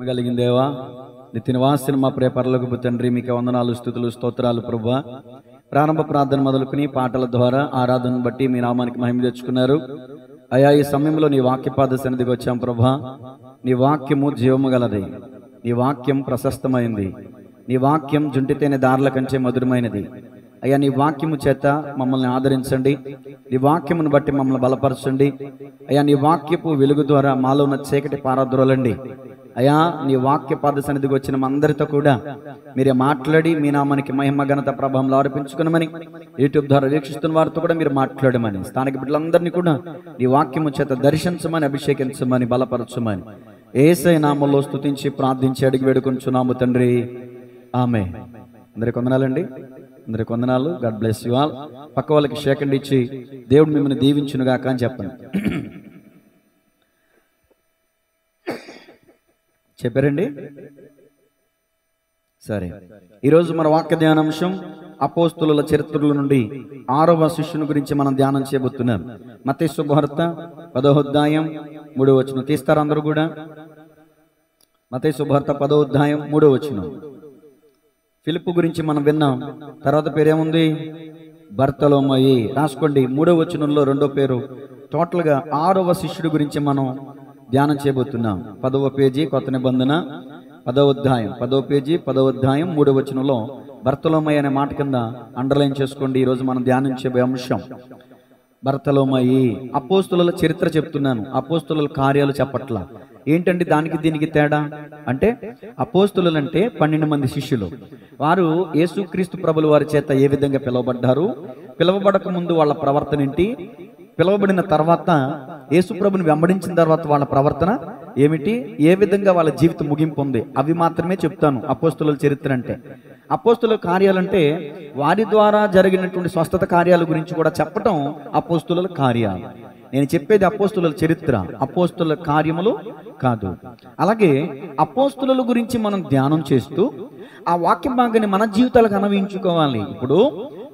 కలిగిన దేవా, నిత్య నివాసిన మా ప్రియ పరలోకపు తండ్రి, మీకు వందనాలు, స్తుతులు, స్తోత్రాలు ప్రభువా. ప్రారంభ ప్రార్థన మొదలుకుని పాటల ద్వారా ఆరాధనను బట్టి మీ నామానికి మహిమ తెచ్చుకున్నారు అయా. ఈ సమయంలో నీ వాక్యపాద సన్నిధికి వచ్చాం ప్రభా. నీ వాక్యము జీవము గలది, నీ వాక్యం ప్రశస్తమైంది, నీ వాక్యం జుంటితేనే దారుల కంటే మధురమైనది అయ్యా. నీ వాక్యము చేత మమ్మల్ని ఆదరించండి, నీ వాక్యమును బట్టి మమ్మల్ని బలపరచండి అయ్యా. నీ వాక్యపు వెలుగు ద్వారా మాలో ఉన్న చీకటి పారద్రోలండి అయ్యా. నీ వాక్య పాద సన్నిధికి వచ్చిన మా అందరితో కూడా మీరే మాట్లాడి మీ నామానికి మహిమ ఘనత ప్రభావంలో ఆరోపించుకున్నామని, యూట్యూబ్ ద్వారా వీక్షిస్తున్న వారితో కూడా మీరు మాట్లాడమని, స్థానిక బిడ్డలందరినీ కూడా నీ వాక్యము చేత దర్శించమని, అభిషేకించమని, బలపరచమని యేసయ్య నామములో స్తుతించి ప్రార్థించి అడిగి వేడుకొంచున్నాము తండ్రి, ఆమె. అందరికి వందనాలండి, అందరికి వందనాలు. God bless you all. పక్క వాళ్ళకి షేక్ హ్యాండ్ ఇచ్చి దేవుడు మిమ్మల్ని దీవించునుగాక అని చెప్పండి. చెప్పారండి? సరే, ఈరోజు మన వాక్య ధ్యానాంశం అపోస్తుల చరిత్రల నుండి 6వ శిష్యుని గురించి మనం ధ్యానం చేయబోతున్నాం. మత్తయి శుభవార్త 10వ అధ్యాయం 3వ వచనం తీస్తారు అందరూ కూడా. మత్తయి శుభవార్త 10వ అధ్యాయం 3వ వచనం. ఫిలిప్పు గురించి మనం విన్నాం. తర్వాత పేరేముంది? బర్తలోమయి. రాసుకోండి, 3వ వచనంలో 2వ పేరు. టోటల్గా 6వ శిష్యుడి గురించి మనం ధ్యానం చేయబోతున్నాం. 10వ పేజీ, కొత్త నిబంధన, 10వ అధ్యాయం, 10వ పేజీ, 10వ అధ్యాయం 3వ వచనంలో బర్తలోమయి అనే మాట కింద అండర్లైన్ చేసుకోండి. ఈరోజు మనం ధ్యానించే అంశం బర్తలోమయి. అపోస్తుల చరిత్ర చెప్తున్నాను, అపోస్తుల కార్యాలు చెప్పట్లా. ఏంటండి దానికి దీనికి తేడా అంటే, అపోస్తులు అంటే 12 మంది శిష్యులు. వారు యేసుక్రీస్తు ప్రభుల వారి చేత ఏ విధంగా పిలువబడ్డారు, పిలువబడక ముందు వాళ్ళ ప్రవర్తన ఏంటి, పిలువబడిన తర్వాత యేసుప్రభుని వెంబడించిన తర్వాత వాళ్ళ ప్రవర్తన ఏమిటి, ఏ విధంగా వాళ్ళ జీవితం ముగింపు ఉంది, అవి మాత్రమే చెప్తాను. అపోస్తుల చరిత్ర అంటే, అపోస్తుల కార్యాలంటే వారి ద్వారా జరిగినటువంటి స్వస్థత కార్యాల గురించి కూడా చెప్పటం అపోస్తుల కార్యాలు. నేను చెప్పేది అపోస్తుల చరిత్ర, అపోస్తుల కార్యములు కాదు. అలాగే అపోస్తుల గురించి మనం ధ్యానం చేస్తూ ఆ వాక్య భాగాన్ని మన జీవితాలకు అన్వయించుకోవాలి. ఇప్పుడు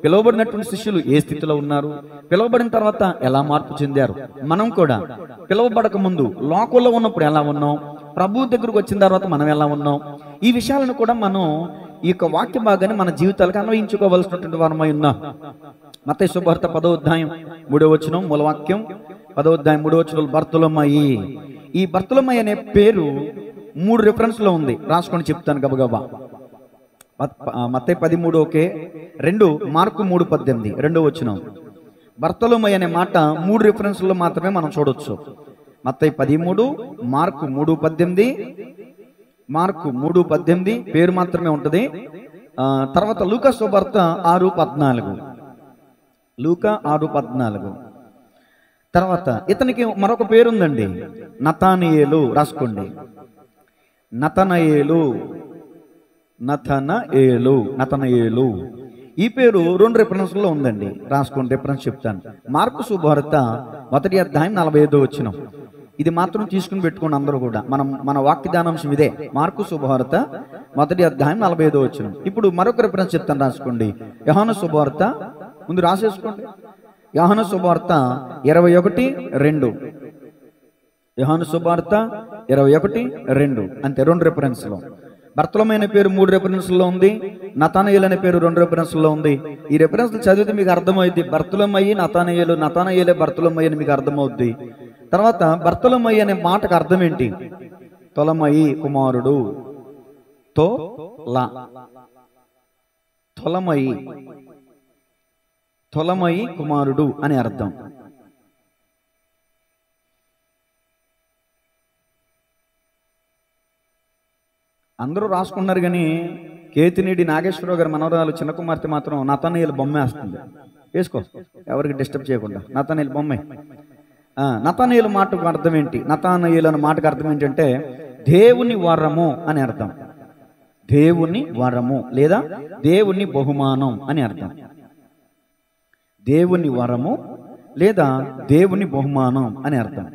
పిలువబడినటువంటి శిష్యులు ఏ స్థితిలో ఉన్నారు, పిలువబడిన తర్వాత ఎలా మార్పు చెందారు, మనం కూడా పిలువబడక ముందు లోకంలో ఉన్నప్పుడు ఎలా ఉన్నాం, ప్రభు దగ్గరకు వచ్చిన తర్వాత మనం ఎలా ఉన్నాం, ఈ విషయాలను కూడా మనం ఈ యొక్క వాక్య భాగాన్ని మన జీవితాలకు అన్వయించుకోవాల్సినటువంటి వారమై ఉన్నాం. మత్తయి శుభవార్త 10వ అధ్యాయం 3వ వచనం మూలవాక్యం. 10వ అధ్యాయం 3వ వచనం బర్తలోమయి. ఈ బర్తలోమయి అనే పేరు 3 రిఫరెన్స్లో ఉంది. రాసుకొని చెప్తాను గబగబా. మత్తయి 13 ఓకే, 2 మార్కు 3:18 2వ వచనం. బర్తలోమయి అనే మాట 3 రిఫరెన్స్లో మాత్రమే మనం చూడొచ్చు. మత్తయి 13, మార్కు 3:18, మార్కు 3:18 పేరు మాత్రమే ఉంటుంది. తర్వాత లూకా శుభవార్త 6:14, లూకా 6:14. తర్వాత ఇతనికి మరొక పేరు ఉందండి, నతానయేలు. రాసుకోండి, నతనయేలు, నతనయేలు, నతనయేలు. ఈ పేరు 2 రిఫరెన్స్లో ఉందండి. రాసుకోండి, రిఫరెన్స్ చెప్తాను. మార్కు శుభవార్త 1వ అధ్యాయం 45వ వచనం. ఇది మాత్రం తీసుకుని పెట్టుకోండి అందరూ కూడా. మన వాక్య ధ్యానాంశం ఇదే, మార్కు శుభవార్త 1వ అధ్యాయం 45వ వచనం. ఇప్పుడు మరొక రిఫరెన్స్ చెప్తాను, రాసుకోండి. యోహాను శుభవార్త, ముందు రాసేసుకోండి. యోహాను శుభవార్త 21:2, యోహాను శుభవార్త 21:2. అంతే, 2 రిఫరెన్స్లో. బర్తలోమయి అనే పేరు 3 రిఫరెన్స్లో ఉంది, నతానయేలు అనే పేరు 2 రిఫరెన్స్లో ఉంది. ఈ రిఫరెన్స్లు చదివితే మీకు అర్థమవుద్ది. బర్తలోమయి, నతానయేలు, నతానయేలే బర్తలోమయి అని మీకు అర్థమవుద్ది. తర్వాత బర్తలోమయి అనే మాటకు అర్థం ఏంటి? తొలమయి కుమారుడు, తొలమయి, తొలమయి కుమారుడు అని అర్థం. అందరూ రాసుకున్నారు కానీ కేతినేడి నాగేశ్వరరావు గారి మనవరాలు చిన్న కుమార్తె మాత్రం నతానయేలు బొమ్మ వేస్తుంది. వేసుకో, ఎవరికి డిస్టర్బ్ చేయకుండా. నతానయేలు బొమ్మే. నతానయేలు మాటకు అర్థం ఏంటి? నతానయేలు అనే మాటకు అర్థం ఏంటంటే దేవుని వరము అని అర్థం. దేవుని వరము లేదా దేవుని బహుమానం అని అర్థం. దేవుని వరము లేదా దేవుని బహుమానం అని అర్థం.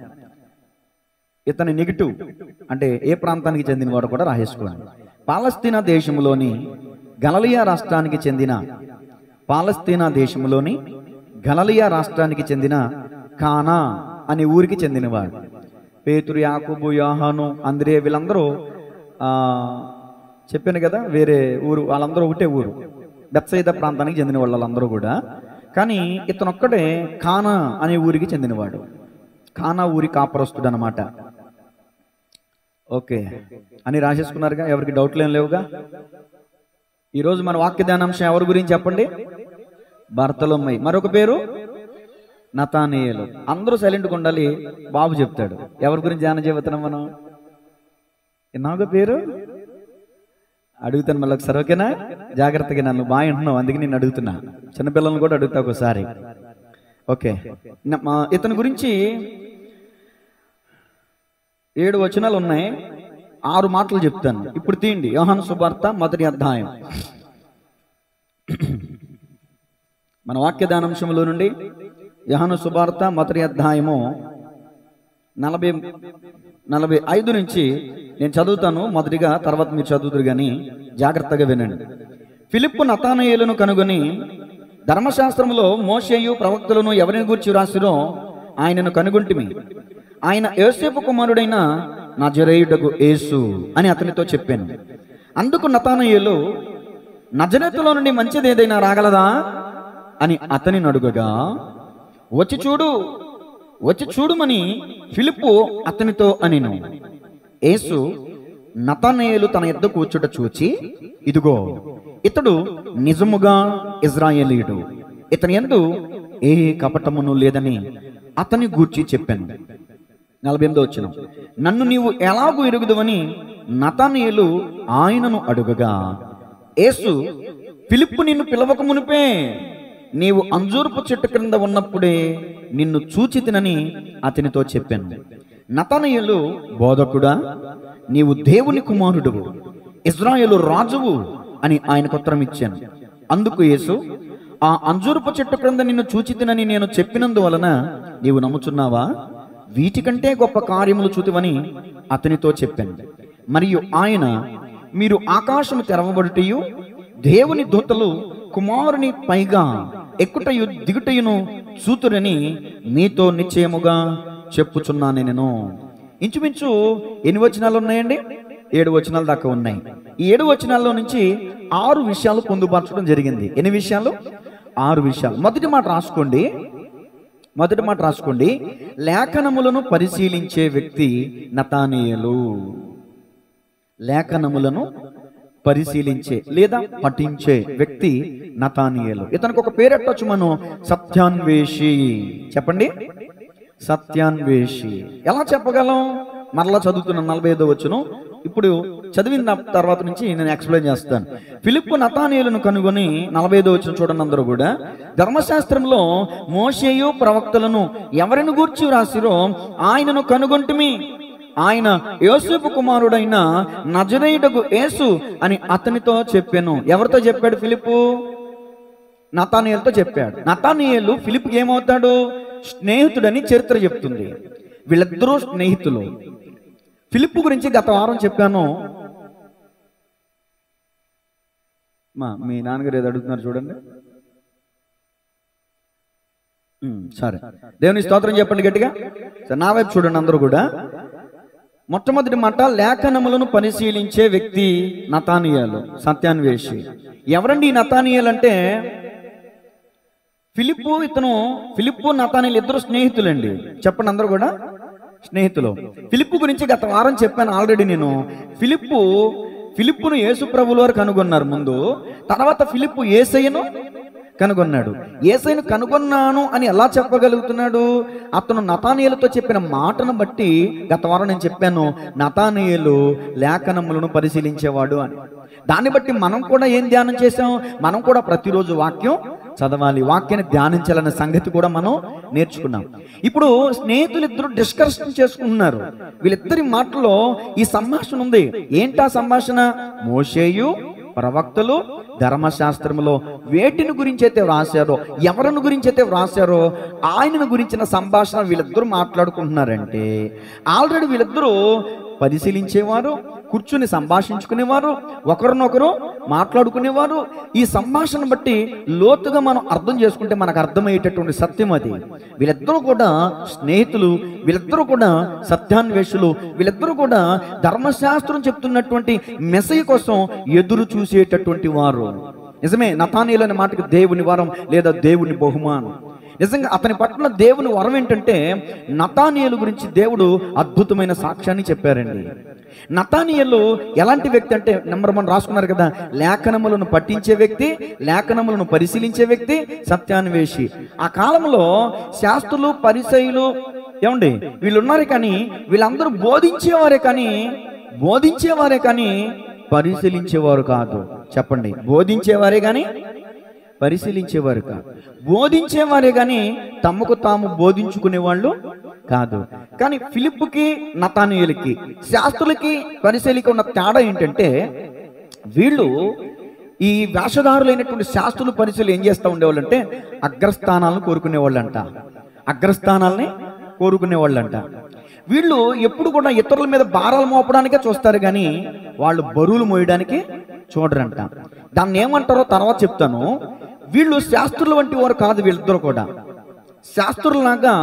ఇతని నెగిటివ్ అంటే ఏ ప్రాంతానికి చెందిన వాడు కూడా రాసేసుకోండి. పాలస్తీనా దేశంలోని గలిలయ రాష్ట్రానికి చెందిన, పాలస్తీనా దేశంలోని గలిలయ రాష్ట్రానికి చెందిన కానా అనే ఊరికి చెందినవాడు. పేతురు, యాకోబు, యోహాను, అంద్రే వీళ్ళందరూ చెప్పాను కదా, వేరే ఊరు, వాళ్ళందరూ ఒకటే ఊరు, బెత్సయిదా ప్రాంతానికి చెందిన వాళ్ళందరూ కూడా. కానీ ఇతనొక్కడే కానా అనే ఊరికి చెందినవాడు. కానా ఊరి కాపురస్తుడు అనమాట. ఓకే అని రాసేసుకున్నారుగా, ఎవరికి డౌట్లు ఏం లేవుగా. ఈరోజు మన వాక్య ధ్యానాంశం ఎవరి గురించి చెప్పండి? బర్తలోమై. మరొక పేరు నతానియేలు. అందరూ సైలెంట్గా ఉండాలి, బాబు చెప్తాడు. ఎవరి గురించి ధ్యానం చెబుతున్నాం మనం? నాక పేరు అడుగుతాను మళ్ళీ ఒకసారి, ఓకేనా? జాగ్రత్తగా, నన్ను బాగా అంటున్నావు, అందుకే నేను అడుగుతున్నా. చిన్నపిల్లలను కూడా అడుగుతా ఒకసారి. ఓకే, ఇతని గురించి 7 వచనాలు ఉన్నాయి, 6 మాటలు చెప్తాను. ఇప్పుడు తీయండి, యోహాను సువార్త 1వ అధ్యాయం. మన వాక్య ధ్యానాంశంలో నుండి యోహాను సువార్త 1వ అధ్యాయము 45 నుంచి నేను చదువుతాను మొదటిగా, తర్వాత మీరు చదువుతారు కానీ జాగ్రత్తగా వినండి. ఫిలిప్పు నతానయేలును కనుగొని, ధర్మశాస్త్రములో మోషేయు ప్రవక్తలను ఎవరిని గూర్చి రాసిరో ఆయనను కనుగొంటిమి. ఆయన యోసేపు కుమారుడైన నజరేయుడగు యేసు అని అతనితో చెప్పాను. అందుకు నతానయేలు, నజరేతులో నుండి మంచిది ఏదైనా రాగలదా అని అతనిని అడుగగా, వచ్చి చూడుమని ఫిలిప్పు అతనితో అనిను. యేసు నతానయేలు తన యొద్ద కూర్చుట చూచి, ఇదిగో ఇతడు నిజముగా ఇజ్రాయేలీయుడు, ఇతని యందు ఏ కపటమును లేదని అతని గూర్చి చెప్పాను. 48వ వచనం. నన్ను నీవు ఎలాగూ ఎరుగుదువని నతానయేలు ఆయనను అడుగగా, యేసు, ఫిలిప్పు నిన్ను పిలవక మునిపే నీవు అంజూరపు చెట్టు క్రింద ఉన్నప్పుడే నిన్ను చూచితినని అతనితో చెప్పాను. నతానయేలు, బోధకుడా, నీవు దేవుని కుమారుడువు, ఇజ్రాయేలు రాజువు అని ఆయనకు ఉత్తరం ఇచ్చాను. అందుకు యేసు, ఆ అంజూరపు చెట్టు క్రింద నిన్ను చూచితినని నేను చెప్పినందువలన నీవు నమ్ముచున్నావా? వీటికంటే గొప్ప కార్యములు చూతువని అతనితో చెప్పాను. మరియు ఆయన, మీరు ఆకాశము తెరవబడుటయు దేవుని దూతలు కుమారుని పైగా ఎక్కుటయు దిగుటయును చూతురని మీతో నిశ్చయముగా చెప్పుచున్నాను నేను. ఇంచుమించు ఎన్ని వచనాలు ఉన్నాయండి? 7 వచనాల దాకా ఉన్నాయి. ఈ 7 వచనాల్లో నుంచి 6 విషయాలు పొందుపరచడం జరిగింది. ఎన్ని విషయాలు? 6 విషయాలు. మొదటి మాట రాసుకోండి. లేఖనములను పరిశీలించే వ్యక్తి నతానయేలు. లేఖనములను పరిశీలించే లేదా పఠించే వ్యక్తి నతానయేలు. ఇతనికి ఒక పేరెట్టొచ్చు మనం, సత్యాన్వేషి. చెప్పండి, సత్యాన్వేషి. ఎలా చెప్పగలం? మరలా చదువుతున్న 45వ వచనం. ఇప్పుడు చదివిన తర్వాత నుంచి నేను ఎక్స్ప్లెయిన్ చేస్తాను. ఫిలిప్పు నతానయేలును కనుగొని, 45వ వచనం చూడండి అందరూ కూడా, ధర్మశాస్త్రంలో మోషేయు ప్రవక్తలను ఎవరిని గూర్చి రాసిరో ఆయనను కనుగొంటిమి. ఆయన యోసేపు కుమారుడైన నజరేయుడగు యేసు అని అతనితో చెప్పాను. ఎవరితో చెప్పాడు? ఫిలిప్పు నతానయేలుతో చెప్పాడు. నతానయేలు ఫిలిప్కి ఏమవుతాడు? స్నేహితుడని చరిత్ర చెప్తుంది. వీళ్ళిద్దరూ స్నేహితులు. ఫిలిప్పు గురించి గత వారం చెప్పాను. మీ నాన్నగారు ఏదో అడుగుతున్నారు చూడండి. సరే, దేవుని స్తోత్రం చెప్పండి గట్టిగా. సరే, నా వైపు చూడండి అందరూ కూడా. మొట్టమొదటి మాట, లేఖనములను పరిశీలించే వ్యక్తి నతానయేలు, సత్యాన్వేషి. ఎవరండి ఈ నతానయేలు అంటే? ఫిలిప్పు నతానయేలు ఇద్దరు స్నేహితులండి. చెప్పండి అందరూ కూడా, స్నేహితులు. ఫిలిప్పు గురించి గత వారం చెప్పాను ఆల్రెడీ నేను. ఫిలిప్పును యేసు ప్రభువుల వారు కనుగొన్నారు ముందు. తర్వాత ఫిలిప్పు యేసయ్యను కనుగొన్నాడు. యేసయ్యను కనుగొన్నాను అని ఎలా చెప్పగలుగుతున్నాడు? అతను నతానయేలుతో చెప్పిన మాటను బట్టి గత వారం నేను చెప్పాను, నతానయేలు లేఖనములను పరిశీలించేవాడు అని. దాన్ని బట్టి మనం కూడా ఏం ధ్యానం చేసాం? మనం కూడా ప్రతిరోజు వాక్యం చదవాలి, వాక్యాన్ని ధ్యానించాలనే సంగతి కూడా మనం నేర్చుకున్నాం. ఇప్పుడు స్నేహితులు ఇద్దరు డిస్కషన్ చేసుకుంటున్నారు. వీళ్ళిద్దరి మాటలో ఈ సంభాషణ ఉంది. ఏంటా సంభాషణ? మోషేయు ప్రవక్తలు ధర్మశాస్త్రములో వేటిని గురించి అయితే వ్రాసారో, ఎవరిని గురించి అయితే వ్రాసారో ఆయనను గురించిన సంభాషణ వీళ్ళిద్దరూ మాట్లాడుకుంటున్నారంటే, ఆల్రెడీ వీళ్ళిద్దరూ పరిశీలించేవారు, కూర్చుని సంభాషించుకునేవారు, ఒకరినొకరు మాట్లాడుకునేవారు. ఈ సంభాషణ బట్టి లోతుగా మనం అర్థం చేసుకుంటే మనకు అర్థమయ్యేటటువంటి సత్యం అది. వీళ్ళిద్దరూ కూడా స్నేహితులు, వీళ్ళిద్దరూ కూడా సత్యాన్వేషులు, వీళ్ళిద్దరూ కూడా ధర్మశాస్త్రం చెప్తున్నటువంటి మెస్సయ్య కోసం ఎదురు చూసేటటువంటి వారు. నిజమే, నతానీయులు అనే మాటకి దేవుని వరం లేదా దేవుని బహుమానం. నిజంగా అతని పట్ల దేవుని వరం ఏంటంటే నతానీయుల గురించి దేవుడు అద్భుతమైన సాక్ష్యాన్ని చెప్పారండి. నతానీయులు ఎలాంటి వ్యక్తి అంటే నెంబర్ 1 రాసుకున్నారు కదా, లేఖనములను పఠించే వ్యక్తి, లేఖనములను పరిశీలించే వ్యక్తి, సత్యాన్వేషి. ఆ కాలంలో శాస్త్రులు, పరిసయ్యులు ఏమండి వీళ్ళు ఉన్నారు, కానీ వీళ్ళందరూ బోధించేవారే కానీ పరిశీలించేవారు కాదు. చెప్పండి, బోధించేవారే కానీ పరిశీలించేవారు కాదు. బోధించేవారే కానీ తమకు తాము బోధించుకునే వాళ్ళు కాదు. కానీ ఫిలిప్పుకి, నతానీయులకి, శాస్త్రులకి, పరిశీలికి ఉన్న తేడా ఏంటంటే వీళ్ళు ఈ వేషధారులైనటువంటి శాస్త్రులు, పరిశీలు ఏం చేస్తూ ఉండేవాళ్ళు అంటే అగ్రస్థానాలను కోరుకునేవాళ్ళంట. అగ్రస్థానాలని కోరుకునేవాళ్ళంట. వీళ్ళు ఎప్పుడు కూడా ఇతరుల మీద భారాలు మోపడానికే చూస్తారు, కానీ వాళ్ళు బరువులు మోయడానికి చూడరంట. దాన్ని ఏమంటారో తర్వాత చెప్తాను. వీళ్ళు శాస్త్రుల వంటి వారు కాదు. వీళ్ళిద్దరు కూడా శాస్త్రులలాగా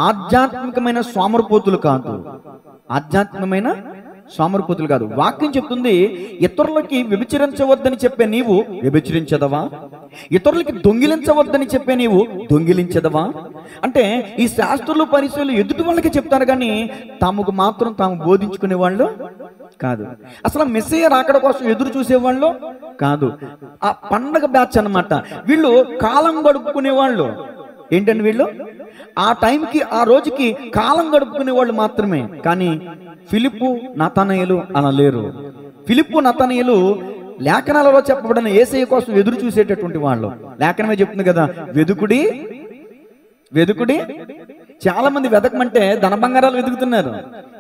ఆధ్యాత్మికమైన సోమరిపోతులు కాదు. ఆధ్యాత్మికమైన సోమరిపోతులు కాదు. వాక్యం చెప్తుంది, ఇతరులకి వ్యభిచరించవద్దని చెప్పే నీవు వ్యభిచరించదవా? ఇతరులకి దొంగిలించవద్దని చెప్పే నీవు దొంగిలించదవా? అంటే ఈ శాస్త్రులు, పరిశీలు ఎదుటి వాళ్ళకి చెప్తారు, కానీ తమకు మాత్రం తాము బోధించుకునే వాళ్ళు కాదు. అసలు మెస్సయ్య రాకడ కోసం ఎదురు చూసేవాళ్ళు కాదు. ఆ పండగ బ్యాచ్ అన్నమాట. వీళ్ళు కాలం గడుపుకునే వాళ్ళు. ఏంటండి వీళ్ళు ఆ టైంకి, ఆ రోజుకి కాలం గడుపుకునే వాళ్ళు మాత్రమే. కానీ ఫిలిప్పు, నతానీయులు అలా లేరు. ఫిలిప్పు, నతానీయులు లేఖనాలలో చెప్పబడిన యేసయ్య కోసం ఎదురు చూసేటటువంటి వాళ్ళు. లేఖనమే చెప్తుంది కదా, వెదుకుడి వెదుకుడి. చాలా మంది వెతకమంటే ధన బంగారాలు వెతుకుతున్నారు,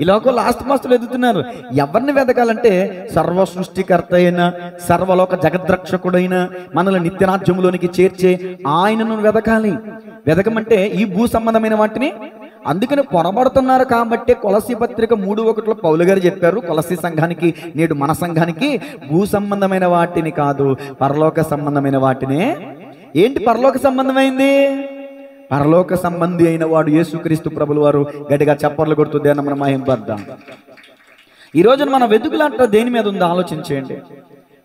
ఈ లోకంలో ఆస్తిపాస్తులు వెతుకుతున్నారు. ఎవరిని వెతకాలంటే సర్వ సృష్టికర్త అయిన, సర్వలోక జగద్రక్షకుడైన, మనల్ని నిత్యరాజ్యంలోనికి చేర్చే ఆయనను వెతకాలి. వెతకమంటే ఈ భూ సంబంధమైన వాటిని. అందుకని పొరబడుతున్నారు కాబట్టి కొలసీ పత్రిక 3:1 పౌలు గారు చెప్పారు, కొలసీ సంఘానికి, నేడు మన సంఘానికి, భూ సంబంధమైన వాటిని కాదు, పరలోక సంబంధమైన వాటినే. ఏంటి పరలోక సంబంధమైంది? పరలోక సంబంధి అయిన వాడు యేసుక్రీస్తు ప్రభుల వారు. గట్టిగా చప్పర్లు కొడుతూ దేవుని మహింపద్దాం. ఈ రోజున మన వెతుకులాట దేని మీద ఉందో ఆలోచించేయండి.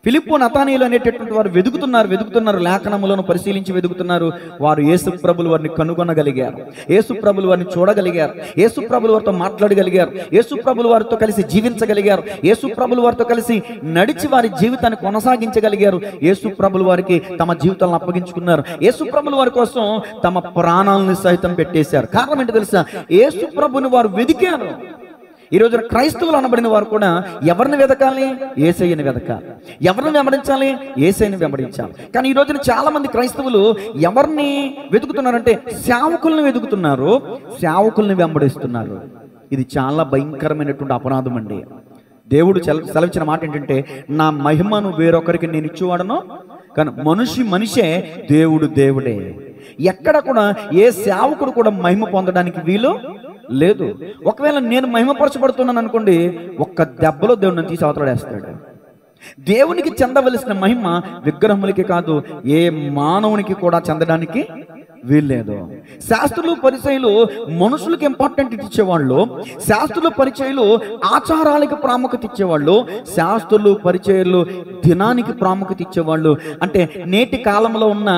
ఫిలిప్పు, నతానీయులు అనేటటువంటి వారు వెతుకుతున్నారు, లేఖనములను పరిశీలించి వెతుకుతున్నారు. వారు యేసు ప్రభుల వారిని కనుగొనగలిగారు, యేసు ప్రభుల వారిని చూడగలిగారు, యేసు ప్రభుల వారితో మాట్లాడగలిగారు, యేసు ప్రభుల వారితో కలిసి జీవించగలిగారు, యేసు ప్రభుల వారితో కలిసి నడిచి వారి జీవితాన్ని కొనసాగించగలిగారు. యేసు ప్రభుల వారికి తమ జీవితాలను అప్పగించుకున్నారు. యేసు ప్రభుల వారి కోసం తమ ప్రాణాలను సైతం పెట్టేశారు. కారణం ఏంటో తెలుసా? యేసు ప్రభుని వారు వెతికారు. ఈ రోజున క్రైస్తవులు అనబడిన వారు కూడా ఎవరిని వెతకాలి? యేసయ్యని వెతకాలి. ఎవరిని వెంబడించాలి? యేసయ్యని వెంబడించాలి. కానీ ఈ రోజున చాలా మంది క్రైస్తవులు ఎవరిని వెతుకుతున్నారంటే సేవకుల్ని వెతుకుతున్నారు, సేవకుల్ని వెంబడిస్తున్నారు. ఇది చాలా భయంకరమైనటువంటి అపరాధం అండి. దేవుడు సెలవిచ్చిన మాట ఏంటంటే, నా మహిమను వేరొకరికి నేను ఇచ్చేవాడను, కానీ మనిషే, దేవుడు దేవుడే. ఎక్కడ కూడా ఏ సేవకుడు కూడా మహిమ పొందడానికి వీలు లేదు. ఒకవేళ నేను మహిమపరచబడుతున్నాను అనుకోండి, ఒక్క దెబ్బలో దేవుడిని తీసి అవతడేస్తాడు. దేవునికి చెందవలసిన మహిమ విగ్రహములకి కాదు, ఏ మానవునికి కూడా చెందడానికి వీల్లేదు. శాస్త్రులు, పరిచయులు మనుషులకు ఇంపార్టెంట్ ఇచ్చేవాళ్ళు, శాస్త్రులు, పరిచయులు ఆచారాలకు ప్రాముఖ్యత ఇచ్చేవాళ్ళు, శాస్త్రులు, పరిచయులు దినానికి ప్రాముఖ్యత ఇచ్చేవాళ్ళు. అంటే నేటి కాలంలో ఉన్న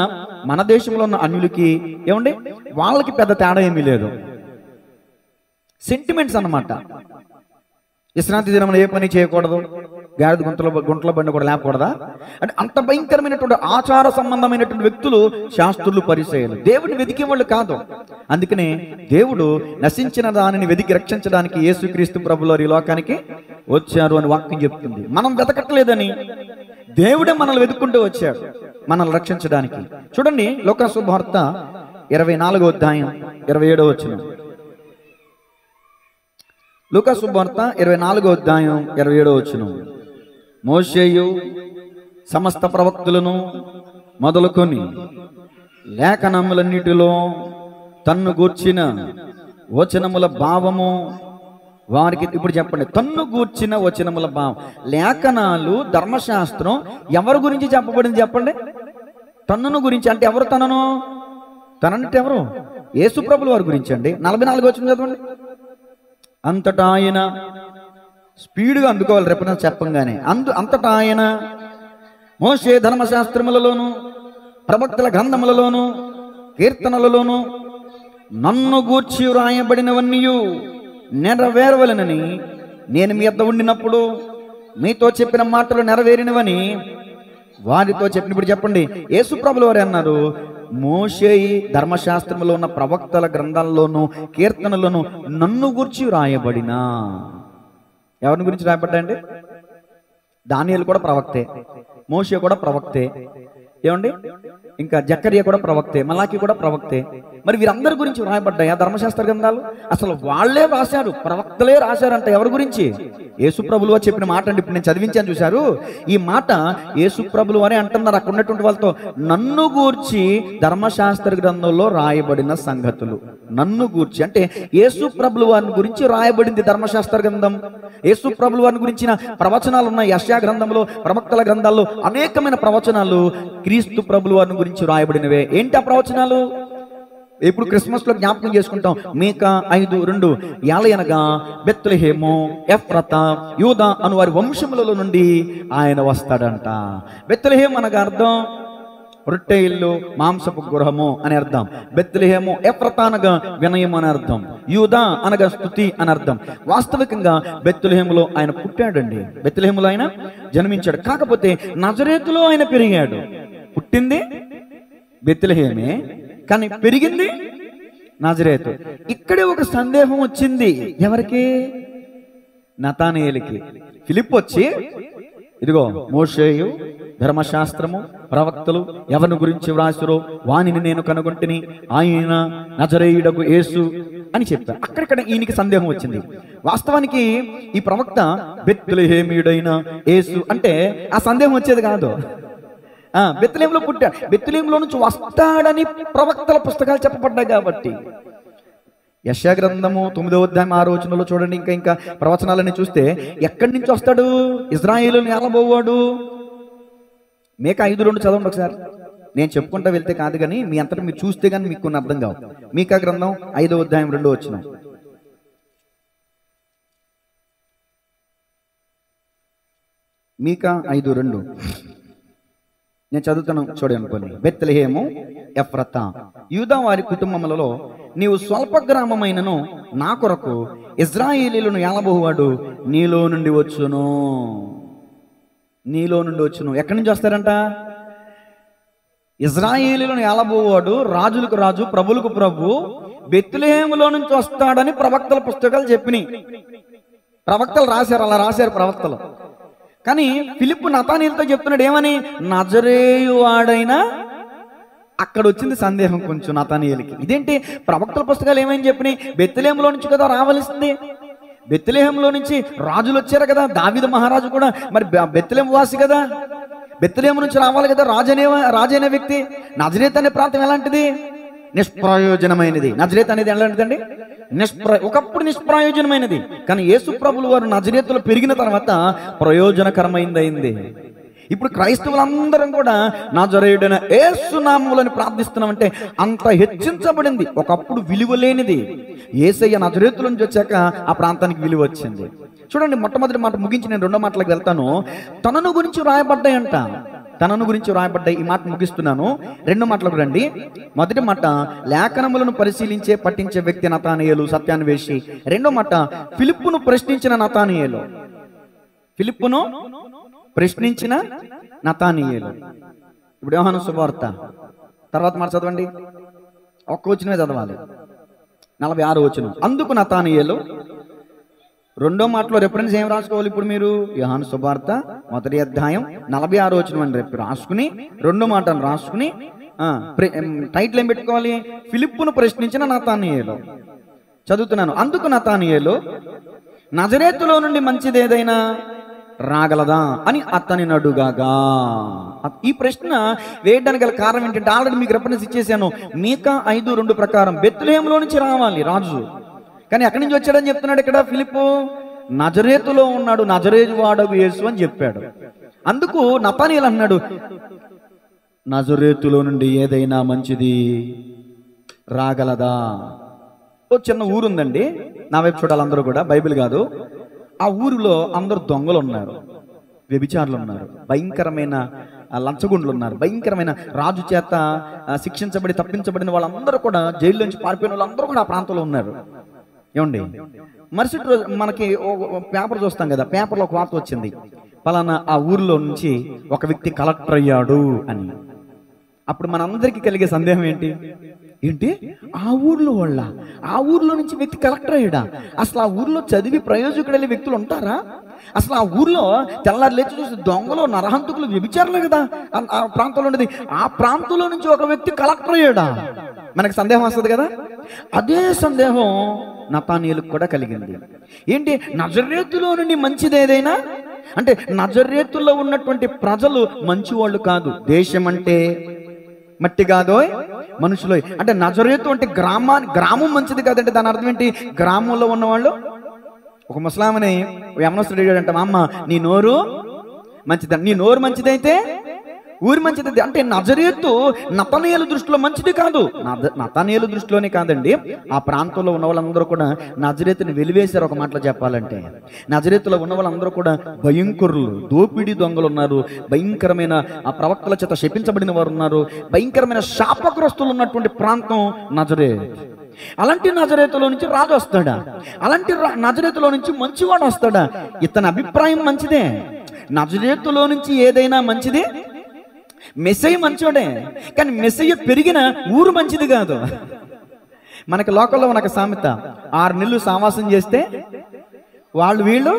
మన దేశంలో ఉన్న అన్యులకి ఏమండి, వాళ్ళకి పెద్ద తేడా ఏమీ లేదు. సెంటిమెంట్స్ అన్నమాట. విశ్రాంతి దినంలో ఏ పని చేయకూడదు, గాడిద గుంటలో బండి కూడా లేపకూడదా అంటే అంత భయంకరమైనటువంటి ఆచార సంబంధమైనటువంటి వ్యక్తులు శాస్త్రులు, పరిచయులు. దేవుడిని వెతికే వాళ్ళు కాదు. అందుకనే దేవుడు నశించిన దానిని వెతికి రక్షించడానికి యేసుక్రీస్తు ప్రభువులు ఈ లోకానికి వచ్చారు అని వాక్యం చెప్తుంది. మనం వెతకట్లేదని, దేవుడే మనల్ని వెతుక్కుంటూ వచ్చాడు మనల్ని రక్షించడానికి. చూడండి, లూకా సువార్త 24వ అధ్యాయం 27వ వచనం. లూకా సువార్త 24వ అధ్యాయం 27వ వచనం. మోషేయు సమస్త ప్రవక్తులను మొదలుకొని లేఖనములన్నిటిలో తన్ను గూర్చిన వచనముల భావము వారికి ఇప్పుడు చెప్పండి, తన్ను గూర్చిన వచనముల భావం. లేఖనాలు, ధర్మశాస్త్రం ఎవరి గురించి చెప్పబడింది చెప్పండి? తన్నును గురించి. అంటే ఎవరు తనను? తనంటే ఎవరు? యేసు ప్రభుల వారి గురించి అండి. 44 వచనం చదవండి. అంతటా ఆయన, స్పీడ్గా అందుకోవాలి రేపు చెప్పంగానే. అంతటా ఆయన మోషే ధర్మశాస్త్రములలోను ప్రవక్తల గ్రంథములలోను కీర్తనలలోను నన్ను గూర్చి వ్రాయబడినవన్నీ నెరవేరవలెనని నేను మీ వద్ద ఉండినప్పుడు మీతో చెప్పిన మాటలు నెరవేరినవని వారితో చెప్పినప్పుడు చెప్పండి. యేసు ప్రభుల వారు అన్నారు, మోషే ధర్మశాస్త్రంలో ఉన్న ప్రవక్తల గ్రంథాల్లోనూ కీర్తనలోను నన్ను గూర్చి వ్రాయబడిన. ఎవరిని గురించి రాయబడ్డాయండి? దానియేలు కూడా ప్రవక్తే, మోషే కూడా ప్రవక్తే, ఏమండి, ఇంకా జకర్యా కూడా ప్రవక్తే, మలాకి కూడా ప్రవక్తే. మరి వీరందరి గురించి వ్రాయబడ్డాయా ధర్మశాస్త్ర గ్రంథాలు? అసలు వాళ్లే రాశారు, ప్రవక్తలే రాశారంట. ఎవరి గురించి? యేసు ప్రభులు వారు చెప్పిన మాట అండి. ఇప్పుడు నేను చదివించాను చూశారు, ఈ మాట యేసు ప్రభులు వారే అంటున్నారు అక్కడ ఉన్నటువంటి వాళ్ళతో. నన్ను గూర్చి ధర్మశాస్త్ర గ్రంథంలో రాయబడిన సంగతులు. నన్ను గూర్చి అంటే యేసు ప్రభులు వారిని గురించి రాయబడింది ధర్మశాస్త్ర గ్రంథం. యేసు ప్రభులు వారిని గురించిన ప్రవచనాలు ఉన్నాయి యెషయా గ్రంథంలో, ప్రవక్తల గ్రంథాల్లో అనేకమైన ప్రవచనాలు క్రీస్తు ప్రభులు వారిని గురించి రాయబడినవే. ఏంటి ఆ ప్రవచనాలు? ఇప్పుడు క్రిస్మస్ లో జ్ఞాపకం చేసుకుంటాం. మీకా 5:2 యాలయనగా బెత్లెహేము, ఎఫ్రతా, యూదా అను వారి వంశములలో నుండి ఆయన వస్తాడంట. బెత్లెహేము అనగా అర్థం రొట్టె ఇల్లు, మాంసపు గృహము అని అర్థం. బెత్లెహేము, ఎఫ్రతా అనగా వినయం అని అర్థం. యూదా అనగా స్తుతి అని అర్థం. వాస్తవికంగా బెత్లెహేములో ఆయన పుట్టాడండి. బెత్లెహేములో ఆయన జన్మించాడు. కాకపోతే నజరేతులో ఆయన పెరిగాడు. పుట్టింది బెత్లెహేమే, కానీ పెరిగింది నజరేతు. ఇక్కడే ఒక సందేహం వచ్చింది. ఎవరికి? నతానయేలుకి. ఫిలిప్ వచ్చి, ఇదిగో మోషేయు ధర్మశాస్త్రము ప్రవక్తలు ఎవరిని గురించి వ్రాసిరో వానిని నేను కనుగొంటిని, ఆయన నజరేయుడగు యేసు అని చెప్పారు. అక్కడిక్కడ ఈయనకి సందేహం వచ్చింది. వాస్తవానికి ఈ ప్రవక్త బెత్లెహేమీయుడైన యేసు అంటే ఆ సందేహం వచ్చేది కాదు. బెత్లెహేములో పుట్టాడు, బెత్లెహేములో నుంచి వస్తాడని ప్రవక్తల పుస్తకాలు చెప్పబడ్డాయి. కాబట్టి యెషయా గ్రంథము 9వ అధ్యాయం 6వ వచనంలో చూడండి. ఇంకా ప్రవచనాలని చూస్తే ఎక్కడి నుంచి వస్తాడు? ఇశ్రాయేలుని ఏలబోవాడు. మీకా 5:2 చదవండి ఒకసారి. నేను చెప్పుకుంటా వెళ్తే కాదు కానీ మీ అంతటా మీరు చూస్తే కానీ మీకు కొన్ని అర్థం కావు. మీకా గ్రంథం 5వ అధ్యాయం 2వ వచనం. మీకా 5:2 నేను చదువుతాను చూడండి అనుకోండి. బెత్లెహేము, ఎఫ్రతా, యూదా వారి కుటుంబములలో నీవు స్వల్ప గ్రామమైనను నా కొరకు ఇశ్రాయేలీయులను ఏలబోవాడు నీలో నుండి వచ్చును. నీలో నుండి వచ్చును. ఎక్కడి నుంచి వస్తారంట? ఇశ్రాయేలీయులను ఏలబోవాడు, రాజులకు రాజు, ప్రభులకు ప్రభు బెత్లెహేములో నుంచి వస్తాడని ప్రవక్తల పుస్తకాలు చెప్పినాయి. ప్రవక్తలు రాశారు, అలా రాశారు ప్రవక్తలు. కానీ ఫిలిప్పు నతానీయులతో చెప్తున్నాడు ఏమని? నజరేయు వాడైనా. అక్కడ వచ్చింది సందేహం కొంచెం నతానీయులకి. ఇదేంటి ప్రవక్తల పుస్తకాలు ఏమని చెప్పినాయి? బెత్లెహేములో నుంచి కదా రావాల్సింది. బెత్లెహేములో నుంచి రాజులు వచ్చారు కదా. దావీదు మహారాజు కూడా మరి బెత్లెహేము వాసి కదా. బెత్లెహేము నుంచి రావాలి కదా రాజు అనే వ్యక్తి. నజరేత్ అనే ప్రాంతం ఎలాంటిది? నిష్ప్రయోజనమైనది. నజరేత్ అనేది ఎలాంటిదండి? ఒకప్పుడు నిష్ప్రయోజనమైనది. కానీ యేసు ప్రభులు వారు నజరేతులో పెరిగిన తర్వాత ప్రయోజనకరమైంది. ఇప్పుడు క్రైస్తవులందరం కూడా నజరేయుడైన యేసు నామములను ప్రార్థిస్తున్నామంటే అంత హెచ్చించబడింది. ఒకప్పుడు విలువ లేనిది యేసయ్య నజరేతుల నుంచి వచ్చాక ఆ ప్రాంతానికి విలువ వచ్చింది. చూడండి, మొట్టమొదటి మాట ముగించి నేను రెండో మాటలకు వెళ్తాను. తనను గురించి వ్రాయబడ్డాయంట. తనను గురించి వ్రాయబడ్డాయి. ఈ మాట ముగిస్తున్నాను. రెండో మాటలకు రండి. మొదటి మాట లేఖనములను పరిశీలించే పట్టించే వ్యక్తి నతానయేలు, సత్యాన్వేషి. రెండో మాట ఫిలిప్పును ప్రశ్నించిన నతానయేలు. ఫిలిప్పును ప్రశ్నించిన నతానయేలు. ఇప్పుడు యోహాను శుభవార్త తర్వాత మాట చదవండి. ఒక్క వచనమే చదవాలి. 46వ వచనం. అందుకు నతానయేలు. రెండో మాటలో రెఫరెన్స్ ఏం రాసుకోవాలి ఇప్పుడు మీరు? యోహాను శుభవార్త 1వ అధ్యాయం 46వ వచనం అని రేపు రాసుకుని రెండో మాటను రాసుకుని టైటిల్ ఏం పెట్టుకోవాలి? ఫిలిప్పును ప్రశ్నించిన నతానయేలు. చదువుతున్నాను. అందుకు నతానయేలు, నజరేతులో నుండి మంచిది ఏదైనా రాగలదా అని అతని అడుగగా. ఈ ప్రశ్న వేయడానికి గల కారణం ఏంటంటే ఆల్రెడీ మీకు రెఫరెన్స్ ఇచ్చేసాను. మీకా 5:2 ప్రకారం బెత్లెహేములో నుంచి రావాలి రాజు. కానీ ఎక్కడి నుంచి వచ్చాడని చెప్తున్నాడు ఇక్కడ ఫిలిప్పు? నజరేతులో ఉన్నాడు, నజరేతు వాడగు యేసు అని చెప్పాడు. అందుకు నతనీయులు అన్నాడు, నజరేతులో నుండి ఏదైనా మంచిది రాగలదా? ఓ చిన్న ఊరు ఉందండి, నా వైపు చూడాలి అందరూ కూడా, బైబిల్ కాదు. ఆ ఊరిలో అందరూ దొంగలు ఉన్నారు, వ్యభిచారులు ఉన్నారు, భయంకరమైన లంచగుండ్లు ఉన్నారు, భయంకరమైన రాజు చేత శిక్షించబడి తప్పించబడిన వాళ్ళందరూ కూడా, జైల్లోంచి పారిపోయిన వాళ్ళందరూ కూడా ఆ ప్రాంతంలో ఉన్నారు. ఏమండి, మరుసటి రోజు మనకి పేపర్ చూస్తాం కదా, పేపర్లో ఒక వార్త వచ్చింది, పలానా ఆ ఊరిలో నుంచి ఒక వ్యక్తి కలెక్టర్ అయ్యాడు అని. అప్పుడు మనందరికీ కలిగే సందేహం ఏంటి? ఆ ఊర్లో వాళ్ళ, ఆ ఊర్లో నుంచి వ్యక్తి కలెక్టర్ అయ్యాడా? అసలు ఆ ఊర్లో చదివి ప్రయోజకుడైన వ్యక్తులు ఉంటారా? అసలు ఆ ఊర్లో తెల్లారి లేచి చూసి దొంగలు, నరహంతకులు, వ్యభిచారులే కదా ఆ ప్రాంతంలో ఉండేది. ఆ ప్రాంతంలో నుంచి ఒక వ్యక్తి కలెక్టర్ అయ్యాడా? మనకు సందేహం వస్తుంది కదా. అదే సందేహం నతానీయులకు కూడా కలిగింది. ఏంటి, నజరేతులో నుండి మంచిది ఏదైనా అంటే, నజరేతుల్లో ఉన్నటువంటి ప్రజలు మంచివాళ్ళు కాదు. దేశం అంటే మట్టి కాదో మనుషులు అంటే, నజరేతు అంటే గ్రామం మంచిది కాదంటే దాని అర్థం ఏంటి? గ్రామంలో ఉన్నవాళ్ళు. ఒక ముసలామని యమనస్తుడు అడిగాడంట, మా అమ్మ నీ నోరు మంచిది, నీ నోరు మంచిదైతే ఊరి మంచిది. అంటే నజరేతు నతనీయుల దృష్టిలో మంచిది కాదు. నతనీయుల దృష్టిలోనే కాదండి, ఆ ప్రాంతంలో ఉన్న వాళ్ళందరూ కూడా నజరేతుని వెలివేశారు. ఒక మాటలో చెప్పాలంటే, నజరేతులో ఉన్న వాళ్ళందరూ కూడా భయంకరులు, దోపిడీ దొంగలు ఉన్నారు, భయంకరమైన ఆ ప్రవక్తల చేత శపించబడిన వారు ఉన్నారు, భయంకరమైన శాపగ్రస్తులు ఉన్నటువంటి ప్రాంతం నజరేతు. అలాంటి నజరేతులో నుంచి రాజు వస్తాడా? అలాంటి నజరేతులో నుంచి మంచివాడు వస్తాడా? ఇతని అభిప్రాయం మంచిదే. నజరేతులో నుంచి ఏదైనా మంచిది. మెస్సయ్య మంచోడే, కానీ మెస్సయ్య పెరిగిన ఊరు మంచిది కాదు. మనకి లోకల్లో మనకు సామెత, 6 నెలలు సావాసం చేస్తే వీళ్ళు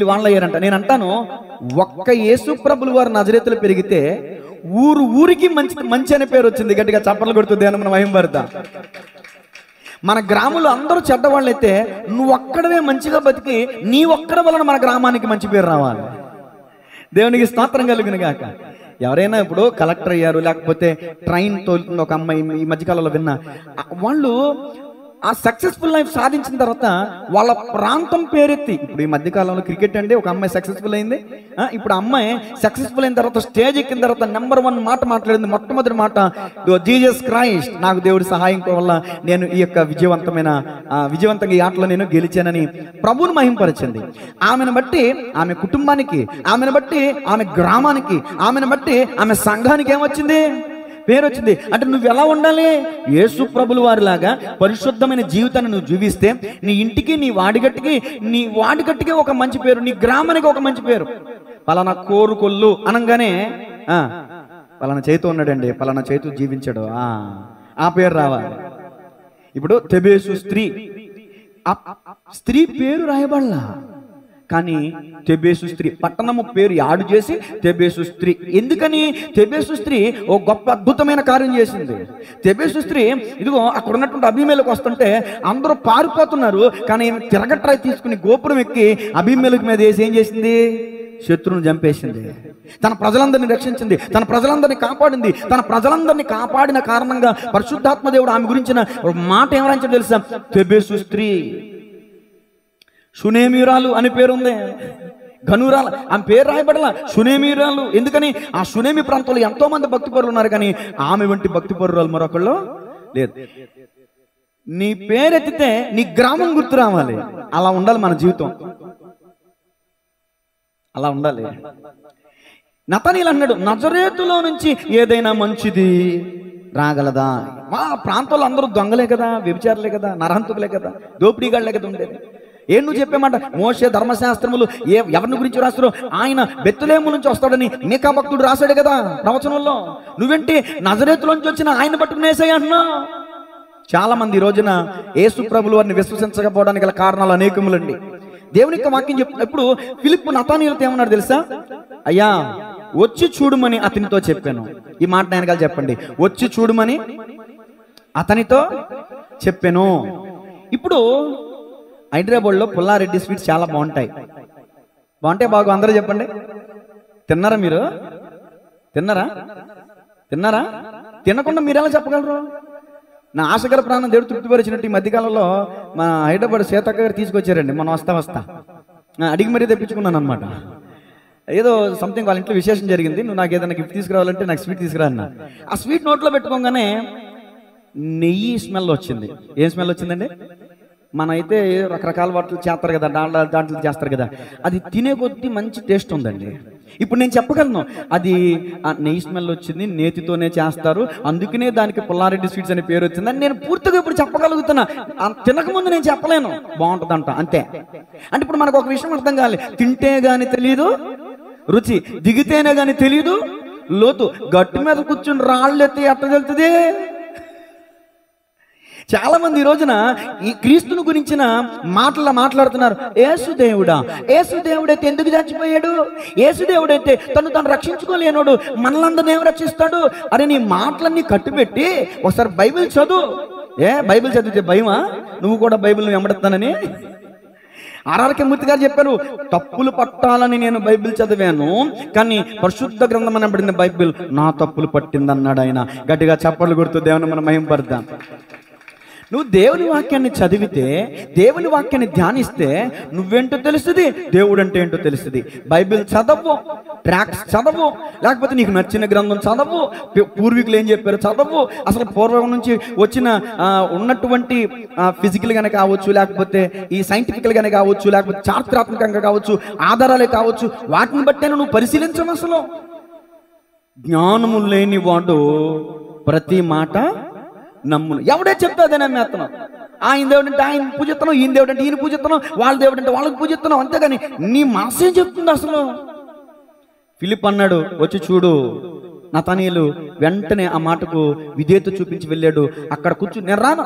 వాళ్ళు అయ్యారంట. నేను అంటాను, ఒక్క యేసు ప్రభులు వారు నజరేతులు పెరిగితే ఊరికి మంచి అనే పేరు వచ్చింది. గట్టిగా చప్పట్లు కొడుతుంది అని మనం మహిమపడతాం. మన గ్రామంలో అందరూ చెడ్డవాళ్ళైతే నువ్వు ఒక్కడవే మంచిగా బతికి నీ ఒక్కడ వలన మన గ్రామానికి మంచి పేరు రావాలి. దేవునికి స్తోత్రం కలుగును గాక. ఎవరైనా ఇప్పుడు కలెక్టర్ అయ్యారు, లేకపోతే ట్రైన్ తోలుతుంది ఒక అమ్మాయి, ఈ మధ్యకాలంలో విన్నా, వాళ్ళు ఆ సక్సెస్ఫుల్ లైఫ్ సాధించిన తర్వాత వాళ్ళ ప్రాంతం పేరెత్తి, ఇప్పుడు ఈ మధ్యకాలంలో క్రికెట్ అంటే ఒక అమ్మాయి సక్సెస్ఫుల్ అయింది. ఇప్పుడు అమ్మాయి సక్సెస్ఫుల్ అయిన తర్వాత స్టేజ్ ఎక్కిన తర్వాత నెంబర్ 1 మాట మాట్లాడింది. మొట్టమొదటి మాట, జీసస్ క్రైస్ట్, నాకు దేవుడి సహాయం వల్ల నేను ఈ యొక్క విజయవంతంగా ఈ ఆటలో నేను గెలిచానని ప్రభువుని మహింపరిచింది. ఆమెను బట్టి ఆమె కుటుంబానికి, ఆమెను బట్టి ఆమె గ్రామానికి, ఆమెను బట్టి ఆమె సంఘానికి ఏమొచ్చింది? పేరు వచ్చింది. అంటే నువ్వు ఎలా ఉండాలి? యేసు ప్రభుల వారిలాగా పరిశుద్ధమైన జీవితాన్ని నువ్వు జీవిస్తే నీ ఇంటికి, నీ వాడిగట్టికి ఒక మంచి పేరు, నీ గ్రామానికి ఒక మంచి పేరు. పలానా కోరుకొల్లు అనగానే పలానా చేతు ఉన్నాడండి, పలానా చేతు జీవించాడు, ఆ పేరు రావాలి. ఇప్పుడు తెబేసు స్త్రీ పేరు రాయబడలా, కానీ తెబేసు స్త్రీ పట్టణము పేరు యాడు చేసి తెబేసు స్త్రీ. ఎందుకని? తెబేసు స్త్రీ ఓ గొప్ప అద్భుతమైన కార్యం చేసింది. తెబేసు స్త్రీ ఇదిగో అక్కడ ఉన్నటువంటి అభిమేలకు వస్తుంటే అందరూ పారిపోతున్నారు, కానీ తిరగట్రాయి తీసుకుని గోపురం ఎక్కి అభిమేలకు మీద వేసి ఏం చేసింది? శత్రువును చంపేసింది. తన ప్రజలందరినీ రక్షించింది, తన ప్రజలందరినీ కాపాడింది. తన ప్రజలందరినీ కాపాడిన కారణంగా పరిశుద్ధాత్మ దేవుడు ఆమె గురించిన మాట ఏమరాయించో తెలుసా? తెబేసు స్త్రీ. షునేమీరాలు అని పేరుంది, గనురాలు ఆమె పేరు రాయబడలా, షునేమీరాలు. ఎందుకని? ఆ షునేమి ప్రాంతంలో ఎంతో మంది భక్తిపరులు ఉన్నారు, కానీ ఆమె వంటి భక్తిపరురాలు మరొకళ్ళు లేదు. నీ పేరెత్తితే నీ గ్రామం గుర్తు రావాలి. అలా ఉండాలి మన జీవితం, అలా ఉండాలి. నతనీయులు అన్నాడు, నజరేతులో నుంచి ఏదైనా మంచిది రాగలదా? మా ప్రాంతంలో అందరూ దొంగలే కదా, వ్యభిచారులే కదా, నరహంతకులే కదా, దోపిడీగాళ్లే కదా ఉండేది. ఏం నువ్వు చెప్పేమాట? మోషే ధర్మశాస్త్రములు ఎవరిని గురించి రాస్తారు? ఆయన బెత్లెహేము నుంచి వస్తాడని మీకా భక్తుడు రాశాడు కదా ప్రవచనంలో. నువ్వేంటి నజరేతులోంచి వచ్చిన ఆయన పట్టుకునేసాయి అంటున్నా? చాలా మంది ఈ రోజున యేసు ప్రభులు వారిని విశ్వసించకపోవడానికి గల కారణాలు అనేకములండి. దేవుని యొక్క వాక్యం చెప్తున్నప్పుడు ఫిలిప్పు నతానీయులతో ఏమన్నాడు తెలుసా? అయ్యా వచ్చి చూడమని అతనితో చెప్పాను. ఈ మాట ఆయన చెప్పండి, వచ్చి చూడమని అతనితో చెప్పాను. ఇప్పుడు హైదరాబాద్లో పుల్లారెడ్డి స్వీట్స్ చాలా బాగుంటాయి. బాగు అందరూ చెప్పండి. తిన్నారా మీరు? తిన్నారా? తినకుండా మీరు ఎలా చెప్పగలరు? నా ఆశగల ప్రాణం దేవుడు తృప్తిపరిచినట్టు ఈ మధ్యకాలంలో మా హైదరాబాద్ సీతక్క గారు తీసుకొచ్చారండి. మనం వస్తా అడిగి మరీ తెప్పించుకున్నాను అనమాట. ఏదో సంథింగ్ వాళ్ళ ఇంట్లో విశేషం జరిగింది, నువ్వు నాకు ఏదైనా గిఫ్ట్ తీసుకురావాలంటే నాకు స్వీట్ తీసుకురా అన్న. ఆ స్వీట్ నోట్లో పెట్టుకోగానే నెయ్యి స్మెల్ వచ్చింది. ఏం స్మెల్ వచ్చిందండి? మన అయితే రకరకాల వాటిలు చేస్తారు కదా, దాంట్లో చేస్తారు కదా, అది తినే కొద్దీ మంచి టేస్ట్ ఉందండి. ఇప్పుడు నేను చెప్పగలను, అది ఆ నెయ్యి స్మెల్ వచ్చింది, నేతితోనే చేస్తారు, అందుకనే దానికి పుల్లారెడ్డి స్వీట్స్ అనే పేరు వచ్చింది అని నేను పూర్తిగా ఇప్పుడు చెప్పగలుగుతున్నా. తినకముందు నేను చెప్పలేను బాగుంటుందంట, అంతే. అంటే ఇప్పుడు మనకు ఒక విషయం అర్థం కావాలి, తింటే గాని తెలియదు రుచి, దిగితేనే గాని తెలియదు లోతు. గట్టు మీద కూర్చుని రాళ్ళు ఎత్తి ఎట్ట తెలుస్తుంది? చాలా మంది ఈ రోజున ఈ క్రీస్తుని గురించిన మాట్లాడుతున్నారు. యేసుదేవుడా, యేసుదేవుడైతే ఎందుకు చచ్చిపోయాడు? యేసుదేవుడైతే తను రక్షించుకోలేనోడు, మనలందరినీ ఏం రక్షిస్తాడు? అరే నీ మాటలన్నీ కట్టుబెట్టి ఒకసారి బైబిల్ చదువు. బైబిల్ చదివితే భయమా నువ్వు కూడా బైబిల్ని వెంబడతానని? ఆర్ఆర్కే మూర్తి గారు చెప్పారు, తప్పులు పట్టాలని నేను బైబిల్ చదివాను, కానీ పరిశుద్ధ గ్రంథం అనబడిన బైబిల్ నా తప్పులు పట్టింది అన్నాడు ఆయన. గట్టిగా చప్పట్లు కొడుతూ దేవుని మనం మహిమపడదాం. నువ్వు దేవుని వాక్యాన్ని చదివితే, దేవుని వాక్యాన్ని ధ్యానిస్తే నువ్వేంటో తెలుస్తుంది, దేవుడు అంటే ఏంటో తెలుస్తుంది. బైబిల్ చదవు, ట్రాక్స్ చదవు, లేకపోతే నీకు నచ్చిన గ్రంథం చదవు, పూర్వీకులు ఏం చెప్పారు చదవు. అసలు పూర్వం నుంచి వచ్చిన ఉన్నటువంటి ఫిజికల్గానే కావచ్చు, లేకపోతే ఈ సైంటిఫికల్గానే కావచ్చు, లేకపోతే చారిత్రాత్మకంగా కావచ్చు, ఆధారాలే కావచ్చు, వాటిని బట్టే నువ్వు పరిశీలించవు. అసలు జ్ఞానము లేని వాడు ప్రతి మాట నమ్మును. ఎవడే చెప్తే అదే నమ్మేస్తున్నావు. ఆయన దేవుడు అంటే ఆయన పూజిస్తున్నావు, ఈయన దేవుడు అంటే ఈయన పూజిస్తున్నావు, వాళ్ళ దేవుడు అంటే వాళ్ళకి పూజిస్తున్నావు, అంతేగాని నీ మనసేం చెప్తుంది అసలు? ఫిలిప్ అన్నాడు, వచ్చి చూడు. నతనీయులు వెంటనే ఆ మాటకు విధేయత చూపించి వెళ్ళాడు. అక్కడ కూర్చుని, నేను రాను,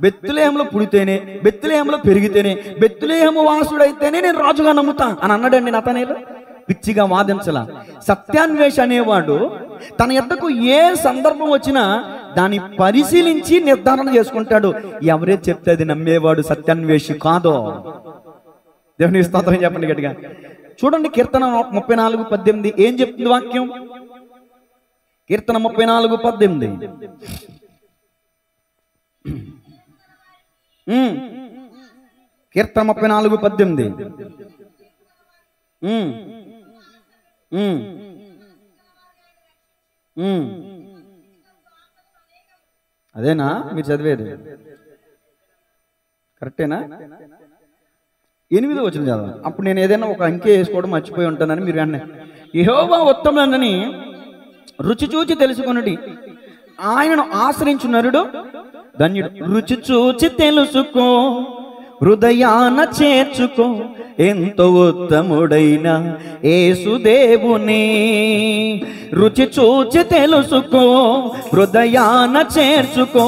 బెత్లెహేములో పుడితేనే, బెత్లెహేములో పెరిగితేనే, బెత్లెహేము వాసుడైతేనే నేను రాజుగా నమ్ముతా అని అన్నాడండి నతనీయులు. పిచ్చిగా వాదించల. సత్యాన్వేష అనేవాడు తన యొద్దకు ఏ సందర్భం వచ్చినా దాన్ని పరిశీలించి నిర్ధారణ చేసుకుంటాడు. ఎవరే చెప్తే అది నమ్మేవాడు సత్యాన్వేషి కాదో. దేవుని స్తోత్రం చెప్పండి గట్టిగా. చూడండి కీర్తన 34:18 ఏం చెప్తుంది వాక్యం? కీర్తన 34:18 కీర్తన 34:18 అదేనా మీరు చదివేది? కరెక్టేనా? 8వ వచనం చదవాలి. అప్పుడు నేను ఏదైనా ఒక అంకె వేసుకోవడం మర్చిపోయి ఉంటానని మీరు వెంటనే, యెహోవా ఉత్తముడని రుచి చూచి తెలుసుకొనుడి, ఆయనను ఆశ్రయించు నరుడు ధన్యుడు. రుచి చూచి తెలుసుకో, హృదయాన చేర్చుకో, ఎంతో ఉత్తముడైన యేసుదేవుని. రుచి చూచి తెలుసుకో, హృదయాన చేర్చుకో,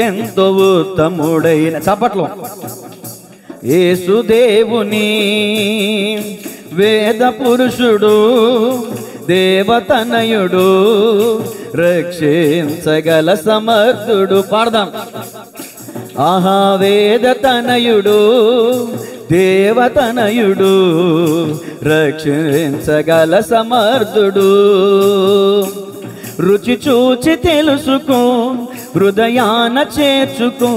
ఎంతో ఉత్తముడైన, చప్పట్లో, యేసుదేవుని. వేద పురుషుడు, దేవతనయుడు, రక్షించగల సమర్థుడు. పాడదాం. ఆహా వేదతనయుడు, దేవతనయుడు, రక్షించగల సమర్థుడు. రుచి చూచి తెలుసుకో, హృదయాన చేర్చుకో,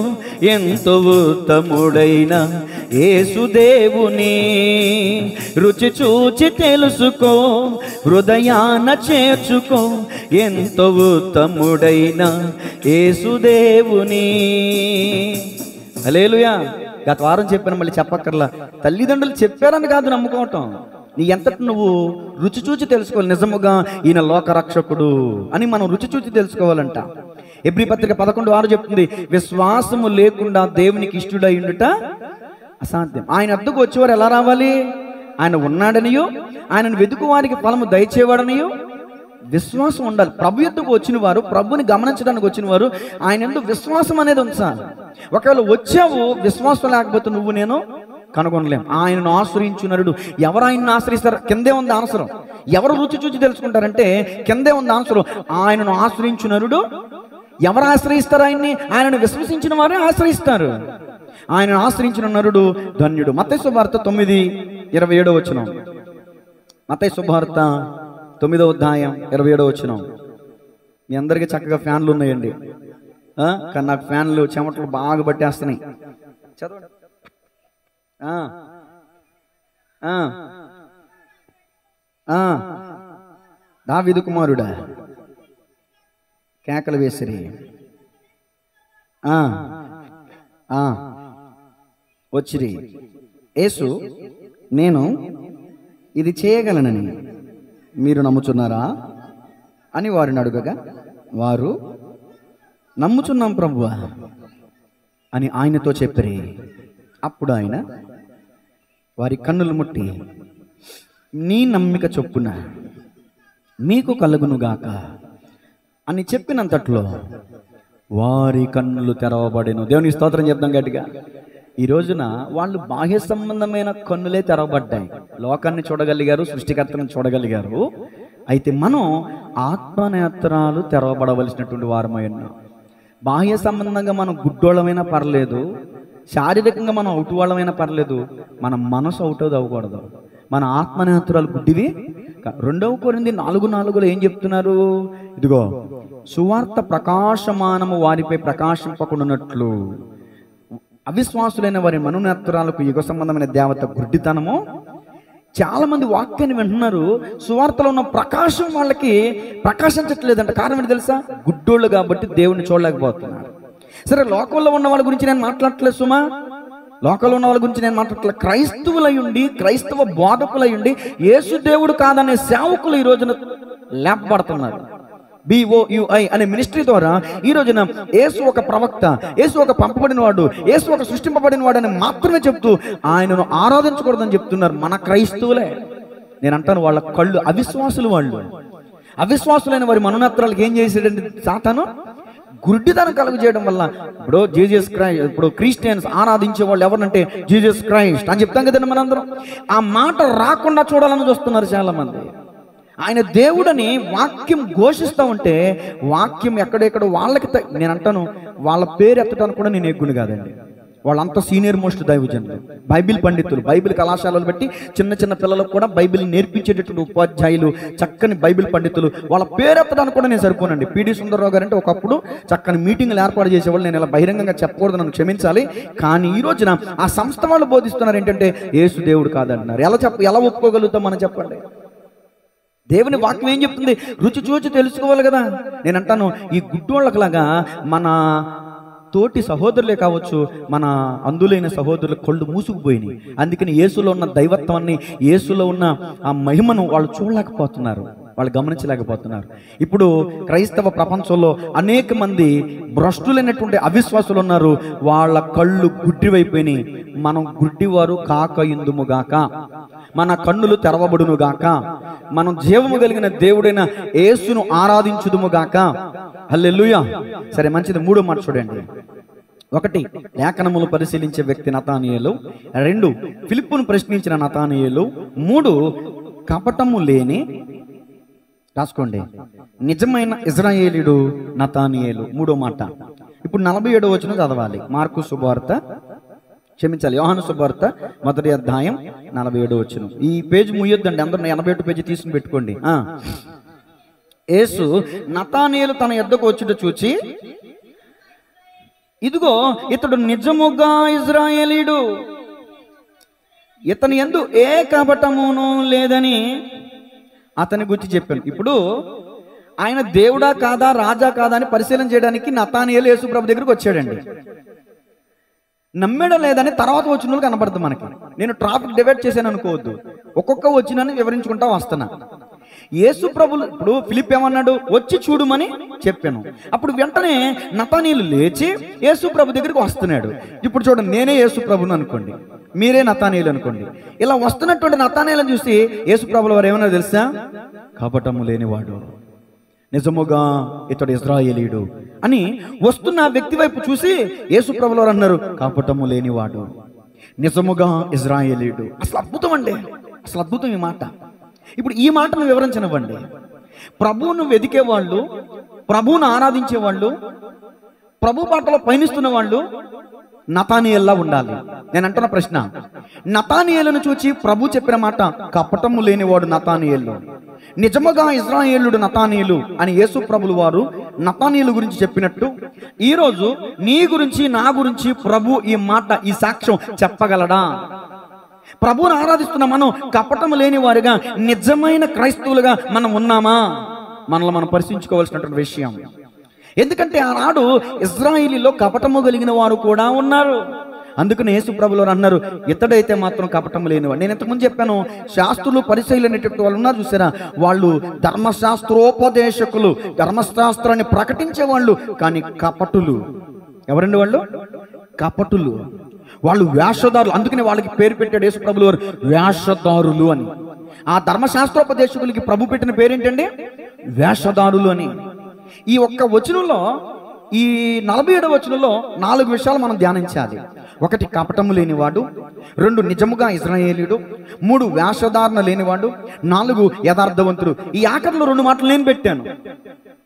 ఎంతో ఉత్తముడైన యేసుదేవుని. రుచి చూచి తెలుసుకో, హృదయాన చేర్చుకో, ఎంతో ఉత్తముడైన యేసుదేవుని. హల్లెలూయా. గత వారం చెప్పాను, మళ్ళీ చెప్పక్కర్లా. తల్లిదండ్రులు చెప్పారని కాదు నమ్ముకోవటం, నీ ఎంతటి నువ్వు రుచి చూచి తెలుసుకోవాలి. నిజముగా ఈయన లోకరక్షకుడు అని మనం రుచి చూచి తెలుసుకోవాలంట. హెబ్రీ పత్రిక 11:6 చెప్తుంది, విశ్వాసము లేకుండా దేవునికి ఇష్టడై ఉండుట అసాధ్యం. ఆయన వద్దకు వచ్చేవారు ఎలా రావాలి? ఆయన ఉన్నాడనియో, ఆయనను వెతుకు వారికి ఫలము దయచేవాడనియో విశ్వాసం ఉండాలి. ప్రభు యొద్దకు వచ్చిన వారు, ప్రభుని గమనించడానికి వచ్చిన వారు ఆయన యందు విశ్వాసం అనేది ఉంచాలి. ఒకవేళ వచ్చావు విశ్వాసం లేకపోతే నువ్వు నేను కనుగొనలేం. ఆయనను ఆశ్రయించు నరుడు. ఎవరు ఆయనను ఆశ్రయిస్తారు? కిందే ఉంది ఆన్సరం. ఎవరు రుచి చూచి తెలుసుకుంటారంటే కిందే ఉంది ఆన్సరం. ఆయనను ఆశ్రయించు నరుడు. ఎవరు ఆశ్రయిస్తారు ఆయన్ని? ఆయనను విశ్వసించిన వారే ఆశ్రయిస్తారు. ఆయనను ఆశ్రయించిన నరుడు ధన్యుడు. మత్తయి సువార్త 9:27 వచనం. మత్తయి సువార్త 9వ అధ్యాయం 27వ వచనం. మీ అందరికీ చక్కగా ఫ్యాన్లు ఉన్నాయండి. కానీ నాకు ఫ్యాన్లు చెమటలు బాగా పట్టేస్తున్నాయి. చదవండి. దావీదు కుమారుడా కేకలు వేసిరి. వచ్చిరి. యేసు నేను ఇది చేయగలనని మీరు నమ్ముచున్నారా అని వారిని అడుగగా వారు నమ్ముచున్నాం ప్రభువా అని ఆయనతో చెప్పిరి. అప్పుడు ఆయన వారి కన్నులు ముట్టి నీ నమ్మిక చొప్పున మీకు కలుగునుగాక అని చెప్పినంతట్లో వారి కన్నులు తెరవబడెను. దేవునికి స్తోత్రం చెప్దాం గట్టిగా. ఈ రోజున వాళ్ళు బాహ్య సంబంధమైన కన్నులే తెరవబడ్డాయి. లోకాన్ని చూడగలిగారు, సృష్టికర్తను చూడగలిగారు. అయితే మనం ఆత్మనేత్రాలు తెరవబడవలసినటువంటి వారమై ఉన్నాం. బాహ్య సంబంధంగా మనం గుడ్డోళ్ళమైనా పర్లేదు, శారీరకంగా మనం అవుటు వాళ్ళమైనా పర్లేదు, మన మనసు అవుతుంది అవ్వకూడదు. మన ఆత్మనేత్రాలు గుడ్డివి. 2 కొరింథీ 4:4 ఏం చెప్తున్నారు? ఇదిగో సువార్త ప్రకాశమానము వారిపై ప్రకాశింపకుండానట్లు అవిశ్వాసులైన వారి మనోనేత్రాలకు యుగ సంబంధమైన దేవత గుడ్డితనము. చాలా మంది వాక్యాన్ని వింటున్నారు, సువార్తలో ఉన్న ప్రకాశం వాళ్ళకి ప్రకాశించట్లేదంట. కారణం ఏంటి తెలుసా? గుడ్డోళ్ళు కాబట్టి దేవుణ్ణి చూడలేకపోతున్నారు. సరే, లోకంలో ఉన్న వాళ్ళ గురించి నేను మాట్లాడట్లేదు సుమా, లోకంలో ఉన్న వాళ్ళ గురించి నేను మాట్లాడట్లేదు. క్రైస్తవులై ఉండి, క్రైస్తవ బోధకులై ఉండి యేసు దేవుడు కాదనే సేవకులు ఈ రోజున లేపబడుతున్నారు. BOUI అనే మినిస్ట్రీ ద్వారా ఈ రోజున యేసు ఒక ప్రవక్త, యేసు ఒక పంపబడిన వాడు, యేసు ఒక సృష్టింపబడిన వాడు అని మాత్రమే చెప్తూ ఆయనను ఆరాధించకూడదని చెప్తున్నారు మన క్రైస్తవులే. నేను అంటాను, వాళ్ళ కళ్ళు అవిశ్వాసులు. వాళ్ళు అవిశ్వాసులైన వారి మనోనేత్రాలకు ఏం చేసేటంటే సాతాను గుడ్డితనం కలుగు చేయడం వల్ల. ఇప్పుడు జీసస్ క్రైస్ట్, ఇప్పుడు క్రిస్టియన్స్ ఆరాధించే వాళ్ళు ఎవరంటే జీసస్ క్రైస్ట్ అని చెప్తాం కదండి మనందరం. ఆ మాట రాకుండా చూడాలని చూస్తున్నారు చాలా మంది. ఆయన దేవుడని వాక్యం ఘోషిస్తూ ఉంటే వాక్యం ఎక్కడెక్కడ వాళ్ళకి నేను అంటాను, వాళ్ళ పేరు ఎత్తడానికి కూడా నేను ఎగ్గును కాదండి. వాళ్ళంతా సీనియర్ మోస్ట్ దైవజనులు, బైబిల్ పండితులు, బైబిల్ కళాశాలలు బట్టి చిన్న చిన్న పిల్లలకు కూడా బైబిల్ నేర్పించేటటువంటి ఉపాధ్యాయులు, చక్కని బైబిల్ పండితులు. వాళ్ళ పేరు ఎత్తడానికి కూడా నేను సరిపోనండి. PD సుందరరావు గారు అంటే ఒకప్పుడు చక్కని మీటింగ్లు ఏర్పాటు చేసేవాళ్ళు. నేను ఇలా బహిరంగంగా చెప్పకూడదు, నన్ను క్షమించాలి. కానీ ఈ రోజున ఆ సంస్థ వాళ్ళు బోధిస్తున్నారు ఏంటంటే యేసు దేవుడు కాదంటున్నారు. ఎలా ఒప్పుకోగలుగుతాం మనం చెప్పండి? దేవుని వాక్యం ఏం చెప్తుంది? రుచి చూచి తెలుసుకోవాలి కదా. నేను అంటాను, ఈ గుడ్డోళ్ళకులాగా మన తోటి సహోదరులే కావచ్చు, మన అందులైన సహోదరుల కళ్ళు మూసుకుపోయినాయి. అందుకని యేసులో ఉన్న దైవత్వాన్ని, యేసులో ఉన్న ఆ మహిమను వాళ్ళు చూడలేకపోతున్నారు, వాళ్ళు గమనించలేకపోతున్నారు. ఇప్పుడు క్రైస్తవ ప్రపంచంలో అనేక మంది భ్రష్టులైనటువంటి అవిశ్వాసులు ఉన్నారు. వాళ్ళ కళ్ళు గుడ్డివైపోయినాయి. మనం గుడ్డివారు కాక ఇందుముగాక, మన కన్నులు తెరవబడునుగాక, మనం జీవము కలిగిన దేవుడైన యేసును ఆరాధించుదుముగాక. హల్లెలూయా. సరే, మంచిది. 3వ మాట చూడండి. 1 లేఖనములు పరిశీలించే వ్యక్తి నతానియేలు, 2 ఫిలిప్పును ప్రశ్నించిన నతానియేలు, 3 కపటము లేని, రాసుకోండి, నిజమైన ఇజ్రాయేలీయుడు నతానియేలు. 3వ మాట. ఇప్పుడు 47వ వచనం చదవాలి. మార్కు శుభవార్త, క్షమించాలి, యోహాను శుభవార్త 1వ అధ్యాయం 47వ వచనం. ఈ పేజీ ముయ్యొద్దండి, అందరూ 88 పేజీ తీసుకుని పెట్టుకోండి. యేసు నతానియేలు తన యొద్దకు వచ్చుట చూచి, ఇదిగో ఇతడు నిజముగా ఇజ్రాయేలీయుడు, ఇతని యందు ఏ కపటమును లేదని అతని గురించి చెప్పాను. ఇప్పుడు ఆయన దేవుడా కాదా, రాజా కాదా అని పరిశీలన చేయడానికి నతానియేలు యేసు ప్రభు దగ్గరికి వచ్చాడండి. నమ్మేడం లేదని తర్వాత వచ్చిన వాళ్ళు కనపడుతుంది మనకి. నేను ట్రాఫిక్ డివైడ్ చేశాను అనుకోవద్దు, ఒక్కొక్క వచ్చినని వివరించుకుంటా వస్తున్నా. యేసు ప్రభులు ఇప్పుడు ఫిలిప్ ఏమన్నాడు? వచ్చి చూడుమని చెప్పాను. అప్పుడు వెంటనే నతానియేలు లేచి యేసు ప్రభు దగ్గరికి వస్తున్నాడు. ఇప్పుడు చూడండి, నేనే యేసు ప్రభును అనుకోండి, మీరే నతానియేలు అనుకోండి. ఇలా వస్తున్నటువంటి నతానియేలుని చూసి యేసు ప్రభుల వారు ఏమన్నారు తెలుసా? కపటము లేనివాడు, నిజముగా ఇతడు ఇజ్రాయేలీయుడు అని వస్తున్న వ్యక్తి వైపు చూసి యేసు ప్రభుల వారు అన్నారు, కపటము లేనివాడు, నిజముగా ఇజ్రాయేలీయుడు. అసలు అద్భుతం అండి, అసలు అద్భుతం ఈ మాట. ఇప్పుడు ఈ మాటను వివరించనివ్వండి. ప్రభువును వెతికే వాళ్ళు, ప్రభువును ఆరాధించే వాళ్ళు, ప్రభు బాటలో పయనిస్తున్న వాళ్ళు నతానియేల్లా ఉండాలి. నేను అంటున్న ప్రశ్న, నతానియేలును చూచి ప్రభు చెప్పిన మాట కపటము లేనివాడు నతానియేలు, నిజముగా ఇజ్రాయేలుడు నతానియేలు అని యేసు ప్రభులు వారు నతానీయుల గురించి చెప్పినట్టు ఈరోజు నీ గురించి నా గురించి ప్రభు ఈ మాట, ఈ సాక్ష్యం చెప్పగలడా? ప్రభువును ఆరాధిస్తున్న మనం కపటము లేని వారిగా, నిజమైన క్రైస్తవులుగా మనం ఉన్నామా? మనల్ని మనం పరిశీలించుకోవాల్సినటువంటి విషయం. ఎందుకంటే ఆనాడు ఇశ్రాయేలీలో కపటము కలిగిన వారు కూడా ఉన్నారు. అందుకని యేసు ప్రభులు అన్నారు, ఇతడైతే మాత్రం కపటం లేనివాడు. నేను ఇంతకుముందు చెప్పాను, శాస్త్రులు పరిచయులు అనేటువంటి వాళ్ళు ఉన్నారు చూసారా, వాళ్ళు ధర్మశాస్త్రోపదేశకులు, ధర్మశాస్త్రాన్ని ప్రకటించే వాళ్ళు, కానీ కపటులు. ఎవరండి వాళ్ళు? కపటులు. వాళ్ళు వేషధారులు. అందుకని వాళ్ళకి పేరు పెట్టాడు యేసు ప్రభులు వారు, వేషధారులు అని. ఆ ధర్మశాస్త్రోపదేశకులకి ప్రభు పెట్టిన పేరేంటండి? వేషధారులు అని. ఈ ఒక్క వచనంలో, ఈ 47వ వచనంలో 4 విషయాలు మనం ధ్యానించాలి. 1 కపటము లేనివాడు, 2 నిజముగా ఇశ్రాయేలీయుడు, 3 వేషధారణ లేనివాడు, 4 యథార్థవంతుడు. ఈ ఆఖరిలో 2 మాటలు నేను పెట్టాను.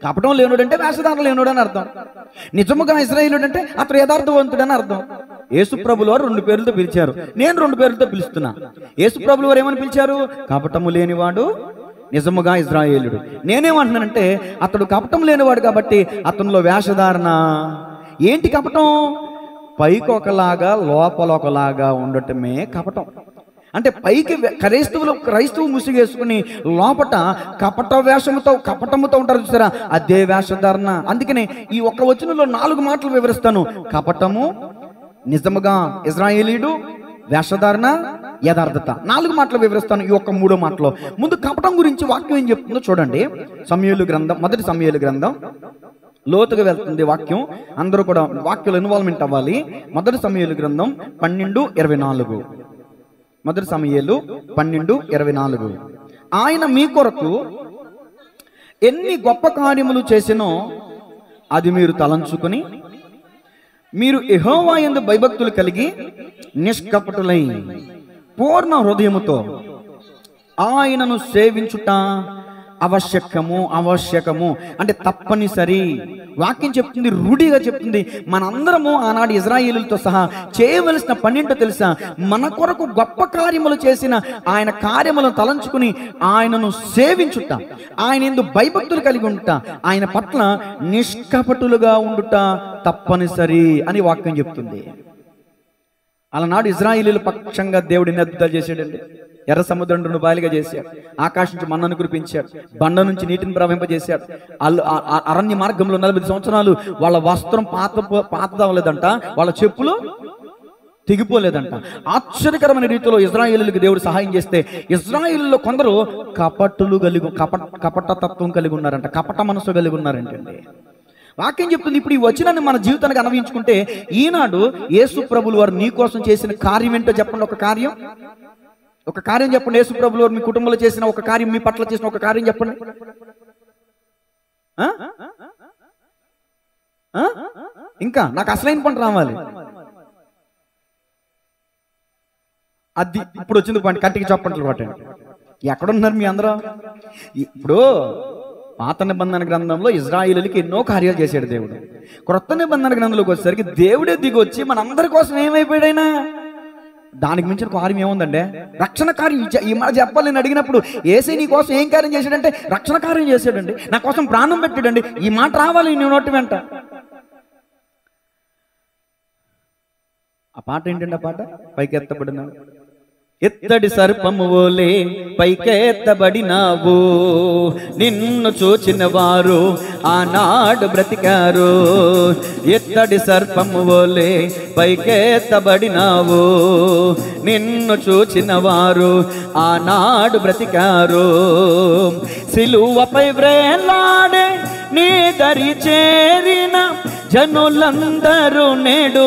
కపటం లేనుడు అంటే వేషధారణ లేనుడు అని అర్థం, నిజముగా ఇశ్రాయేలీయుడు అంటే అతడు యథార్థవంతుడు అని అర్థం. యేసు ప్రభులు వారు 2 పేర్లతో పిలిచారు, నేను 2 పేర్లతో పిలుస్తున్నా. యేసు ప్రభులు వారు ఏమని పిలిచారు? కపటము లేనివాడు, నిజముగా ఇశ్రాయేలీయుడు. నేనేమంటున్నానంటే అతడు కపటం లేనివాడు కాబట్టి అతనిలో వేషధారణ. ఏంటి కపటం? పైకి ఒకలాగా లోపల ఒకలాగా ఉండటమే కపటం. అంటే పైకి క్రైస్తవు ముసుగేసుకుని లోపట కపట వేషముతో, కపటముతో ఉంటారు చూసారా, అదే వేషధారణ. అందుకనే ఈ ఒక్క వచనంలో 4 మాటలు వివరిస్తాను. కపటము, నిజముగా ఇశ్రాయేలీయుడు, వేషధారణ, యథార్థత. 4 మాటలు వివరిస్తాను ఈ ఒక్క 3వ మాటలో. ముందు కపటం గురించి వాక్యం ఏం చెప్తుందో చూడండి. సమూయేలు గ్రంథం, 1 సమూయేలు గ్రంథం. లోతుగా వెళ్తుంది వాక్యం, అందరూ కూడా వాక్యంలో ఇన్వాల్వ్మెంట్ అవ్వాలి. 1 సమూయేలు గ్రంథం 12:24. 1 సమూయేలు 12:24. ఆయన మీ కొరకు ఎన్ని గొప్ప కార్యములు చేసినో అది మీరు తలంచుకొని, మీరు యెహోవా యందు భయభక్తులు కలిగి నిష్కపటులై పూర్ణ హృదయముతో ఆయనను సేవించుట ఆవశ్యకము. అంటే తప్పనిసరి. వాక్యం చెప్తుంది, రూఢిగా చెప్తుంది. మనందరము ఆనాడు ఇశ్రాయేలీయులతో సహా చేయవలసిన పని ఏంటో తెలుసా? మన కొరకు గొప్ప కార్యములు చేసిన ఆయన కార్యములను తలంచుకుని ఆయనను సేవించుట, ఆయన యందు భయభక్తులు కలిగి ఉంట, ఆయన పట్ల నిష్కపటులుగా ఉండుట తప్పనిసరి అని వాక్యం చెప్తుంది. అలనాడు ఇశ్రాయేలీయుల పక్షంగా దేవుడు ఎన్ని అద్భుతాలు చేశాడండి. ఎర్ర సముద్రం 2 పాయలుగా చేశాడు, ఆకాశం నుంచి మన్నను కురిపించాడు, బండ నుంచి నీటిని ప్రవహింపజేశాడు. అరణ్య మార్గంలో 40 సంవత్సరాలు వాళ్ళ వస్త్రం పాతదవలేదంట, వాళ్ళ చెప్పులు తెగిపోలేదంట. ఆశ్చర్యకరమైన రీతిలో ఇశ్రాయేలీయులకు దేవుడు సహాయం చేస్తే, ఇశ్రాయేలీయుల్లో కొందరు కపటతత్వం కలిగి ఉన్నారంట, కపట మనసు కలిగి ఉన్నారంటండి. వాక్యం చెప్తుంది. ఇప్పుడు ఈ వచనాన్ని మన జీవితానికి అన్వయించుకుంటే, ఈనాడు యేసు ప్రభులు వారు నీ కోసం చేసిన కార్యం ఏంటో చెప్పండి. ఒక కార్యం చెప్పండి. యేసు ప్రభులు వారు మీ కుటుంబంలో చేసిన ఒక కార్యం, మీ పట్ల చేసిన ఒక కార్యం చెప్పండి. ఇంకా నాకు అసలైన పంట రావాలి. అది ఇప్పుడు వచ్చింది పాయింట్. కంటికి చప్పట్లు కొట్టండి. ఎక్కడున్నారు మీ అందరూ? ఇప్పుడు పాత నిబంధన గ్రంథంలో ఇశ్రాయేలీయులకి ఎన్నో కార్యాలు చేశాడు దేవుడు. క్రొత్త నిబంధన గ్రంథంలోకి వచ్చేసరికి దేవుడే దిగి వచ్చి మనందరి కోసం ఏమైపోయాడైనా? దానికి మించిన కార్యం ఏముందండి? రక్షణ కార్యం. ఈ మాట చెప్పాలి. నేను అడిగినప్పుడు యేసయ్య నీ కోసం ఏం కార్యం చేశాడంటే రక్షణ కార్యం చేశాడండి, నా కోసం ప్రాణం పెట్టాడండి. ఈ మాట రావాలి నీ నోటి వెంట. ఆ పాట ఏంటండి? ఆ పాట పైకెత్తబడిన ఎత్తడి సర్పము వోలే పైకెత్తబడినావు, నిన్ను చూచిన వారు ఆనాడు బ్రతికారు. ఎత్తడి సర్పము వోలే పైకెత్తబడినావు, నిన్ను చూచిన వారు ఆనాడు బ్రతికారు. సిలువపై వ్రేలాడే నీ దరి చేరిన జనులందరూ నేడు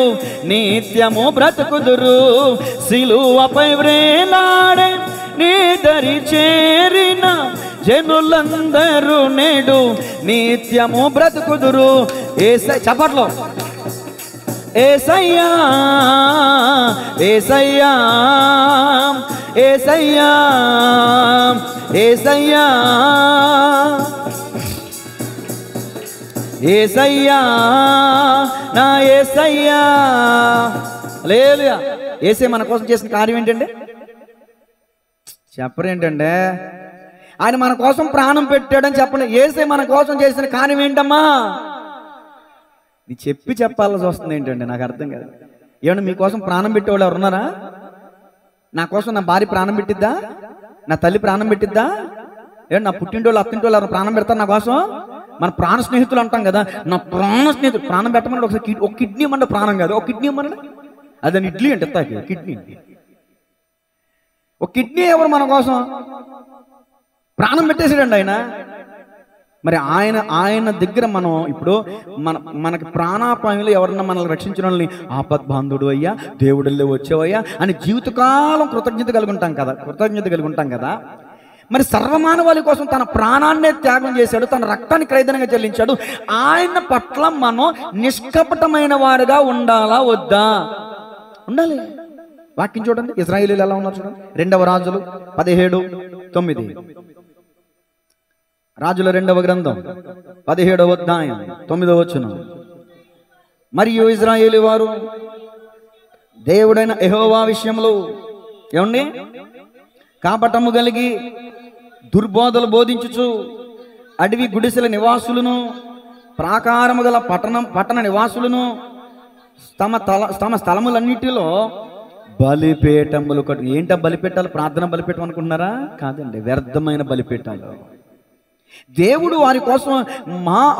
నిత్యము బ్రతుకుదురు. సిలువపై వ్రేలాడే నీ దరి చేరిన జనులందరూ నేడు నిత్యము బ్రతుకుదురు. చప్పట్లో యేసయ్యా యేసయ్యా యేసయ్యా యేసయ్యా యేసయ్యా నా యేసయ్యా. హల్లెలూయా. యేసయ్య మన కోసం చేసిన కార్యం ఏంటంటే చెప్పరేంటంటే ఆయన మన కోసం ప్రాణం పెట్టాడని చెప్పండి. యేసే మన కోసం చేసిన కార్యం ఏంటమ్మా? ఇది చెప్పాల్సి వస్తుంది ఏంటండి, నాకు అర్థం కాదు. ఏమన్నా మీకోసం ప్రాణం పెట్టేవాళ్ళు ఎవరు ఉన్నారా? నా కోసం నా భార్య ప్రాణం పెట్టిద్దా? నా తల్లి ప్రాణం పెట్టిద్దా? ఏమన్నా నా పుట్టింటోళ్ళు అత్తింటోళ్ళు ఎవరు ప్రాణం పెడతారు నా కోసం? మన ప్రాణ స్నేహితులు అంటాం కదా, నా ప్రాణ స్నేహితులు ప్రాణం పెట్టమని ఒకసారి ఒక కిడ్నీ ఇవ్వమంటే ప్రాణం కాదు, ఒక కిడ్నీ ఇవ్వమని అదని ఇడ్లీ అంటే కిడ్నీ. ఒక కిడ్నీ ఎవరు మన కోసం? ప్రాణం పెట్టేసాడండి ఆయన. మరి ఆయన దగ్గర మనం ఇప్పుడు మనకి ప్రాణాపాయంలో ఎవరన్నా మనల్ని రక్షించిన వాళ్ళని ఆపద్బాంధుడు అయ్యా, దేవుడిలో వచ్చేవయ్యా అని జీవితకాలం కృతజ్ఞత కలిగి ఉంటాం కదా. మరి సర్వమానవాళి కోసం తన ప్రాణాన్నే త్యాగం చేశాడు, తన రక్తాన్ని క్రయధనంగా చెల్లించాడు. ఆయన పట్ల మనం నిష్కపటమైన వారుగా ఉండాలా వద్దా? ఉండాలి. వాక్యం చూడండి, ఇశ్రాయేలీయులు ఎలా ఉన్నారు చూడండి. 2వ రాజులు 17:9. రాజుల 2వ గ్రంథం 17వ అధ్యాయం 9వ వచనం. మరియు ఇశ్రాయేలు వారు దేవుడైన యెహోవా విషయంలో ఏమండి కాపటము కలిగి దుర్బోధలు బోధించుచు అడవి గుడిసెల నివాసులను, ప్రాకారము గల పట్టణ నివాసులను తమ స్థలములన్నిటిలో బలిపీఠములు కట్టు. ఏంటో బలిపీఠాలు? ప్రార్థన బలిపీఠం అనుకుంటున్నారా? కాదండి, వ్యర్థమైన బలిపీఠాలు. దేవుడు వారి కోసం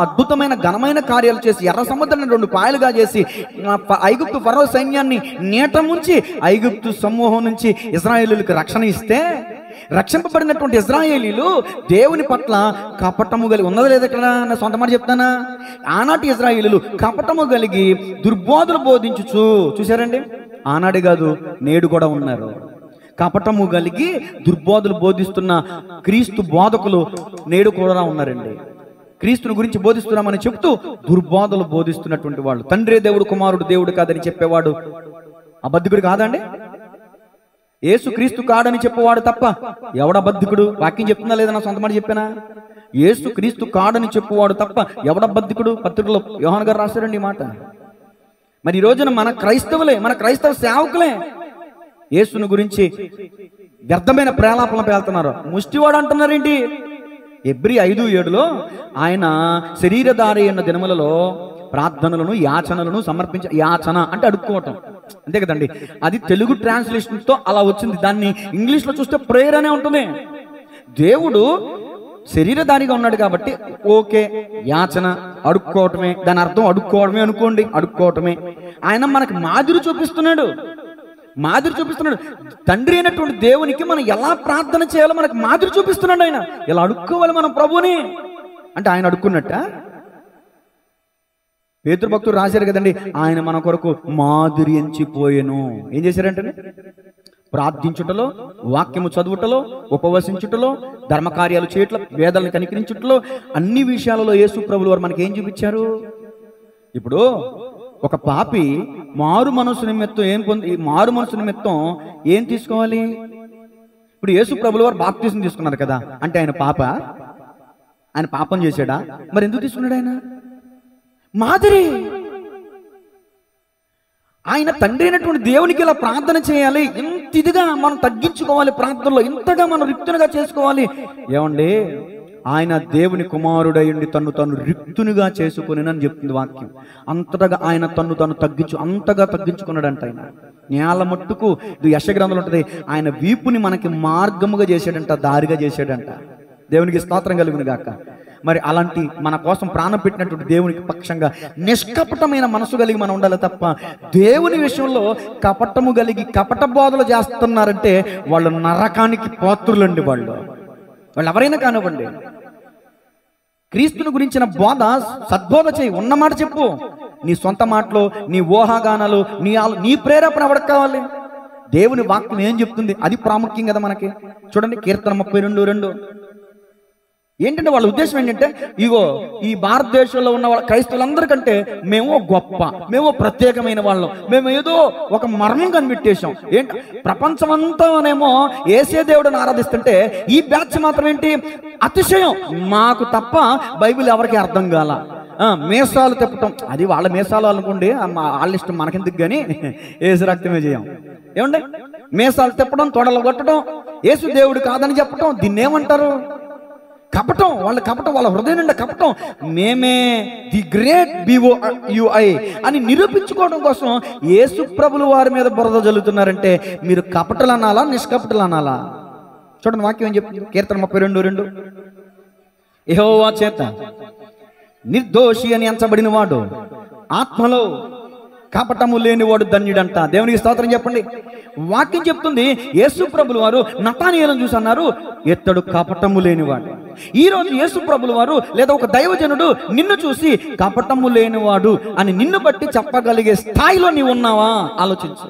అద్భుతమైన ఘనమైన కార్యాలు చేసి ఎర్ర సముద్రాన్ని 2 పాయలుగా చేసి ఐగుప్తు ఫరో సైన్యాన్ని నీట ముంచి ఐగుప్తు సమూహం నుంచి ఇశ్రాయేలీయులకు రక్షణ ఇస్తే, రక్షింపబడినటువంటి ఇశ్రాయేలీయులు దేవుని పట్ల కపటము కలిగి ఉన్నది లేదు. ఇక్కడ నా సొంత మాట చెప్తానా? ఆనాటి ఇశ్రాయేలీయులు కపటము కలిగి దుర్బోధలు బోధించుచు, చూసారండి, ఆనాడు కాదు నేడు కూడా ఉన్నారు. కపటము కలిగి దుర్బోధలు బోధిస్తున్న క్రీస్తు బోధకులు నేడు కూడా ఉన్నారండి. క్రీస్తుని గురించి బోధిస్తున్నామని చెప్తూ దుర్బోధలు బోధిస్తున్నటువంటి వాళ్ళు. తండ్రి దేవుడు, కుమారుడు దేవుడు కాదని చెప్పేవాడు అబద్ధికుడు కాదండి. యేసు క్రీస్తు కాడని చెప్పేవాడు తప్ప ఎవడబద్ధికుడు? వాక్యం చెప్తున్నా లేదా? నా సొంత మాట చెప్పానా? యేసు క్రీస్తు కాడని చెప్పువాడు తప్ప ఎవడబద్ధికుడు? పత్రికలో యోహాను గారు రాశారండి ఈ మాట. మరి ఈ రోజున మన క్రైస్తవ సేవకులే యేసుని గురించి వ్యర్థమైన ప్రేలాపన పేలుతున్నారు. ముష్టివాడు అంటున్నారేంటి? హెబ్రీ 5:7 ఆయన శరీరధారి అన్న దినములలో ప్రార్థనలను యాచనలను సమర్పించ, యాచన అంటే అడుక్కోవటం, అంతే కదండి. అది తెలుగు ట్రాన్స్లేషన్తో అలా వచ్చింది. దాన్ని ఇంగ్లీష్లో చూస్తే ప్రేయర్ అనే ఉంటుంది. దేవుడు శరీరధారిగా ఉన్నాడు కాబట్టి ఓకే, యాచన అడుక్కోవటమే, దాని అర్థం అడుక్కోవడమే అనుకోండి, అడుక్కోవటమే. ఆయన మనకు మాదిరి చూపిస్తున్నాడు. తండ్రి అయినటువంటి దేవునికి మనం ఎలా ప్రార్థన చేయాలో మనకు మాదిరి చూపిస్తున్నాడు. ఆయన ఎలా అడుక్కోవాలి మనం ప్రభుని అంటే ఆయన అడుక్కున్నట్ట. పేతురు భక్తుడు రాశారు కదండి, ఆయన మన కొరకు మాదిరి ఎంచిపోయెను. ఏం చేశారంటే ప్రార్థించుటలో, వాక్యము చదువుటలో, ఉపవసించుటలో, ధర్మకార్యాలు చేయట్లో, వేదాలను కనికరించుటలో, అన్ని విషయాలలో యేసు ప్రభులు వారు మనకి ఏం చూపించారు? ఇప్పుడు ఒక పాపి మారు మనసు నిమిత్తం ఏం తీసుకోవాలి? ఇప్పుడు యేసు ప్రభులు వారు బాప్తిసం తీసుకున్నారు కదా, అంటే ఆయన పాపం చేశాడా? మరి ఎందుకు తీసుకున్నాడు? ఆయన మాదిరి. ఆయన తండ్రి అయినటువంటి దేవునికి ఇలా ప్రార్థన చేయాలి, ఇంత ఇదిగా మనం తగ్గించుకోవాలి, ప్రార్థనలో ఇంతగా మనం రిక్తునిగా చేసుకోవాలి. ఏమండి, ఆయన దేవుని కుమారుడయుండి తను రిక్తునిగా చేసుకుని అని చెప్తుంది వాక్యం. అంతగా ఆయన తను అంతగా తగ్గించుకున్నాడంట. ఆయన నేల మట్టుకు, ఇది యెషయా గ్రంథంలో ఉంటుంది, ఆయన వీపుని మనకి మార్గముగా చేశాడంట, దారిగా చేశాడంట. దేవునికి స్తోత్రం కలుగును గాక. మరి అలాంటి మన కోసం ప్రాణం పెట్టినటువంటి దేవునికి పక్షంగా నిష్కపటమైన మనసు కలిగి మనం ఉండాలి తప్ప, దేవుని విషయంలో కపటము కలిగి కపట బోధలు చేస్తున్నారంటే వాళ్ళు నరకానికి పాత్రులండి. వాళ్ళు ఎవరైనా కానివ్వండి. క్రీస్తుని గురించిన బోధ, సద్బోధ చేయి, ఉన్నమాట చెప్పు. నీ సొంత మాటలు, నీ ఊహాగానాలు, నీ ప్రేరేపణ ఎవరికి కావాలి? దేవుని వాక్యం ఏం చెప్తుంది అది ప్రాముఖ్యం కదా మనకి. చూడండి, కీర్తన 32:2 ఏంటంటే వాళ్ళ ఉద్దేశం ఏంటంటే, ఇగో ఈ భారతదేశంలో ఉన్న క్రైస్తవులందరికంటే మేము గొప్ప, మేము ప్రత్యేకమైన వాళ్ళం, మేము ఏదో ఒక మర్మం కనిపెట్టేశాం. ఏంటి, ప్రపంచమంతానేమో యేసే దేవుడిని ఆరాధిస్తుంటే ఈ బ్యాచ్ మాత్రం ఏంటి అతిశయం. మాకు తప్ప బైబిల్ ఎవరికి అర్థం కాల. మీసాలు తిప్పటం, అది వాళ్ళ మీసాలు అనుకోండి, వాళ్ళ ఇష్టం, మనకెందుకు కానీ యేసు రక్తమే చేయం. ఏమండి, మీసాలు తిప్పడం, తొడలు కొట్టడం, యేసు దేవుడు కాదని చెప్పడం, దీన్ని ఏమంటారు? కపటం, వాళ్ళ హృదయం నిండా కపటం. మేమే ది గ్రేట్ BOUI అని నిరూపించుకోవడం కోసం యేసు ప్రభుల వారి మీద బురద జల్లుతున్నారంటే మీరు కపటలు అనాలా, నిష్కపటలు అనాలా? చూడండి వాక్యం ఏం చెప్తుంది. కీర్తన 32:2, యెహోవా చేత నిర్దోషి అని ఎంచబడిన వాడు, ఆత్మలో కపటము లేనివాడు ధన్యుడంట. దేవునికి స్తోత్రం చెప్పండి. వాక్యం చెప్తుంది యేసు ప్రభుల వారు నతానీయేలును చూసి అన్నారు, ఇతడు కపటము లేనివాడు. ఈ రోజు యేసు ప్రభుల వారు లేదా ఒక దైవజనుడు నిన్ను చూసి కపటము లేనివాడు అని నిన్ను బట్టి చెప్పగలిగే స్థాయిలో నీవు ఉన్నావా? ఆలోచించు.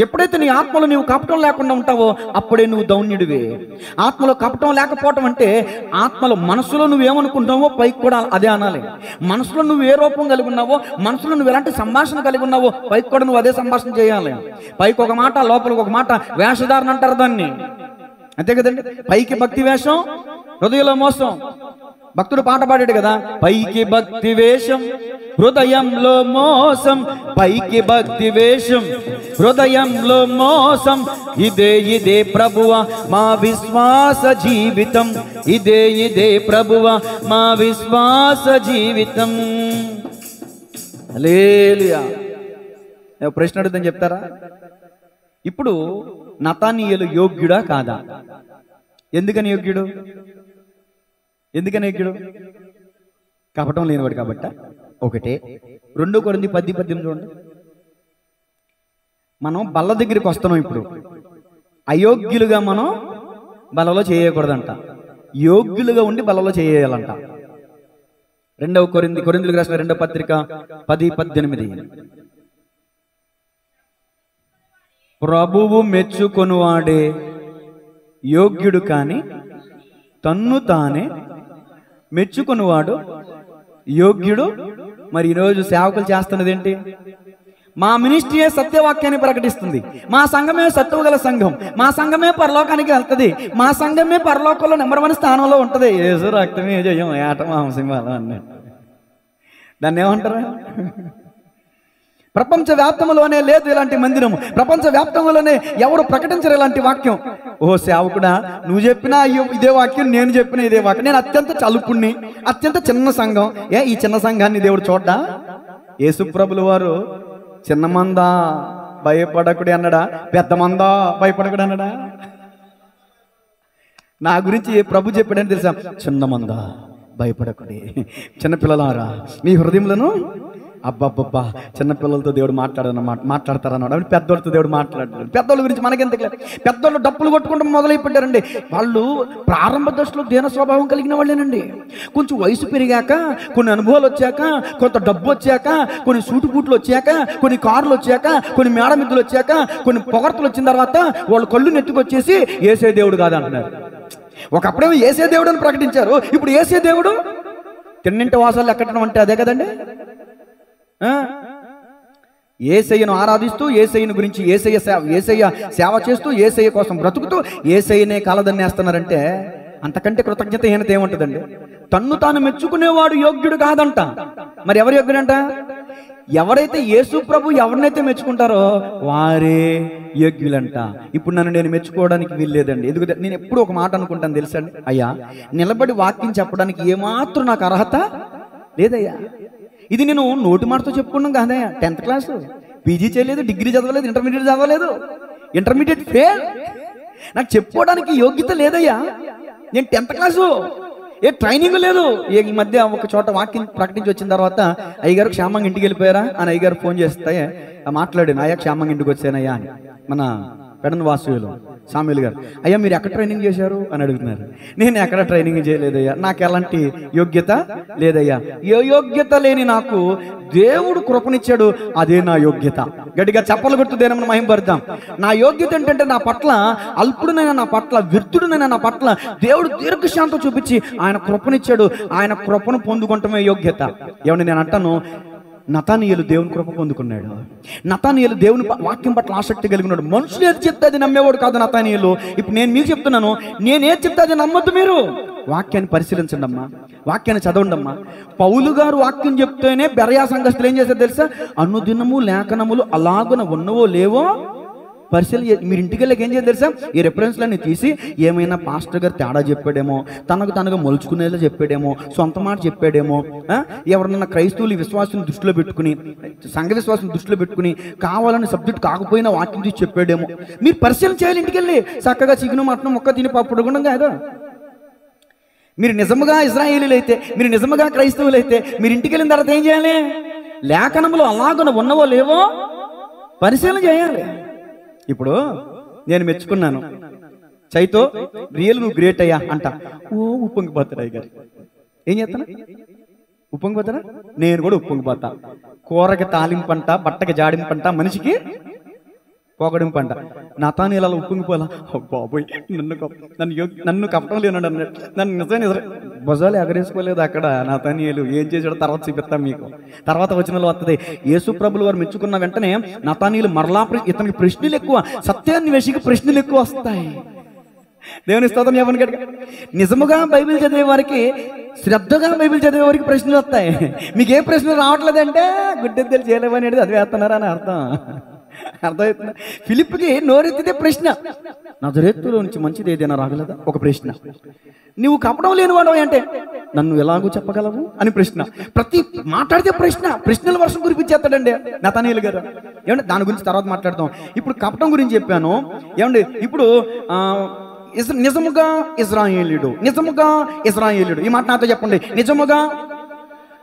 ఎప్పుడైతే నీ ఆత్మలో నీవు కపటం లేకుండా ఉంటావో అప్పుడే నువ్వు ధన్యుడివే. ఆత్మలో కపటం లేకపోవటం అంటే ఆత్మలో మనసులో నువ్వేమనుకుంటావో పైకి కూడా అదే అనాలి. మనసులో నువ్వు ఏ రూపం కలిగి ఉన్నావో, మనసులో నువ్వు ఎలాంటి సంభాషణ కలిగి ఉన్నావో పైకి కూడా నువ్వు అదే సంభాషణ చేయాలి. పైకి ఒక మాట, లోపలికి ఒక మాట, వేషధారణ అంటారు దాన్ని. అంతే కదండి. పైకి భక్తి వేషం, హృదయంలో మోసం. భక్తుడు పాట పాడాడు కదా, పైకి భక్తి వేషం హృదయంలో మోసం, పైకి భక్తి వేషం హృదయంలో మోసం, ఇదే ప్రభువా మా విశ్వాస జీవితం, ఇదే ప్రభువా మా విశ్వాస జీవితం. హల్లెలూయా. ప్రశ్న అడుగుదని చెప్తారా? ఇప్పుడు నతానీయేలు యోగ్యుడా కాదా? ఎందుకని యోగ్యుడు? కపటం లేనివాడు కాబట్టి ఒకటే. 2 కొరింథీ 10:18 చూడండి. మనం బల్ల దగ్గరికి వస్తున్నాం. ఇప్పుడు అయోగ్యులుగా మనం బలలో చేయకూడదంట, యోగ్యులుగా ఉండి బలలో చేయాలంట. 2 కొరింథీయులకు రాసిన 2వ పత్రిక 10:18, ప్రభువు మెచ్చుకొనువాడే యోగ్యుడు కాని తన్ను తానే మెచ్చుకున్నవాడు యోగ్యుడు. మరి ఈరోజు సేవకులు చేస్తున్నది ఏంటి? మా మినిస్ట్రీయే సత్యవాక్యాన్ని ప్రకటిస్తుంది, మా సంఘమే సత్తువ గల సంఘం, మా సంఘమే పరలోకానికి వెళ్తుంది, మా సంఘమే పరలోకంలో నెంబర్ 1 స్థానంలో ఉంటుంది. యేసు రక్తమే జయం ఏటమాంసింహాలు అన్నట్టు. దాన్ని ఏమంటారా? ప్రపంచ వ్యాప్తంలోనే లేదు ఇలాంటి మందిరము, ప్రపంచ వ్యాప్తంలోనే ఎవరు ప్రకటించరు ఇలాంటి వాక్యం. ఓ సేవకుడా, నువ్వు చెప్పినా ఇదే వాక్యం, నేను చెప్పిన ఇదే వాక్యం. నేను అత్యంత చలుపుణ్ణి, అత్యంత చిన్న సంఘం. ఈ చిన్న సంఘాన్ని దేవుడు చూడ్డా? యేసు ప్రభుల వారు చిన్న మందా భయపడకుడి అన్నాడా? పెద్ద మందా భయపడకుడు అన్నాడా? నా గురించి ప్రభు చెప్పాడని తెలుసా? చిన్న మందా భయపడకుడి, చిన్నపిల్లలారా మీ హృదయములను అబ్బబ్బబ్బా చిన్నపిల్లలతో దేవుడు మాట్లాడతారన్నాడు. పెద్దోళ్ళతో దేవుడు మాట్లాడాడు. పెద్దోళ్ళ గురించి మనకెందుకు? పెద్దోళ్ళు డప్పులు కొట్టుకుంటూ మొదలైపెట్టారండి. వాళ్ళు ప్రారంభ దశలో దీన స్వభావం కలిగిన వాళ్ళేనండి. కొంచెం వయసు పెరిగాక, కొన్ని అనుభవాలు వచ్చాక, కొంత డబ్బు వచ్చాక, కొన్ని సూటు బూట్లు వచ్చాక, కొన్ని కార్లు వచ్చాక, కొన్ని మేడమిద్దులు వచ్చాక, కొన్ని పొగర్తలు వచ్చిన తర్వాత వాళ్ళు కళ్ళు నెత్తుకొచ్చేసి యేసే దేవుడు కాదంటున్నారు. ఒకప్పుడేమో యేసే దేవుడు అని ప్రకటించారు, ఇప్పుడు యేసే దేవుడు తిన్నింటి వాసాలు ఎక్కడం అంటే అదే కదండి. యేసయ్యను ఆరాధిస్తూ, యేసయ్యను గురించి యేసయ్య సేవ చేస్తూ, యేసయ్య కోసం బ్రతుకుతూ యేసయ్యనే కాలదన్నేస్తున్నారంటే అంతకంటే కృతజ్ఞతహీనత ఏముంటుందండి? తన్ను తాను మెచ్చుకునేవాడు యోగ్యుడు కాదంట. మరి ఎవరు యోగ్యుడంట? ఎవరైతే యేసు ప్రభు ఎవరినైతే మెచ్చుకుంటారో వారే యోగ్యులంట. ఇప్పుడు నన్ను నేను మెచ్చుకోవడానికి వీల్లేదండి. ఎందుకంటే నేను ఎప్పుడు ఒక మాట అనుకుంటాను తెలుసండి, అయ్యా నిలబడి వాక్యం చెప్పడానికి ఏమాత్రం నాకు అర్హత లేదయ్యా. ఇది నేను నోటి మాటతో చెప్పుకున్నాం కాదయ్యా. 10th క్లాసు, పీజీ చేయలేదు, డిగ్రీ చదవలేదు, ఇంటర్మీడియట్ చదవలేదు, ఇంటర్మీడియట్ ఫెయిల్. నాకు చెప్పుకోవడానికి యోగ్యత లేదయ్యా. నేను 10th క్లాసు, ట్రైనింగ్ లేదు. ఈ మధ్య ఒక చోట వాక్యం ప్రకటించి వచ్చిన తర్వాత అయ్యగారు క్షేమంగా ఇంటికి వెళ్ళిపోయారా అని అయ్యగారు ఫోన్ చేస్తే మాట్లాడాను, అయ్యా క్షేమంగా ఇంటికి వచ్చానయ్యా అని. మన పెడన వాసులు సామ్యులు గారు, అయ్యా మీరు ఎక్కడ ట్రైనింగ్ చేశారు అని అడుగుతున్నారు. నేను ఎక్కడ ట్రైనింగ్ చేయలేదయ్యా, నాకు ఎలాంటి యోగ్యత లేదయ్యా. ఏ యోగ్యత లేని నాకు దేవుడు కృపనిచ్చాడు, అదే నా యోగ్యత. గట్టిగా చెప్పలు కొట్టు దేనమ్మని మహింపరుద్దాం. నా యోగ్యత ఏంటంటే నా పట్ల అల్పుడునైనా, నా పట్ల విర్తుడునైనా, నా పట్ల దేవుడు దీర్ఘశాంతం చూపించి ఆయన కృపనిచ్చాడు. ఆయన కృపను పొందుకుంటమే యోగ్యత. ఏమని నేను అంటాను, నతానీయేలు దేవుని కృప పొందుకున్నాడు. నతానీయేలు దేవుని వాక్యం పట్ల ఆసక్తి కలిగి ఉన్నాడు. మనుషులు ఏది చెప్తే అది నమ్మేవాడు కాదు నతానీయేలు. ఇప్పుడు నేను మీకు చెప్తున్నాను, నేనేది చెప్తే అది నమ్మొద్దు. మీరు వాక్యాన్ని పరిశీలించండి అమ్మా, వాక్యాన్ని చదవండి అమ్మా. పౌలు గారు వాక్యం చెప్తేనే బెరయా సంఘస్థులు ఏం చేశారు తెలుసా? అనుదినము లేఖనములు అలాగున ఉన్నవో లేవో పరిశీలన మీరు ఇంటికి వెళ్ళాక ఏం చేయాలి తెలుసా? ఈ రెఫరెన్స్లన్నీ తీసి ఏమైనా పాస్టర్ గారు తేడా చెప్పాడేమో, తనగా మలుచుకునేలా చెప్పాడేమో, సొంత మాట చెప్పాడేమో, ఎవరన్నా క్రైస్తవులు విశ్వాసం దృష్టిలో పెట్టుకుని, సంఘ విశ్వాసం దృష్టిలో పెట్టుకుని కావాలని సబ్జెక్ట్ కాకపోయినా వాక్యం తీసి చెప్పాడేమో మీరు పరిశీలన చేయాలి. ఇంటికి వెళ్ళి చక్కగా చికెను మటన్ మొక్క తిని పప్పుడు గుణం కాదు. మీరు నిజముగా ఇజ్రాయేలీలు అయితే, మీరు నిజముగా క్రైస్తవులు అయితే మీరు ఇంటికి వెళ్ళిన తర్వాత ఏం చేయాలి? లేఖనంలో అలాగ ఉన్నవో లేవో పరిశీలన చేయాలి. ఇప్పుడు నేను మెచ్చుకున్నాను, చైతో రియల్ నువ్వు గ్రేట్ అయ్యా అంట. ఉప్పొంగిపోతాడు అయ్య గారు. ఏం చేస్తాను? ఉప్పొంగిపోతారా? నేను కూడా ఉప్పొంగిపోతా. కూరకి తాలింపంట, బట్టకి జాడింపంట, మనిషికి పోగడింపంట. నతానీయులు అలా ఉప్పొంగిపోలా, బాబోయ్ నన్ను కప్పటం లేనాడు అన్నట్టు. నన్ను నిజమైన భుజాలు ఎగరేసుకోలేదు అక్కడ నతానీయులు. ఏం చేశాడో తర్వాత చూపిస్తాం మీకు, తర్వాత వచనంలో వస్తుంది. యేసు ప్రభులు వారు మెచ్చుకున్న వెంటనే నతానీయులు మరలా ఇతనికి ప్రశ్నలు ఎక్కువ, సత్యాన్వేషికి ప్రశ్నలు ఎక్కువ వస్తాయి. దేవుని స్తోత్రం చెప్పండి గట్టిగా. నిజముగా బైబిల్ చదివే వారికి, శ్రద్ధగా బైబిల్ చదివే వారికి ప్రశ్నలు వస్తాయి. మీకు ఏ ప్రశ్నలు రావట్లేదంటే గుడ్డెద్దలు చేయలేవనేది అది వేస్తున్నారని అర్థం. అర్థమవుతుందా? ఫిలిప్కి నోరెత్తితే ప్రశ్న, నజరేతులో నుంచి మంచిది ఏదైనా రాగలదా? ఒక ప్రశ్న. నువ్వు కపడం లేనివాడు అంటే నన్ను ఎలాగూ చెప్పగలవు అని ప్రశ్న. ప్రతి మాట్లాడితే ప్రశ్నల వర్షం కురిపించేస్తాడండి నతానీయులు గారు. ఏమంటే దాని గురించి తర్వాత మాట్లాడతాం. ఇప్పుడు కపటం గురించి చెప్పాను. ఏమండి ఇప్పుడు నిజముగా ఇజ్రాయేలీయుడు, నిజముగా ఇజ్రాయేలీయుడు, ఈ మాట నాతో చెప్పండి.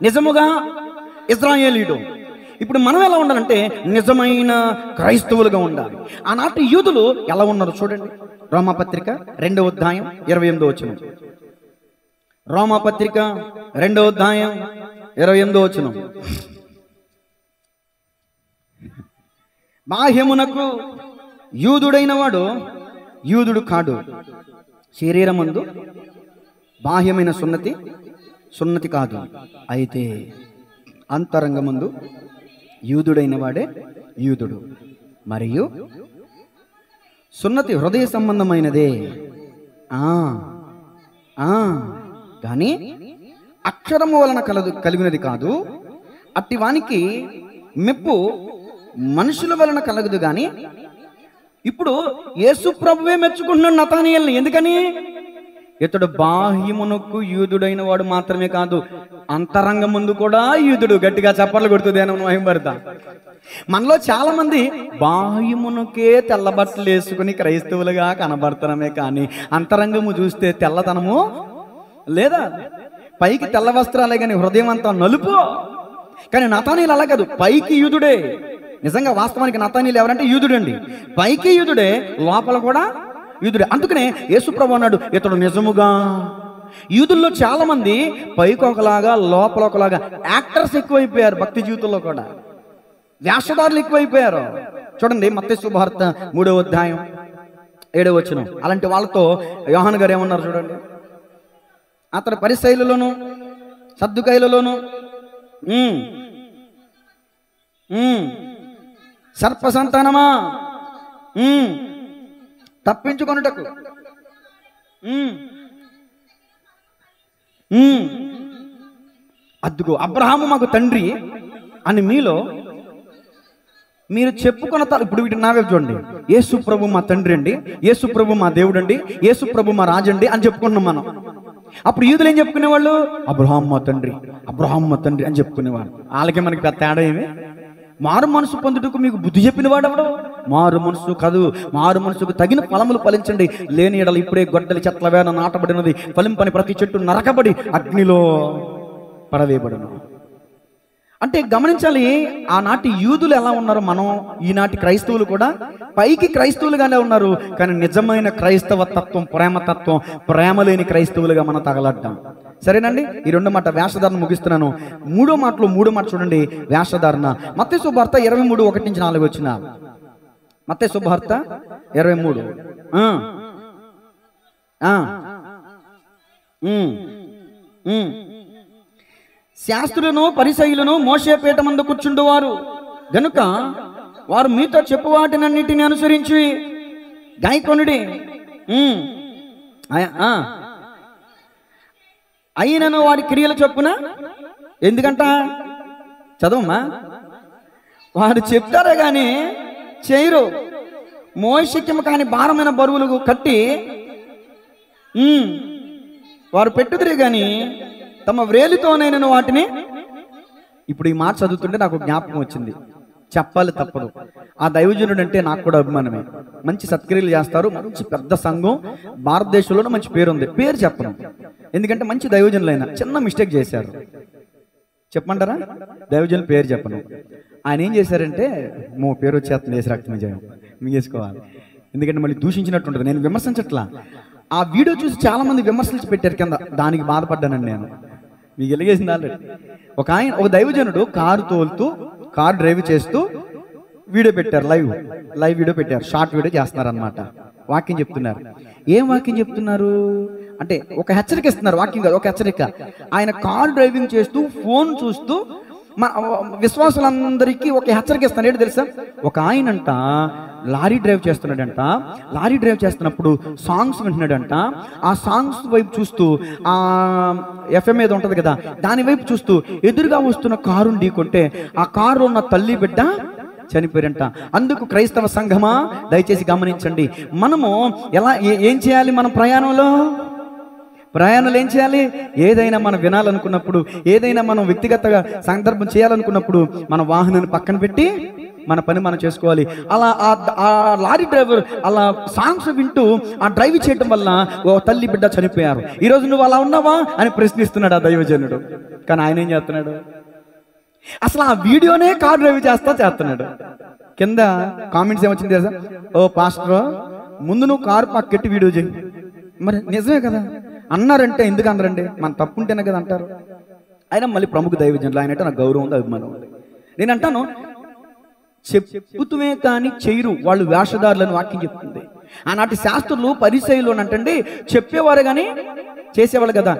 నిజముగా ఇజ్రాయేలీయుడు. ఇప్పుడు మనం ఎలా ఉండాలంటే నిజమైన క్రైస్తవులుగా ఉండాలి. ఆనాటి యూదులు ఎలా ఉన్నారు చూడండి. రోమాపత్రిక 2వ అధ్యాయం 28వ వచనం. రోమాపత్రిక 2వ అధ్యాయం 28వ వచనం. బాహ్యమునకు యూదుడైన వాడు యూదుడు కాడు, శరీరమందు బాహ్యమైన సున్నతి కాదు, అయితే అంతరంగమందు యూదుడైన వాడే యూదుడు, మరియు సున్నతి హృదయ సంబంధమైనదే కానీ అక్షరము వలన కలిగినది కాదు. అట్టి వానికి మెప్పు మనుషుల వలన కలగదు. కానీ ఇప్పుడు యేసు ప్రభువే మెచ్చుకుంటున్నాడు నతానీయుల్ని. ఎందుకని? ఇతడు బాహ్యమునకు యూదుడైన వాడు మాత్రమే కాదు, అంతరంగ ముందు కూడా యూదుడు. గట్టిగా చప్పట్లు కొడుతుంది అని మహిమపడతా. మనలో చాలా మంది బాహ్యమునకే తెల్ల బట్టలు వేసుకుని క్రైస్తవులుగా కనబడతామే, కానీ అంతరంగము చూస్తే తెల్లతనము లేదా. పైకి తెల్ల వస్త్రాలే కానీ హృదయం అంతా నలుపు. కానీ నతానీయులు అలా కాదు, పైకి యూదుడే. నిజంగా వాస్తవానికి నతానీయులు ఎవరంటే యూదుడండి. పైకి యూదుడే, లోపల కూడా యూదుడే. అందుకనే యేసుప్రభు అన్నాడు ఇతడు నిజముగా. యూదుల్లో చాలా మంది పైకి ఒకలాగా లోపల ఒకలాగా యాక్టర్స్ ఎక్కువైపోయారు. భక్తి జీవితంలో కూడా వేషధారులు ఎక్కువైపోయారు. చూడండి మత్తయి శుభవార్త 3వ అధ్యాయం 7వ వచనం. అలాంటి వాళ్ళతో యోహాను గారు ఏమన్నారు చూడండి. అతడు పరిసయ్యులలోను సద్దుకయ్యులలోను సర్ప సంతానమా తప్పించుకొనుటకు అద్దుకో అబ్రహాము మాకు తండ్రి అని మీలో మీరు చెప్పుకున్న ఇప్పుడు వీటి నావే చూడండి. యేసు ప్రభు మా తండ్రి అండి, యేసు ప్రభు మా దేవుడు అండి, యేసు ప్రభు మా రాజండి అని చెప్పుకున్నాం మనం. అప్పుడు యూదులు ఏం చెప్పుకునేవాళ్ళు? అబ్రహాం మా తండ్రి, అబ్రహాం మా తండ్రి అని చెప్పుకునేవాళ్ళు. వాళ్ళకి మనకి పెద్ద తేడా ఏమి? మారు మనసు పొందుటకు మీకు బుద్ధి చెప్పిన వాడు ఎవడు? మారు మనసు కాదు, మారు మనసుకు తగిన ఫలములు ఫలించండి. లేని ఎడల ఇప్పుడే గొడ్డలి చెట్ల వేన నాటబడినది, ఫలింపని ప్రతి చెట్టు నరకబడి అగ్నిలో పడవేయబడును. అంటే గమనించాలి, ఆనాటి యూదులు ఎలా ఉన్నారు, మనం ఈనాటి క్రైస్తవులు కూడా పైకి క్రైస్తవులుగానే ఉన్నారు. కానీ నిజమైన క్రైస్తవ తత్వం, ప్రేమతత్వం, ప్రేమ లేని క్రైస్తవులుగా మనం తగలడ్డాం. సరేనండి, ఈ 2 మాట వేషధారణ ముగిస్తున్నాను. 3వ మాట చూడండి, వేషధారణ. మత్తయి శుభవార్త 23:1-4 వచ్చిన మత్తయి శుభవార్త 23. శాస్త్రులను పరిసయ్యులను మోషే పీఠమందు కూర్చుండువారు గనుక వారు మీతో చెప్పు వాటినన్నిటిని అనుసరించి గాయకొనుడి. అయినను వాడి క్రియలు చొప్పున. ఎందుకంట చదవమ్మా, వాడు చెప్తారే కానీ చేయరు. మోయశక్యము కాని భారమైన బరువులు కట్టి వారు పెట్టుదురే గాని తమ వ్రేలితోనైనను వాటిని. ఇప్పుడు ఈ మాట చదువుతుంటే నాకు జ్ఞాపకం వచ్చింది, చెప్పాలి తప్పదు. ఆ దైవజనుడు అంటే నాకు కూడా అభిమానమే. మంచి సత్క్రియలు చేస్తారు, మంచి పెద్ద సంఘం, భారతదేశంలోనే మంచి పేరు ఉంది. పేరు చెప్పను ఎందుకంటే మంచి దైవజనులైన చిన్న మిస్టేక్ చేశారు. చెప్పమంటారా? దైవజనుల పేరు చెప్పను. ఆయన ఏం చేశారంటే, పేరు వచ్చేస్తుంది వేసి రక్తం విజయం మిగేసుకోవాలి, ఎందుకంటే మళ్ళీ దూషించినట్టు ఉంటుంది. నేను విమర్శించట్లా, ఆ వీడియో చూసి చాలా మంది విమర్శలు పెట్టారు కింద, దానికి బాధపడ్డానండి నేను. మీకు ఎలిగేసింది ఆల్రెడీ. ఒక దైవజనుడు కారు తోలుతూ, కారు డ్రైవ్ చేస్తూ వీడియో పెట్టారు, లైవ్ వీడియో పెట్టారు, షార్ట్ వీడియో చేస్తున్నారు అనమాట. వాక్యం చెప్తున్నారు. ఏం వాక్యం చెప్తున్నారు అంటే ఒక హెచ్చరిక ఇస్తున్నారు, వాక్యం కాదు, ఒక హెచ్చరిక. ఆయన కార్ డ్రైవింగ్ చేస్తూ ఫోన్ చూస్తూ విశ్వాసులందరికీ ఒక హెచ్చరిక ఇస్తాను. ఏంటి తెలుసా? ఒక ఆయనంట లారీ డ్రైవ్ చేస్తున్నాడంట. లారీ డ్రైవ్ చేస్తున్నప్పుడు సాంగ్స్ వింటున్నాడంట. ఆ సాంగ్స్ వైపు చూస్తూ, ఆ ఎఫ్ఎం ఏదో ఉంటుంది కదా, దాని వైపు చూస్తూ ఎదురుగా వస్తున్న కారుని ఢీకొంటే ఆ కారులో ఉన్న తల్లి బిడ్డ చనిపోయారంట. అందుకు క్రైస్తవ సంఘమా దయచేసి గమనించండి, మనము ఏం చేయాలి? మన ప్రయాణాలు ఏం చేయాలి? ఏదైనా మనం వినాలనుకున్నప్పుడు, ఏదైనా మనం వ్యక్తిగతంగా సందర్భం చేయాలనుకున్నప్పుడు మన వాహనాన్ని పక్కన పెట్టి మన పని మనం చేసుకోవాలి. అలా ఆ లారీ డ్రైవర్ అలా సాంగ్స్ వింటూ ఆ డ్రైవ్ చేయడం వల్ల ఓ తల్లి బిడ్డ చనిపోయారు. ఈరోజు నువ్వు అలా ఉన్నావా అని ప్రశ్నిస్తున్నాడు ఆ దైవజనుడు. కానీ ఆయన ఏం చేస్తున్నాడు? అసలు ఆ వీడియోనే కార్ డ్రైవ్ చేస్తున్నాడు. కింద కామెంట్స్ ఏమొచ్చింది తెలుసా? ఓ పాస్టర్, ముందు నువ్వు కారు పక్కెట్టి వీడియో చేయి. మరి నిజమే కదా అన్నారంటే ఎందుకు అనరండి? మన తప్పు ఉంటేనే కదా అంటారు. ఆయన మళ్ళీ ప్రముఖ దైవజనులు, ఆయన అంటే నాకు గౌరవం ఉంది, అభిమానం ఉంది. నేను అంటాను, చెప్పుతుమే కానీ చెయ్యరు వాళ్ళు వేషధారులను వాక్యం చెప్తుంది. ఆనాటి శాస్త్రులు పరిసయ్యులు అంటండి చెప్పేవారు కానీ చేసేవాళ్ళు కదా.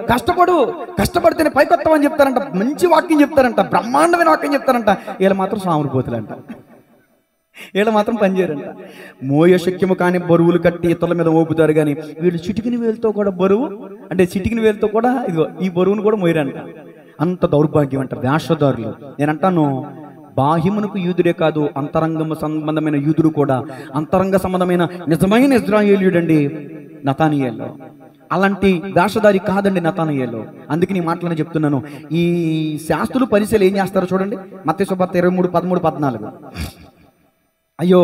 కష్టపడితేనే పైకొత్తామని చెప్తారంట, మంచి వాక్యం చెప్తారంట, బ్రహ్మాండమైన వాక్యం చెప్తారంట. వీళ్ళు మాత్రం సామరిపోతులంట, వీళ్ళు మాత్రం పనిచేయరంట. మోయశక్యము కాని బరువులు కట్టి ఇతరుల మీద మోపుతారు కానీ వీళ్ళు చిటికిన వేలుతో కూడా బరువు, అంటే చిటికిన వేలుతో కూడా ఇదిగో ఈ బరువును కూడా మోయరంట. అంత దౌర్భాగ్యం అంటారు వేషధారులు. నేనంటాను, బాహ్యమునకు యూదుడే కాదు, అంతరంగము సంబంధమైన యూదుడు కూడా, అంతరంగ సంబంధమైన నిజమైన ఇశ్రాయేలీయుడండి నతానియేలు. అలాంటి వేషధారి కాదండి నతానియేలు. అందుకే నీ మాటలని చెప్తున్నాను. ఈ శాస్త్రులు పరిశీలన ఏం చేస్తారో చూడండి. మత్తయి సువార్త 23:13-14. అయ్యో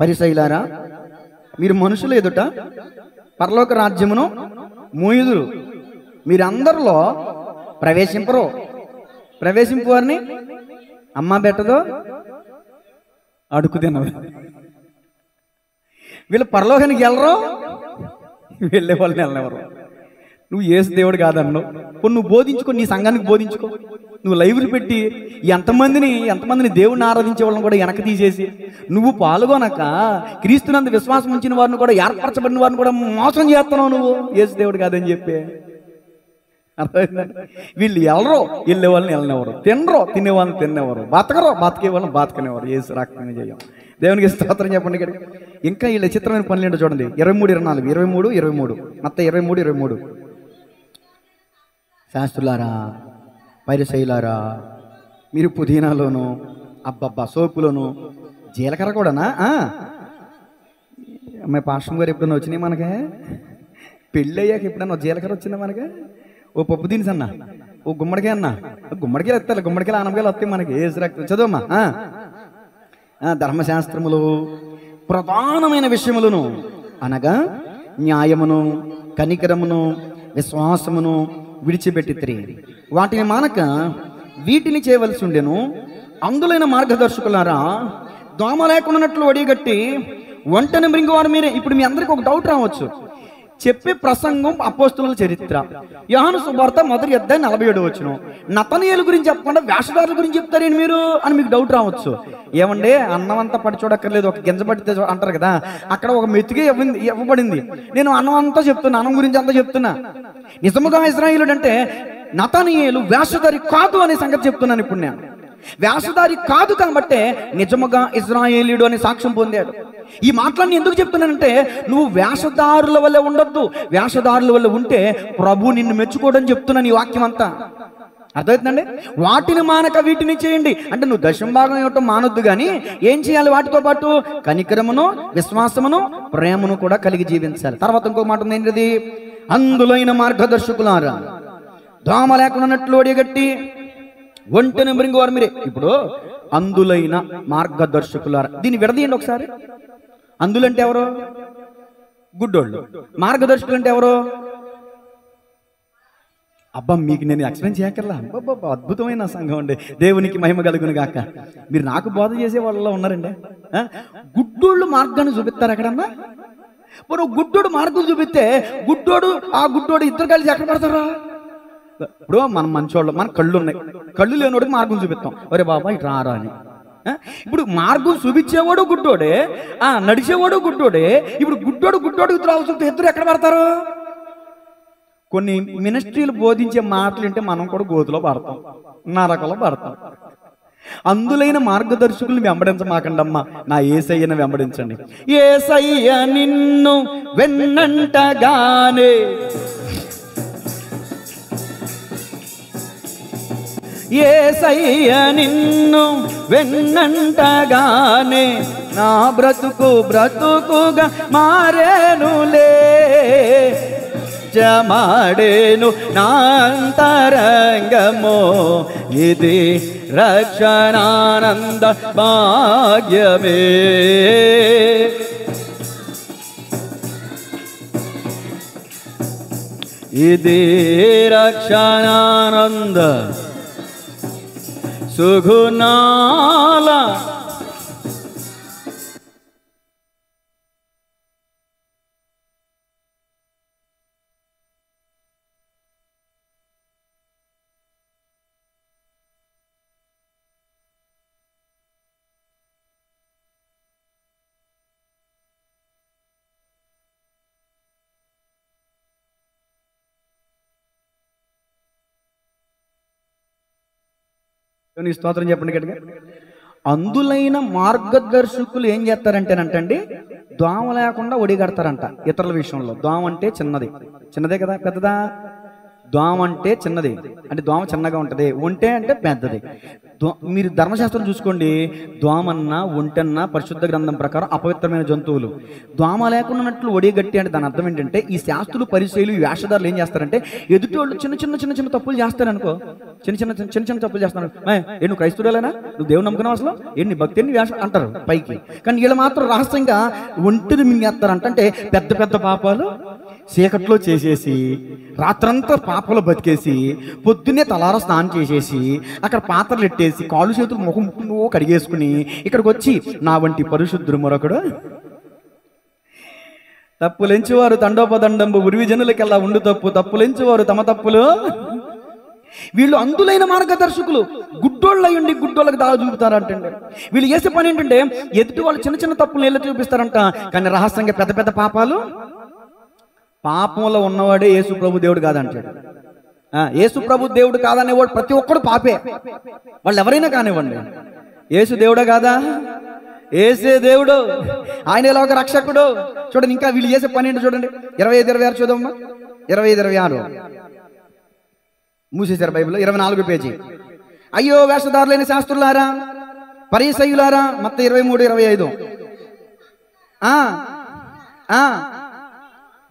పరిసయ్యులారా, మీరు మనుషులు ఎదుట పరలోక రాజ్యమును మోయుదురు, మీరందరిలో ప్రవేశింపు వారిని అమ్మ పెట్టదో అడుగు తినదు. వీళ్ళు పరలోకానికి వెళ్ళరు, వెళ్ళే వాళ్ళని వెళ్ళనివ్వరు. నువ్వు యేసు దేవుడు కాదన్నావు, కొన్ని నువ్వు బోధించుకో, నీ సంఘానికి బోధించుకో. నువ్వు లైవ్లు పెట్టి ఎంతమందిని దేవుడిని ఆరాధించే వాళ్ళని కూడా వెనక్కి తీసేసి నువ్వు పాల్గొనక క్రీస్తునందు విశ్వాసం ఉంచిన వారిని కూడా, ఏర్పరచబడిన వారిని కూడా మోసం చేస్తున్నావు నువ్వు, యేసు దేవుడు కాదని చెప్పి. అర్థమైందండి? వీళ్ళు వెళ్ళే వాళ్ళని వెళ్ళనివ్వరు, తినే వాళ్ళని తినేవారు, బతికే వాళ్ళని బతకనేవారు. యేసు రక్తమే జయం. దేవునికి స్తోత్రం చెప్పండి. ఇక్కడ ఇంకా వీళ్ళ చిత్రమైన పనులు ఏంటో చూడండి. 23:24 మత్తయి 23:23. శాస్త్రులారా, పరిసయ్యులారా, మీరు పుదీనాలోను సోపులోను జీలకర్ర కూడానా? అమ్మాయి పాశ్రం గారు ఎప్పుడన్నా వచ్చినాయి మనకే? పెళ్ళి అయ్యాక ఎప్పుడన్నా జీలకర్ర వచ్చిందా మనకే? ఓ పప్పు దినుసు అన్న, ఓ గుమ్మడికాయ అన్న, గుమ్మడికాయలు ఎత్తాలి, గుమ్మడికాయలు ఆనపకాయలు వస్తాయి మనకి. ఏసు రక్తం చదువమ్మా. ధర్మశాస్త్రములు ప్రధానమైన విషయములను అనగా న్యాయమును, కనికరమును, విశ్వాసమును విడిచిపెట్టి వాటిని మానక వీటిని చేయవలసి ఉండెను. అందులైన మార్గదర్శకులారా, దోమ లేకున్నట్లు వడిగట్టి వంటని మృంగువారు మీరే. ఇప్పుడు మీ అందరికి ఒక డౌట్ రావచ్చు. చెప్పే ప్రసంగం అపోస్తలుల చరిత్ర, యోహాను సువార్త 1:47. నతనయేలు గురించి చెప్పకుండా వేషధారుల గురించి చెప్తారేంటి మీరు అని మీకు డౌట్ రావచ్చు. ఏమంటే అన్నం అంతా పడి చూడక్కర్లేదు, ఒక గింజ పడితే అంటారు కదా, అక్కడ ఒక మెతుకే ఇవ్వబడింది. నేను అన్నం అంతా చెప్తున్నా, అన్నం గురించి అంతా చెప్తున్నా. నిజముగా ఇశ్రాయేలుడు అంటే నతనయేలు వేషధారి కాదు అనే సంగతి చెప్తున్నాను. ఇప్పుడు నేను వేషధారి కాదు కాబట్టే నిజముగా ఇశ్రాయేలీయుడు అనే సాక్ష్యం పొందాడు. ఈ మాటలన్నీ ఎందుకు చెప్తున్నానంటే, నువ్వు వేషధారుల వల్ల ఉండొద్దు. వేషధారుల వల్ల ఉంటే ప్రభు నిన్ను మెచ్చుకోవడం చెప్తున్నాను ఈ వాక్యం అంతా. అర్థమవుతుందండి? వాటిని మానక వీటిని చేయండి అంటే నువ్వు దశంభాగం ఇవ్వటం మానొద్దు, కానీ ఏం చేయాలి? వాటితో పాటు కనికరమును, విశ్వాసమును, ప్రేమను కూడా కలిగి జీవించాలి. తర్వాత ఇంకో మాట ఉంది, ఏంటిది? అందులైన మార్గదర్శకులారా, దోమ లేకున్నట్లు ఒడిగట్టి ఒంటెను మృంగువారు మీరే. ఇప్పుడు అందులైన మార్గదర్శకులారా, దీన్ని విడదీయండి ఒకసారి. అందులంటే ఎవరు? గుడ్డోళ్ళు. మార్గదర్శకులు అంటే ఎవరు? అబ్బా, మీకు నేను ఎక్స్ప్లెయిన్ చేయక్కర్లా. అబ్బా, అద్భుతమైన సంఘం అండి. దేవునికి మహిమ కలుగును గాక. మీరు నాకు బోధ చేసే వాళ్ళలో ఉన్నారండి. గుడ్డోళ్ళు మార్గాన్ని చూపిస్తారు ఎక్కడన్నా? మరి గుడ్డోడు మార్గం చూపిస్తే ఆ గుడ్డోడు ఇద్దరు కలిసి ఎక్కడ పడతారా? ఇప్పుడు మనం మంచోళ్ళు, మన కళ్ళు ఉన్నాయి, కళ్ళు లేనివాడికి మార్గం చూపిస్తాం, ఒరే బాబా ఇటు రారా అని. ఇప్పుడు మార్గం చూపించేవాడు గుడ్డోడే, నడిచేవాడు గుడ్డోడే. ఇప్పుడు గుడ్డోడు ఇద్దరు ఎక్కడ పడతారు? కొన్ని మినిస్ట్రీలు బోధించే మాటలు అంటే మనం కూడా గోతులో పడతాం, నరకలో పడతాం. అందులైన మార్గదర్శకుల్ని వెంబడించమాకండమ్మా, నా యేసయ్యను వెంబడించండి. యేసయ్య నిన్ను వెన్నంటగానే, యేసయ్య నిన్ను వెన్నంటగానే నా బ్రతుకుగా మారేనులే. జమాడేను నాంతరంగమో ఇది రక్షణానంద భాగ్యమే. ఇది రక్షణానంద సుగుణాల స్తోత్రం చెప్పండి గట్టిగా. అందులైన మార్గదర్శకులు ఏం చేస్తారంటేనంటండి, దోమ లేకుండా ఒడిగడతారంట ఇతరుల విషయంలో. దోమ అంటే చిన్నదే కదా, పెద్దదా? దోమ అంటే చిన్నది, అంటే దోమ చిన్నగా ఉంటుంది. ఒంటె అంటే పెద్దది. మీరు ధర్మశాస్త్రం చూసుకోండి, దోమన్నా ఒంటెన్నా పరిశుద్ధ గ్రంథం ప్రకారం అపవిత్రమైన జంతువులు. దోమ లేకున్నట్లు ఒడిగట్టి అంటే దాని అర్థం ఏంటంటే, ఈ శాస్త్రులు, పరిచయులు, ఈ వేషధారులు ఏం చేస్తారంటే, ఎదుటి వాళ్ళు చిన్న తప్పులు చేస్తారనుకో, చిన్న తప్పులు చేస్తున్నారు. నువ్వు క్రైస్తవులేనా, నువ్వు దేవుని నమ్ముకున్నావు, అసలు ఎన్ని భక్తి ఎన్ని వేషం అంటారు పైకి, కానీ వీళ్ళు మాత్రం రహస్యంగా ఒంటిని మింగేస్తారంట. అంటే పెద్ద పాపాలు చీకట్లో చేసేసి, రాత్రంతా పాపలు బతికేసి, పొద్దున్నే తలార స్నానం చేసేసి, అక్కడ పాత్రలు ఎట్టేసి, కాళ్ళు చేతులు ముఖం కడిగేసుకుని ఇక్కడికి వచ్చి నా వంటి పరిశుద్ధుడు మరొకడు. తప్పులెంచువారు తండోపదండంబు ఉరివి జనులకెల్లా ఉండు తప్పులెంచువారు తమ తప్పులు. వీళ్ళు అందులైన మార్గదర్శకులు. గుడ్డోళ్ళు అయ్యండి, గుడ్డోళ్ళకి దారి చూపుతారంటండి. వీళ్ళు చేసే పని ఏంటంటే, ఎదుటి వాళ్ళు చిన్న తప్పులు నీళ్ళు చూపిస్తారంట, కానీ రహస్యంగా పెద్ద పాపాలు. పాపంలో ఉన్నవాడే యేసు ప్రభు దేవుడు కాదంటాడు. యేసు ప్రభు దేవుడు కాదనేవాడు ప్రతి ఒక్కడు పాపే, వాళ్ళు ఎవరైనా కానివ్వండి. యేసు దేవుడా కాదా? యేసే దేవుడు, ఆయనలో ఒక రక్షకుడు. చూడండి, ఇంకా వీళ్ళు చేసే పని ఏంటో చూడండి. 25-26 చూద్దామా. 25-26 మూసేశారు బైబిల్లో. 24 పేజీ. అయ్యో వేషధారులైన శాస్త్రులారా, పరిసయ్యులారా. మత్తయి 23-25.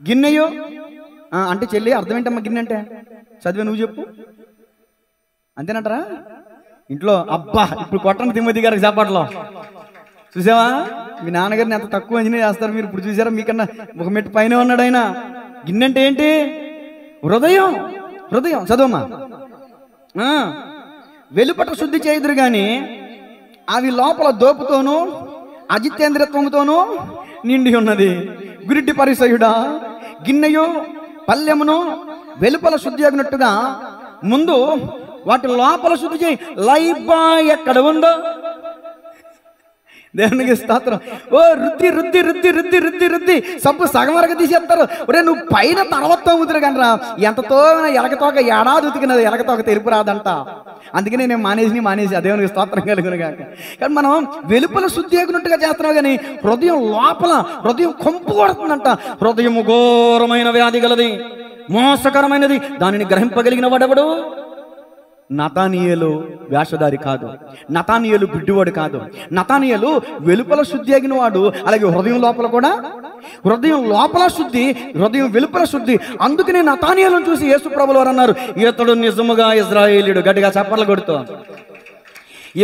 గిన్నెయో అంటే చెల్లి అర్థం ఏంటమ్మా గిన్నె అంటే? చదివే నువ్వు చెప్పు, అంతేనంటారా? ఇంట్లో అబ్బా ఇప్పుడు కొట్టండి తిమ్మతి గారికి చేపట్లో. చూసావా, మీ నాన్నగారిని ఎంత తక్కువ అంచనా చేస్తారు మీరు. ఇప్పుడు చూసారా, మీకన్నా ఒక మెట్టు పైన ఉన్నాడు ఆయన. గిన్నె అంటే ఏంటి? హృదయం. చదవమ్మా. వెలుపట శుద్ధి చేయుదురు గాని అవి లోపల దోపుతోనూ అజితేంద్రియత్వముతోనూ నిండి ఉన్నది. గురిటి పరిసయుడా, గిన్నెయు పల్లెమును వెలుపల శుద్ధి అగినట్టుగా ముందు వాటి లోపల శుద్ధి చేయి. లైబా ఎక్కడ ఉందో దేవునికి స్తోత్రం. ఓ రుద్ది సబ్బు సగం వరకు తీసేస్తారు. ఒరే నువ్వు పైన తర్వాత ఉతురు కనరా, ఎంతతో ఎలకతోక ఏడాది ఉతికినది ఎలకతోక తెలుపు రాదంట. అందుకనే నేను మానేసి ఆ దేవునికి స్తోత్రం కలుగును కాక. కానీ మనం వెలుపల శుద్ధి ఆగినట్టుగా చేస్తున్నావు, కానీ హృదయం కొంపు కొడుతుందంట. హృదయము ఘోరమైన వ్యాధి గలది, మోసకరమైనది, దానిని గ్రహింపగలిగిన వాడెవడు? నతానియేలు వేషధారి కాదు, నతానియేలు గుడ్డివాడు కాదు, నతానియేలు వెలుపల శుద్ధి అగిన వాడు, అలాగే హృదయం లోపల కూడా, హృదయం లోపల శుద్ధి, హృదయం వెలుపల శుద్ధి. అందుకనే నతానియేలును చూసి యేసు ప్రభువు వారు అన్నారు, ఇతడు నిజముగా ఇశ్రాయేలీయుడు. గట్టిగా చప్పట్లు కొడుతూ.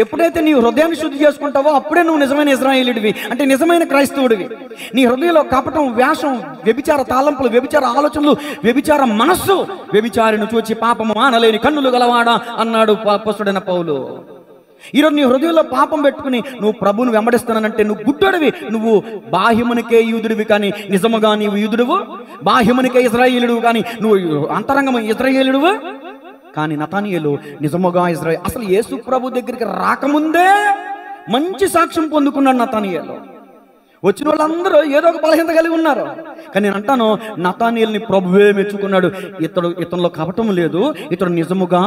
ఎప్పుడైతే నీ హృదయాన్ని శుద్ధి చేసుకుంటావో అప్పుడే నువ్వు నిజమైన ఇశ్రాయేలీయుడివి, అంటే నిజమైన క్రైస్తవుడివి. నీ హృదయంలో కపటం, వేషం, వ్యభిచార తాళంపులు, వ్యభిచార ఆలోచనలు, వ్యభిచార మనస్సు, వ్యభిచారిని చూచి పాపము మానలేని కన్నులు గలవాడా అన్నాడు అపొస్తలుడైన పౌలు. ఈరోజు నీ హృదయంలో పాపం పెట్టుకుని నువ్వు ప్రభువును వెంబడిస్తున్నానంటే నువ్వు గుడ్డోడివి. నువ్వు బాహ్యమునికే యూదుడివి కానీ నిజముగా నీవు యూదుడువు, బాహ్యమునికే ఇశ్రాయేలీయుడువు కానీ నువ్వు అంతరంగము ఇశ్రాయేలీయుడువు. కానీ నతానియేలు నిజముగా ఇశ్రాయేలు. అసలు యేసు ప్రభు దగ్గరికి రాకముందే మంచి సాక్ష్యం పొందుకున్నాడు నతానియేలు. వచ్చిన వాళ్ళందరూ ఏదో ఒక బలహీనత కలిగి ఉన్నారు. కానీ నేను అంటాను, నతానియేలుని ప్రభువే మెచ్చుకున్నాడు. ఇతనిలో కపటం లేదు, ఇతడు నిజముగా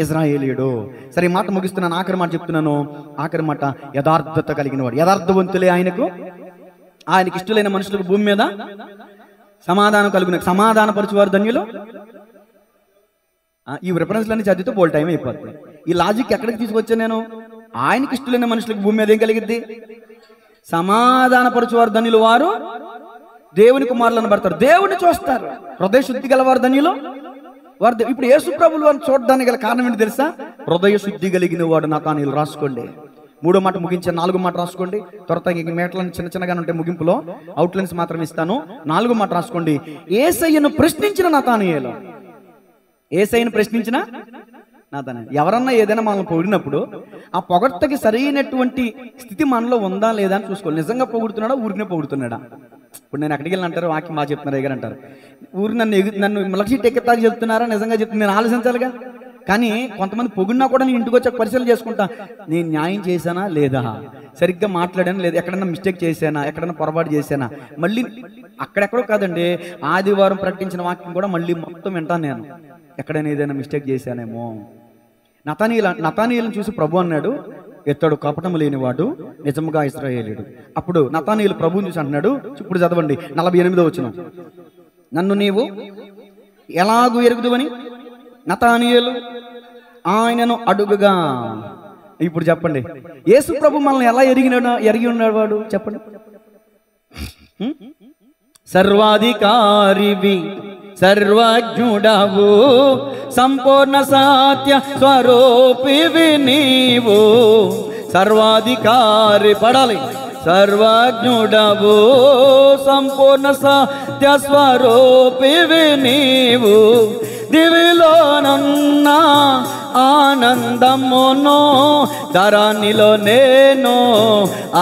ఇశ్రాయేలీయుడు. సరే, ఈ మాట ముగిస్తున్నాను. ఆఖరి మాట చెప్తున్నాను. ఆఖరి మాట, యథార్థత కలిగిన వాడు. యథార్థవంతులే ఆయనకి ఇష్టలైన మనుషులకు భూమి మీద సమాధానం కలుగున సమాధానపరచువారు ధన్యులు. ఈ రిఫరెన్స్లన్నీ చదివితే బోల్ టైం అయిపోతుంది. ఈ లాజిక్ ఎక్కడికి తీసుకొచ్చాను నేను? ఆయనకి ఇష్టలైన మనుషులకు భూమి మీద ఏం కలిగిద్ది? సమాధానపరచువారు ధన్యులు, వారు దేవుని కుమారులను పడతారు, దేవుని చూస్తారు. హృదయ శుద్ధి గలవారు ధన్యులు, వారు. ఇప్పుడు యేసు ప్రభువులు అని చూడడానికి గల కారణం ఏంటి తెలుసా? హృదయ శుద్ధి కలిగిన వాడు నతానీయులు. రాసుకోండి. 3వ మాట ముగించే 4వ మాట రాసుకోండి. త్వరత మేటలను చిన్న చిన్నగా ఉంటే ముగింపులో అవుట్లైన్స్ మాత్రం ఇస్తాను. 4వ మాట రాసుకోండి. యేసయ్యను ప్రశ్నించిన నతానీయులు. యేసయ్యను ప్రశ్నించిన నతానీయులు. ఎవరన్నా ఏదైనా మనల్ని పొగిడినప్పుడు ఆ పొగడ్తకి సరైనటువంటి స్థితి మనలో ఉందా లేదా అని చూసుకోవాలి. నిజంగా పొగుడుతున్నాడా, ఊరినే పొగుడుతున్నాడా? ఇప్పుడు నేను అక్కడికి వెళ్ళి అంటారు, వాక్యం బాగా చెప్తున్నారు ఎగర అంటారు. ఊరు నన్ను మలక్షీట్ ఎక్కతాకి చెప్తున్నారా, నిజంగా చెప్తున్నా, నేను ఆలోచించాలిగా. కానీ కొంతమంది పొగిడినా కూడా నేను ఇంటికి వచ్చి పరిశీలన చేసుకుంటా. నేను న్యాయం చేశానా లేదా, సరిగ్గా మాట్లాడానా లేదా, ఎక్కడన్నా మిస్టేక్ చేశానా, ఎక్కడన్నా పొరపాటు చేశానా. మళ్ళీ అక్కడెక్కడో కాదండి, ఆదివారం ప్రకటించిన వాక్యం కూడా మళ్ళీ మొత్తం వింటాను నేను, ఎక్కడైనా ఏదైనా మిస్టేక్ చేశానేమో. నతానీయులను చూసి ప్రభు అన్నాడు, ఇతడు కపటము లేనివాడు, నిజముగా ఇశ్రాయేలీయుడు. అప్పుడు నతానీయులు ప్రభువుని చూసి అంటున్నాడు. ఇప్పుడు చదవండి 48వ వచనం. నన్ను నీవు ఎలాగూ ఎరుగుదువని నతానీయులు ఆయనను అడుగుగా. ఇప్పుడు చెప్పండి, యేసు ప్రభు మనల్ని ఎలా ఎరిగి ఉన్నాడు వాడు? చెప్పండి. సర్వాధికారివి, సర్వజ్ఞుడవు, సంపూర్ణ సత్య స్వరూపివి నీవు. సర్వాధికారి పడాలి. సర్వజ్ఞుడవు, సంపూర్ణ సత్య స్వరూపివి నీవు. దివిలోనున్న ఆనందమును ధరణిలో నేను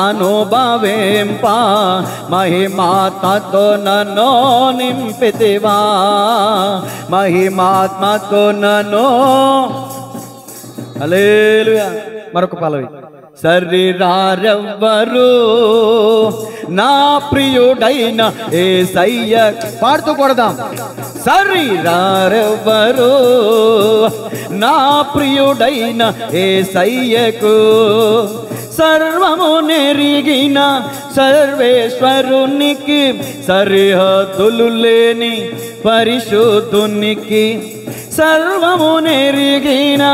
అనుభవింప, మహిమాత్మతో నన్ను నింపితివా, మహిమాత్మతో నన్ను. హల్లెలూయా. మరొక పల్లవి. శరీరారెవ్వరు నా ప్రియుడైన యేసయ్య. పాడుతూ కొడదాం. శరీరారెవ్వరు నా ప్రియుడైన యేసయ్యకు, సర్వము నెరిగిన సర్వేశ్వరునికి, సరిహద్దులు లేని పరిశుద్ధునికి, సర్వము నెరిగిన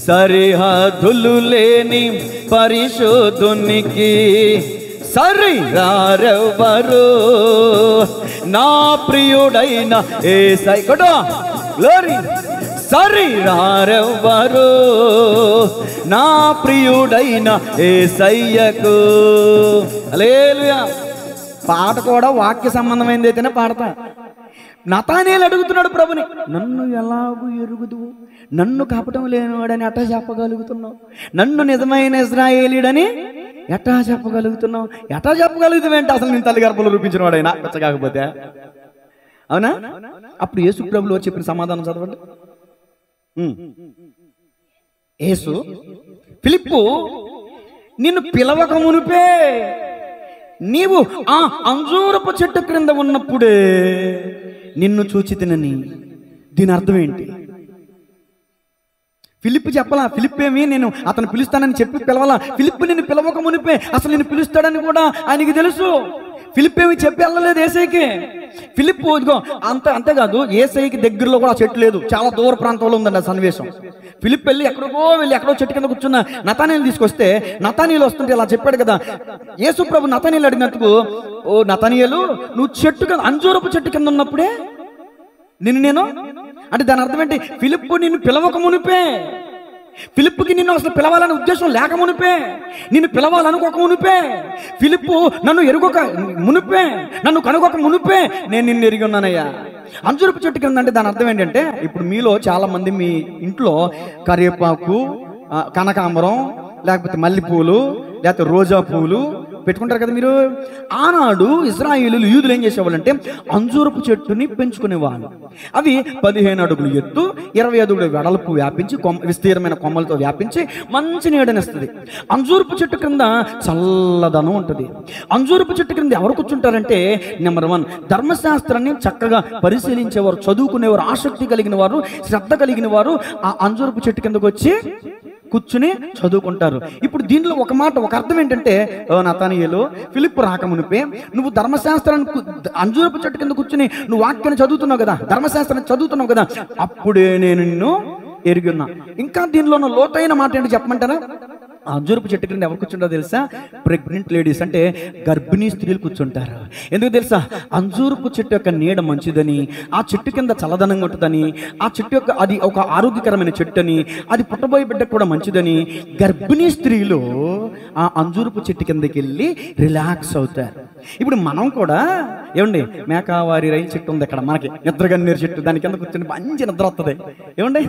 సరిహద్దులు లేని పరిశుద్ధునికి. శరీరారెవ్వరు నా ప్రియుడైన యేసయ్య. గ్లోరీ. శరీరారెవ్వరు నా ప్రియుడైన యేసయ్యకు. హల్లెలూయా. పాట కూడా వాక్య సంబంధమైనది అయితేనే పాడతా. నతానీయులు అడుగుతున్నాడు ప్రభుని, నన్ను ఎలాగూ ఎరుగుదువు, నన్ను కపటం లేనివాడని ఎట్టా చెప్పగలుగుతున్నావు, నన్ను నిజమైన ఇశ్రాయేలీయుడని ఎట్టా చెప్పగలుగుతున్నావు, ఎట్టా చెప్పగలుగుతావేంటి, అసలు నేను తల్లి గర్భంలో రూపించిన వాడైనా కాకపోతే. అవునా? అప్పుడు యేసు ప్రభువులు చెప్పిన సమాధానం చదవండి. యేసు, ఫిలిప్పు నిన్ను పిలవక మునిపే నీవు ఆ అంజూరపు చెట్టు క్రింద ఉన్నప్పుడే నిన్ను చూచి తినని. దీని అర్థం ఏంటి? ఫిలిప్ చెప్పలా. ఫిలిప్ ఏమి నేను అతను పిలుస్తానని చెప్పి పిలవాలా. ఫిలిప్ నిన్ను పిలవక మునిపే అసలు నిన్ను పిలుస్తాడని కూడా ఆయనకి తెలుసు. ఫిలిప్ ఏమి చెప్పి వెళ్ళలేదు యేసయ్యకి. ఫిలిప్పు ఇదిగో అంతేకాదు, యేసయ్యకి దగ్గరలో కూడా చెట్టు లేదు, చాలా దూర ప్రాంతంలో ఉందండి ఆ సన్నివేశం. ఫిలిప్ వెళ్ళి ఎక్కడో చెట్టు కింద కూర్చున్న నతానీయులు తీసుకొస్తే, నతానీయులు వస్తుంటే ఇలా చెప్పాడు కదా, యేసు ప్రభు నతానీయులు అడిగినట్టుకు, ఓ నతానీయులు, నువ్వు చెట్టు కింద, అంజూరపు చెట్టు కింద ఉన్నప్పుడే నేను అంటే దాని అర్థం ఏంటి? ఫిలిప్పు నిన్ను పిలవక మునిపే, ఫిలిప్పుకి నిన్ను అసలు పిలవాలనే ఉద్దేశం లేక మునిపే, నిన్ను పిలవాలనుకోక మునిపే, ఫిలిప్పు నన్ను ఎరుగొక మునిపే, నన్ను కనుగొక మునిపే నేను నిన్ను ఎరిగి ఉన్నానయ్యా. అంజూరపు చెట్టు కింద అంటే దాని అర్థం ఏంటంటే, ఇప్పుడు మీలో చాలా మంది మీ ఇంట్లో కరివేపాకు, కనకాంబరం, లేకపోతే మల్లెపూలు, లేకపోతే రోజా పూలు పెట్టుకుంటారు కదా మీరు. ఆనాడు ఇశ్రాయేలీయులు, యూదులు ఏం చేసేవాళ్ళంటే అంజూరపు చెట్టుని పెంచుకునేవాళ్ళు. అవి 15 అడుగులు ఎత్తు, 20 అడుగులు వెడల్పు వ్యాపించి, విస్తీర్ణమైన కొమ్మలతో వ్యాపించి మంచి నీడనిస్తుంది. అంజూరపు చెట్టు క్రింద చల్లదనం ఉంటుంది. అంజూరపు చెట్టు క్రింద ఎవరు కూర్చుంటారంటే, నెంబర్ 1 ధర్మశాస్త్రాన్ని చక్కగా పరిశీలించేవారు, చదువుకునేవారు, ఆసక్తి కలిగిన వారు, శ్రద్ధ కలిగిన వారు ఆ అంజూరపు చెట్టు కిందకు వచ్చి కూర్చుని చదువుకుంటారు. ఇప్పుడు దీనిలో ఒక అర్థం ఏంటంటే, నతానీయులు, ఫిలిప్పు రాకమునిపే నువ్వు ధర్మశాస్త్రాన్ని, అంజూరపు చెట్టు కింద కూర్చుని నువ్వు వాక్యాన్ని చదువుతున్నావు కదా, ధర్మశాస్త్రాన్ని చదువుతున్నావు కదా, అప్పుడే నేను నిన్ను ఎరిగి ఉన్నా. ఇంకా దీనిలో ఉన్న లోతైన మాట ఏంటి చెప్పమంటారా? అంజూరపు చెట్టు కింద ఎవరు కూర్చుంటారో తెలుసా? ప్రెగ్నెంట్ లేడీస్, అంటే గర్భిణీ స్త్రీలు కూర్చుంటారు. ఎందుకు తెలుసా? అంజూరపు చెట్టు యొక్క నీడ మంచిదని, ఆ చెట్టు కింద చల్లదనంగా ఉంటుందని, ఆ చెట్టు యొక్క అది ఒక ఆరోగ్యకరమైన చెట్టు అని, అది పుట్టబోయే బిడ్డకు కూడా మంచిదని గర్భిణీ స్త్రీలు ఆ అంజూరపు చెట్టు కిందకి వెళ్ళి రిలాక్స్ అవుతారు. ఇప్పుడు మనం కూడా ఏమండి, మేకావారి రైలు చెట్టు ఉంది ఇక్కడ మనకి, నిద్రగన్నేరు చెట్టు, దాని కింద కూర్చొని మంచి నిద్ర వస్తుంది ఏమండి.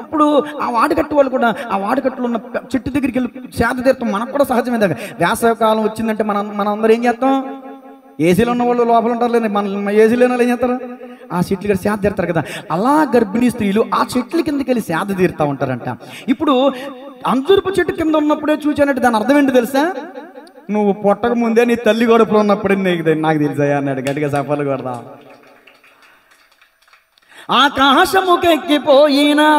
అప్పుడు ఆ వాడికట్టు వాళ్ళు కూడా ఆ వాడికట్టులో ఉన్న చెట్టు దగ్గరికి సేద తీరుతాం. మనకు కూడా సహజమే. వేసవికాలం వచ్చిందంటే మనం అందరూ ఏం చేస్తాం? ఏసీలో ఉన్న వాళ్ళు లోపల ఉంటారు లేదు, మన ఏసీలో ఏం చేస్తారు? ఆ చెట్లు ఇక్కడ సేద తీరుతారు కదా. అలా గర్భిణీ స్త్రీలు ఆ చెట్ల కిందకి వెళ్ళి సేద తీరుతూ ఉంటారంట. ఇప్పుడు అంజూరపు చెట్టు కింద ఉన్నప్పుడే చూచానంటే దాని అర్థం ఏంటి తెలుసా? నువ్వు పొట్టక ముందే నీ తల్లి గొడవలు ఉన్నప్పుడే నాకు తెలుసాయా అన్నాడు. గట్టిగా సఫలు కొడదా. ఆకాశముకెక్కిపోయినా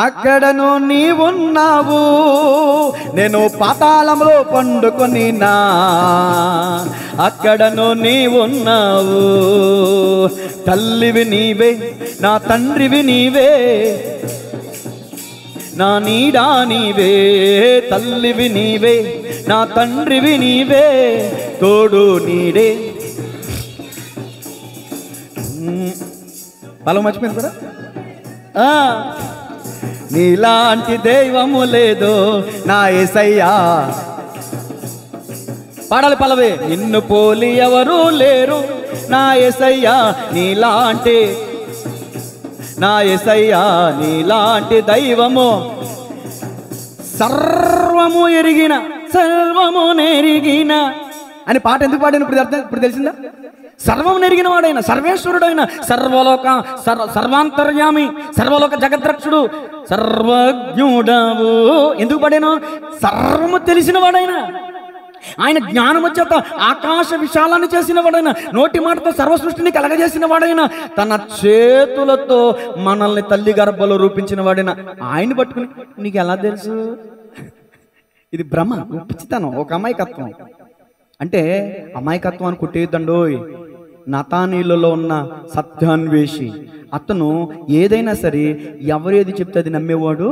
అక్కడను నీవున్నావు, నేను పాతాళంలో పండుకొనినా అక్కడను నీవున్నావు. తల్లివి నీవే, నా తండ్రివి నీవే, నా నీడా నీవే. తల్లివి నీవే, నా తండ్రివి నీవే, తోడు నీడే. పలం మర్చిపోయింది కూడా. నీలాంటి దైవము లేదు నా యేసయ్యా. పాడాలి పల్లవి. నిన్ను పోలి ఎవరు లేరు నా యేసయ్యా, నీలాంటి నా యేసయ్యా, నీలాంటి దైవము. సర్వము ఎరిగిన, సర్వము నెరిగిన అని పాట ఎందుకు పాడాను ఇప్పుడు తెలిసిందా? సర్వం నెరిగిన వాడైన, సర్వేశ్వరుడైన, సర్వాంతర్యామి, సర్వలోక జగద్రక్షుడు, సర్వజ్ఞుడవు. ఎందుకు పాడాను? సర్వము తెలిసిన వాడైన, ఆయన జ్ఞానము చేత ఆకాశ విశాలాన్ని చేసిన వాడైన, నోటి మాటతో సర్వ సృష్టిని కలగజేసిన వాడైన, తన చేతులతో మనల్ని తల్లి గర్భంలో రూపించిన వాడైన ఆయన పట్టుకుని నీకు ఎలా తెలుసు? ఇది భ్రమ, పిచ్చితనం, ఒక అమాయకత్వం. అంటే అమాయకత్వాన్ని కొట్టేద్దండోయ్. నతానీయులలో ఉన్న సత్యాన్వేషి అతను ఏదైనా సరే ఎవరేది చెప్తే అది నమ్మేవాడు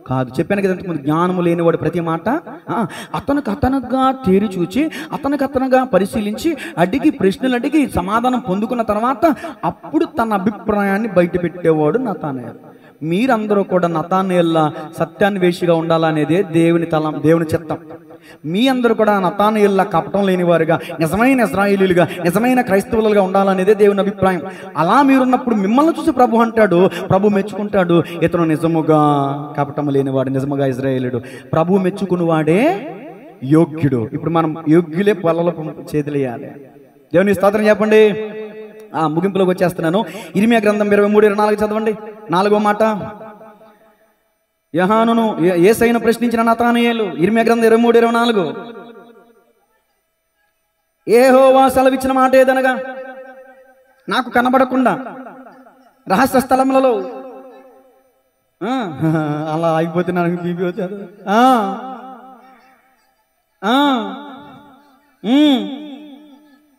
కాదు. చెప్పాను కదా ఇంతకుముందు, జ్ఞానము లేనివాడు ప్రతి మాట అతనుగా తేరి చూచి, అతనుగా పరిశీలించి, అడిగి ప్రశ్నలు అడిగి సమాధానం పొందుకున్న తర్వాత అప్పుడు తన అభిప్రాయాన్ని బయట పెట్టేవాడు నతానీయులు. మీరందరూ కూడా నతానీయుల్లా సత్యాన్వేషిగా ఉండాలనేదే దేవుని చిత్తం. మీ అందరూ కూడా నతానీయుల్లా కపటం లేని వారుగా, నిజమైన ఇశ్రాయేలీయులుగా, నిజమైన క్రైస్తవులుగా ఉండాలనేదే దేవుని అభిప్రాయం. అలా మీరున్నప్పుడు మిమ్మల్ని చూసి ప్రభు అంటాడు, ప్రభు మెచ్చుకుంటాడు, ఇతను నిజముగా కపటం లేనివాడు, నిజముగా ఇశ్రాయేలీయుడు, ప్రభు మెచ్చుకున్నవాడే యోగ్యుడు. ఇప్పుడు మనం యోగ్యులే పొలలో చేతులేయాలి. దేవుని స్తోత్రం చెప్పండి. ముగింపులోకి వచ్చేస్తున్నాను. ఇర్మియా గ్రంథం 23:24 చదవండి. 4వ మాట. యోహానును యేసయ్యను ప్రశ్నించిన నతానీయేలు. ఇర్మియా గ్రంథం 23:24. యెహోవా సెలవిచ్చిన మాట ఏదనగా, నాకు కనబడకుండా రహస్య స్థలములలో అలా అయిపోతే నాకు బీపీ వచ్చారు.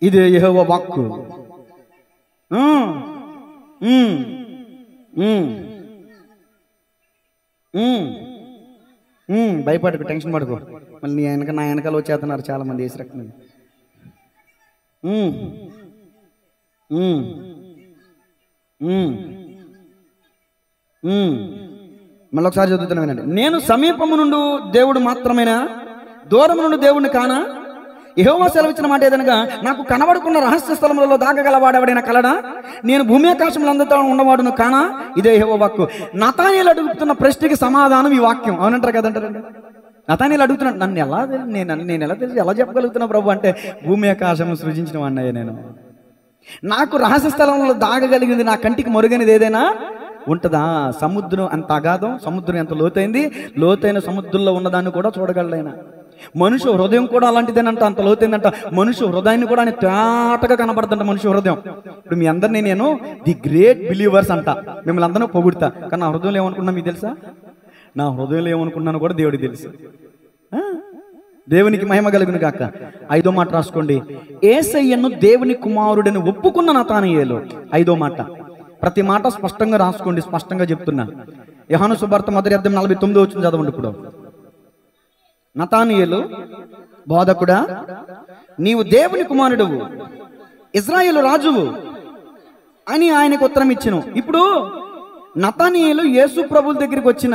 ఇదే యెహోవా వాక్కు. భయపడకు, టెన్షన్ పడుకో. మళ్ళీ నీ వెనక నా వెనకాల వచ్చేస్తున్నారు చాలా మంది వేసి రకం. మళ్ళీ ఒకసారి చదువుతున్నా వినండి. నేను సమీపము నుండి దేవుడు మాత్రమేనా, దూరము నుండి దేవుడిని కానా? యెహోవా సెలవిచ్చిన మాట ఏదనగా, నాకు కనబడుకున్న రహస్య స్థలములలో దాగగలవాడెవడైనా కలడా? నేను భూమి ఆకాశములందరితో ఉన్నవాడును కానా? ఇదే యెహోవా వాక్కు. నతానీయులు అడుగుతున్న ప్రశ్నకి సమాధానం ఈ వాక్యం. అవునంటారు కదంటారండి. నతానీయులు అడుగుతున్నాడు, నన్ను ఎలా నేను ఎలా తెలిసి ఎలా చెప్పగలుగుతున్నా ప్రభు అంటే, భూమి ఆకాశము సృజించిన వాడినయ్యా నేను. నాకు రహస్య స్థలంలో దాగగలిగింది, నా కంటికి మరుగైనది ఏదైనా ఉంటుందా? సముద్రం అంత అగాధం, సముద్రం ఎంత లోతైంది, లోతైన సముద్రంలో ఉన్నదాన్ని కూడా చూడగలడైనా. మనుషు హృదయం కూడా అలాంటిదేనంట, అంత లోతైందంట. మనుషు హృదయాన్ని కూడా ఆయన తేటగా కనపడుతుంట మనుషు హృదయం. ఇప్పుడు మీ అందరినీ నేను ది గ్రేట్ బిలీవర్స్ అంట, మిమ్మల్ని అందరూ పొగుడుతా. కానీ నా హృదయంలో ఏమనుకున్నా మీకు తెలుసా? నా హృదయంలో ఏమనుకున్నాను కూడా దేవుడికి తెలుసు. దేవునికి మహిమ కలుగును గాక. 5వ మాట రాసుకోండి. యేసయ్యను దేవుని కుమారుడని ఒప్పుకున్న నతానీయేలు. 5వ మాట. ప్రతి మాట స్పష్టంగా రాసుకోండి, స్పష్టంగా చెప్తున్నా. యోహాను సువార్త 1:49 చదవండి. ఇప్పుడు నతానీయేలు, బోధకుడా, నీవు దేవుని కుమారుడువు, ఇశ్రాయేలు రాజువు అని ఆయనకు ఉత్తరం ఇచ్చెను. ఇప్పుడు నతానీయేలు యేసు ప్రభుల దగ్గరికి వచ్చిన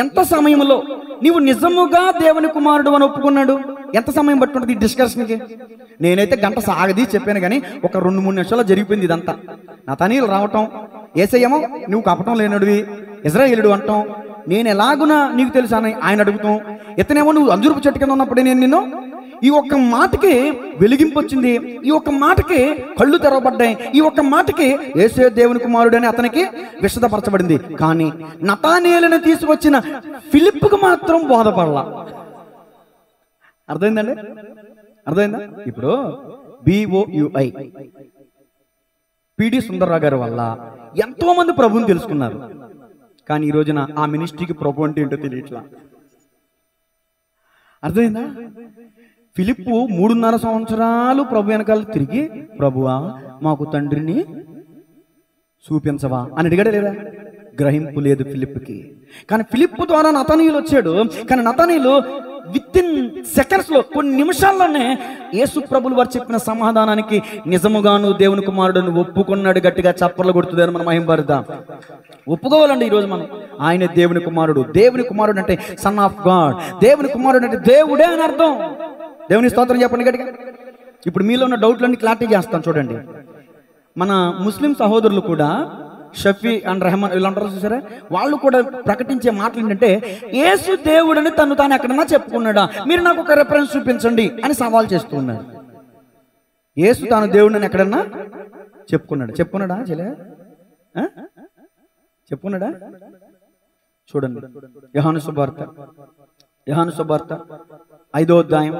ఎంత సమయంలో నీవు నిజముగా దేవుని కుమారుడు అని ఒప్పుకున్నాడు? ఎంత సమయం పట్టుకుంటుంది ఈ డిస్కషన్కి? నేనైతే గంట సాగది చెప్పాను, కానీ ఒక 2-3 నిమిషాల్లో జరిగిపోయింది ఇదంతా. నతానీయేలు రావటం, యేసయ్యేమో నువ్వు కపటం లేనుడివి, ఇశ్రాయేలుడు అంటాం, నేను ఎలాగునా నీకు తెలుసా అని ఆయన అడుగుతాం. ఇతనేమో నువ్వు అంజూరపు చెట్టు కింద ఉన్నప్పుడే నేను నిన్ను. ఈ ఒక్క మాటకి వెలిగింపు వచ్చింది, ఈ ఒక్క మాటకి కళ్ళు తెరవబడ్డాయి, ఈ ఒక్క మాటకి యేసే దేవుని కుమారుడు అని అతనికి విశదపరచబడింది. కానీ నతానీయేలుని తీసుకొచ్చిన ఫిలిప్పుకు మాత్రం బోధపడలా. అర్థమైందండి? అర్థమైందా? ఇప్పుడు BOUI PD సుందర్రావు గారి వల్ల ఎంతో మంది ప్రభువుని తెలుసుకున్నారు. కానీ ఈ రోజున ఆ మినిస్ట్రీకి ప్రభు అంటే ఏంటో తెలియట్లా. అర్థమైందా? ఫిలిప్పు 3.5 సంవత్సరాలు ప్రభు వెనకాల తిరిగి, ప్రభువా మాకు తండ్రిని చూపించవా అని అడిగాడే లేదా? గ్రహింపు లేదు ఫిలిప్పుకి. కానీ ఫిలిప్పు ద్వారా నతానీయులు వచ్చాడు. కానీ నతానీయులు వితిన్ సెకండ్స్లో, కొన్ని నిమిషాల్లోనే యేసు ప్రభులు వారు చెప్పిన సమాధానానికి నిజముగాను దేవుని కుమారుడును ఒప్పుకున్నాడు. గట్టిగా చప్పర్లు కొడుతుందని మనం మహింపరుద్దాం. ఒప్పుకోవాలండి ఈరోజు మనం. ఆయన దేవుని కుమారుడు. దేవుని కుమారుడు అంటే సన్ ఆఫ్ గాడ్. దేవుని కుమారుడు అంటే దేవుడే అని అర్థం. దేవుని స్తోత్రం చెప్పండి గట్టిగా. ఇప్పుడు మీలో ఉన్న డౌట్లన్నీ క్లారిటీ చేస్తాను చూడండి. మన ముస్లిం సహోదరులు కూడా, షఫీ అండ్ రెహమాన్ వీళ్ళంటారు చూసారా, వాళ్ళు కూడా ప్రకటించే మాటలు ఏంటంటే, యేసు దేవుడని తను తాను ఎక్కడన్నా చెప్పుకున్నాడా, మీరు నాకు ఒక రెఫరెన్స్ చూపించండి అని సవాల్ చేస్తూ ఉన్నారు. యేసు తాను దేవుడని ఎక్కడన్నా చెప్పుకున్నాడా చెలే? చెప్పుకున్నాడా? చూడండి, యోహాను సువార్త 5వ అధ్యాయం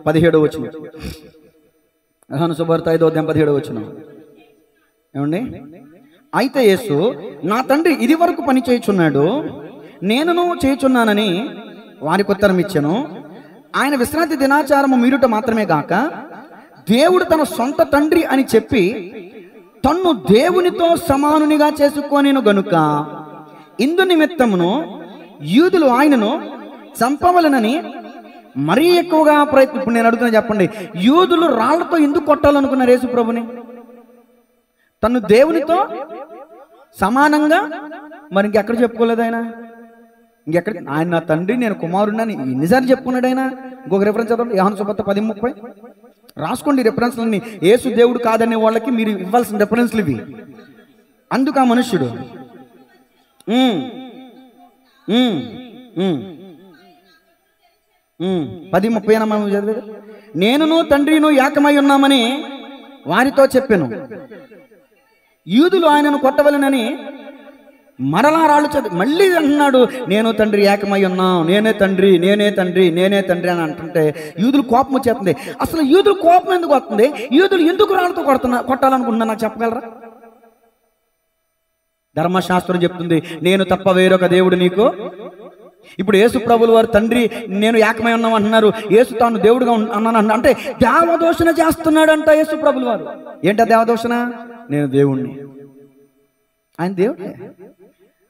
17వ వచనం. యోహాను సువార్త 5వ అధ్యాయం 17వ వచనం. ఏమండి? అయితే యేసు, నా తండ్రి ఇది వరకు పని చేయుచున్నాడు, నేనును చేయుచున్నానని వారికి ఉత్తరం ఇచ్చాను. ఆయన విశ్రాంతి దినాచారము మీరుట మాత్రమే గాక, దేవుడు తన సొంత తండ్రి అని చెప్పి తన్ను దేవునితో సమానునిగా చేసుకొనెను గనుక ఇందు నిమిత్తమును యూదులు ఆయనను చంపవలనని మరీ ఎక్కువగా ప్రయత్నం. ఇప్పుడు నేను అడుగుతున్నా, చెప్పండి, యూదులు రాళ్లతో ఎందుకు కొట్టాలనుకున్నారు యేసు ప్రభుని? తను దేవునితో సమానంగా. మరి ఇంకెక్కడ చెప్పుకోలేదు ఆయన? ఇంకెక్కడ? ఆయన నా తండ్రి, నేను కుమారుడిని అని ఎన్నిసార్లు చెప్పుకున్నాడు ఆయన? ఇంకొక రెఫరెన్స్ చదవండి, యోహాను సువార్త 10:30 రాసుకోండి. రెఫరెన్స్లన్నీ యేసు దేవుడు కాదనే వాళ్ళకి మీరు ఇవ్వాల్సిన రెఫరెన్స్లు ఇవి. అందుకు ఆ మనుష్యుడు 10:30 మనం చదివేది, నేనును తండ్రిను ఏకమై ఉన్నామని వారితో చెప్పాను. యూదులు ఆయనను కొట్టవలనని మరలా రాళ్ళు చదివి మళ్ళీ అంటున్నాడు, నేను తండ్రి ఏకమై ఉన్నాం, నేనే తండ్రి అని అంటుంటే యూదులు కోపం వచ్చేస్తుంది. అసలు యూదులు కోపం ఎందుకు వస్తుంది? యూదులు ఎందుకు రాళ్ళతో కొట్టాలనుకుంటున్నా నాకు చెప్పగలరా? ధర్మశాస్త్రం చెప్తుంది, నేను తప్ప వేరొక దేవుడు నీకు ఇప్పుడు యేసు ప్రభుల వారు తండ్రి నేను ఏకమై ఉన్నాం అంటున్నారు, యేసు తాను దేవుడుగా అన్నాను అంటే దేవదూషణ చేస్తున్నాడంట యేసు ప్రభుల వారు. ఏంటా దేవదూషణ? నేను దేవుణ్ణి, ఆయన దేవుడే,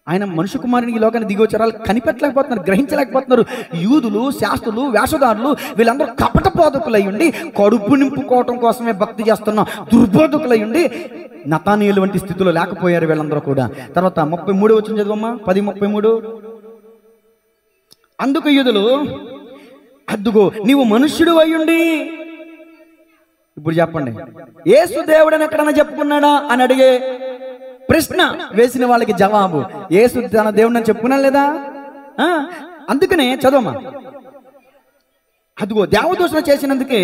ఆయన మనుష్య కుమారుని ఈ లోకాన్ని దిగి వచ్చారు. వాళ్ళు కనిపెట్టలేకపోతున్నారు, గ్రహించలేకపోతున్నారు. యూదులు, శాస్త్రులు, వేషధారులు వీళ్ళందరూ కపట బోధకులై ఉండి కడుపు నింపుకోవటం కోసమే భక్తి చేస్తున్న దుర్బోధకులై ఉండి నతానీయులు వంటి స్థితిలో లేకపోయారు వీళ్ళందరూ కూడా. తర్వాత 33 వచ్చిన చదవమ్మా, 10:33. అందుకు యూదులు, అద్దుగో నీవు మనుష్యుడు అయ్యుండి, ఇప్పుడు చెప్పండి యేసు దేవుడని ఎక్కడన్నా చెప్పుకున్నాడా అని అడిగే ప్రశ్న వేసిన వాళ్ళకి జవాబు, యేసు తన దేవుడు అని చెప్పుకున్నా లేదా? అందుకనే చదవమ్మా, అదిగో దేవదూషణ చేసినందుకే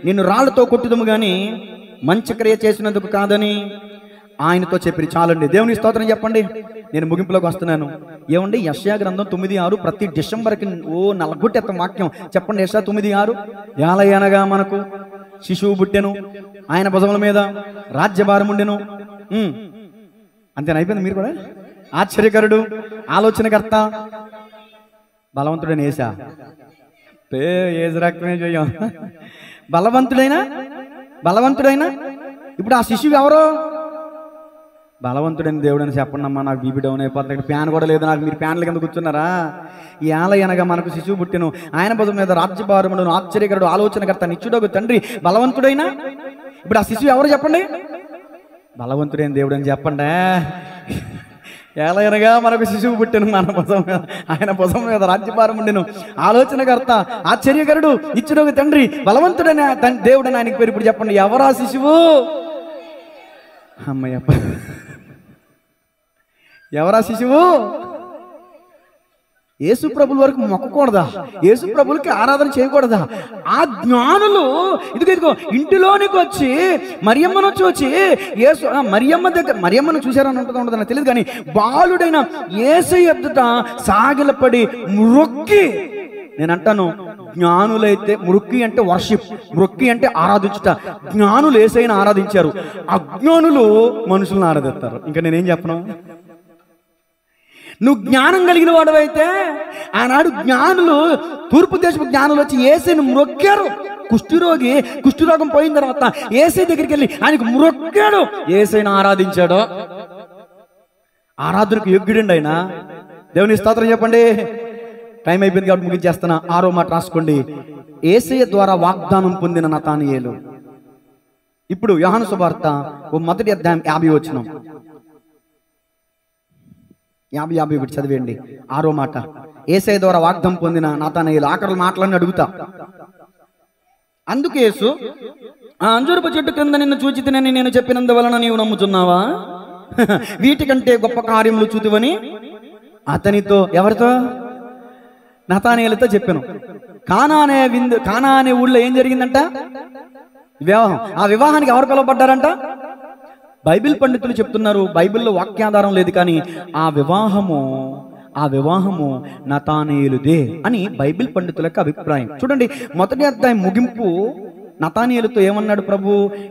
నిన్ను రాళ్లతో కొట్టుదము గాని మంచి క్రియ చేసినందుకు కాదని ఆయనతో చెప్పి. చాలండి, దేవుని స్తోత్రం చెప్పండి. నేను ముగింపులోకి వస్తున్నాను. ఏమండి, యెషయా గ్రంథం 9:6 ప్రతి డిసెంబర్కి నలగొట్టేత్త వాక్యం చెప్పండి. యెషయా 9:6, ఏలయనగా మనకు శిశువు పుట్టెను, ఆయన భుజముల మీద రాజ్యభారం ఉండెను. అంతేనా? అయిపోయింది. మీరు కూడా ఆశ్చర్యకరుడు, ఆలోచనకర్త, బలవంతుడైన యేసా ఏజ్ రక్తమే చేయం. బలవంతుడైనా ఇప్పుడు ఆ శిశువు ఎవరో? బలవంతుడైన దేవుడు అని చెప్పండి అమ్మా. నాకు బీపీ డౌన్ అయిపోతుంది, ఫ్యాన్ కూడా లేదు నాకు. మీరు ఫ్యాన్ల కింద కూర్చున్నారా? ఈ ఏలయనగా మనకు శిశువు పుట్టెను, ఆయన భుజం మీద రాజ్యభారమును, ఆశ్చర్యకరుడు, ఆలోచనకర్త, నిత్యుడగు తండ్రి, బలవంతుడైనా. ఇప్పుడు ఆ శిశువు ఎవరు చెప్పండి? బలవంతుడైన దేవుడు అని చెప్పండి. ఏలయనగా మనకు శిశువు పుట్టెను, మన భుజం మీద, ఆయన భుజం మీద రాజ్యభారం ఉండెను, ఆలోచనకర్త, ఆశ్చర్యకరుడు, నిత్యుడగు తండ్రి, బలవంతుడైన దేవుడు అని ఆయనకి పేరు. ఇప్పుడు చెప్పండి ఎవరా శిశువు? అమ్మయ్య, ఎవరా శిశువు? యేసు ప్రభుల వరకు మొక్కకూడదా? యేసు ప్రభులకి ఆరాధన చేయకూడదా? ఆ జ్ఞానులు ఇదిగో ఇంటిలోనికి వచ్చి మరియమ్మను వచ్చి యేసు మరియమ్మను చూశారని ఉండదు నాకు తెలియదు, కానీ బాలుడైన యేసయ్య ఎదుట సాగిలపడి మ్రొక్కి, నేను అంటాను జ్ఞానులైతే మృక్కి అంటే వర్షిప్, మృక్కి అంటే ఆరాధించుట. జ్ఞానులు యేసయ్యను ఆరాధించారు, అజ్ఞానులు మనుషులను ఆరాధిస్తారు. ఇంకా నేనేం చెప్పను? నువ్వు జ్ఞానం కలిగిన వాడవైతే, ఆనాడు జ్ఞానులు, తూర్పు దేశపు జ్ఞానులు వచ్చి యేసయ్యను మ్రొక్కారు. కుష్ఠరోగం పోయిన తర్వాత యేసయ్య దగ్గరికి వెళ్ళి ఆయనకు మ్రొక్కాడు, యేసయ్యను ఆరాధించాడు. ఆరాధనకు యోగ్యుడండి ఆయన. దేవుని స్తోత్రం చెప్పండి. టైం అయిపోయింది కాబట్టి ముగించేస్తున్నా. 6వ మాట రాసుకోండి. యేసయ్య ద్వారా వాగ్దానం పొందిన నతానీయేలు. ఇప్పుడు యోహాను సువార్త 1వ అధ్యాయం 50 వచనం, 50 చదివేయండి. 6వ మాట, యేసయ్య ద్వారా వాగ్దానం పొందిన నతానీయేలు. ఆఖరి మాటలన్నీ అడుగుతా. అందుకు యేసు, ఆ అంజూరపు చెట్టు క్రింద నిన్ను చూచితినని నేను చెప్పినందువలన నీవు నమ్ముచున్నావా? వీటికంటే గొప్ప కార్యములు చూతువని అతనితో, ఎవరితో? నతానీయేలుతో చెప్పాను. కానా అనే ఊళ్ళో ఏం జరిగిందంట? వివాహం. ఆ వివాహానికి ఎవరు పిలువబడ్డారంట? బైబిల్ పండితులు చెప్తున్నారు, బైబిల్లో వాక్యాధారం లేదు, కానీ ఆ వివాహము నతానీయేలుదే అని బైబిల్ పండితుల యొక్క అభిప్రాయం. చూడండి, 1వ అధ్యాయం ముగింపు నతానీయేలుతో ఏమన్నాడు ప్రభు?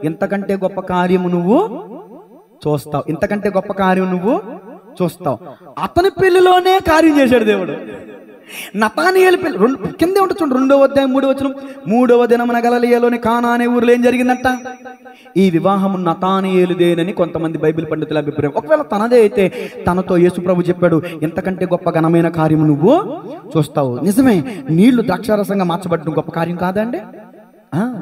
ఇంతకంటే గొప్ప కార్యము నువ్వు చూస్తావు, ఇంతకంటే గొప్ప కార్యం నువ్వు చూస్తావు. అతని పెళ్లిలోనే కార్యం చేశాడు దేవుడు. నతానీయేలు పెళ్లి కిందే ఉంటుంది చూడండి, 2వ అధ్యాయం 3వ వచనం. 3వ దినమున గలిలయలోని కానా అనే ఊరిలో ఏం జరిగిందంట? ఈ వివాహము నతానీయేలుదేనని కొంతమంది బైబిల్ పండితుల అభిప్రాయం. ఒకవేళ తనదే అయితే తనతో యేసు ప్రభు చెప్పాడు, ఇంతకంటే గొప్ప ఘనమైన కార్యము నువ్వు చూస్తావు. నిజమే, నీళ్లు ద్రాక్షారసంగా మార్చబడడం గొప్ప కార్యం కాదండి?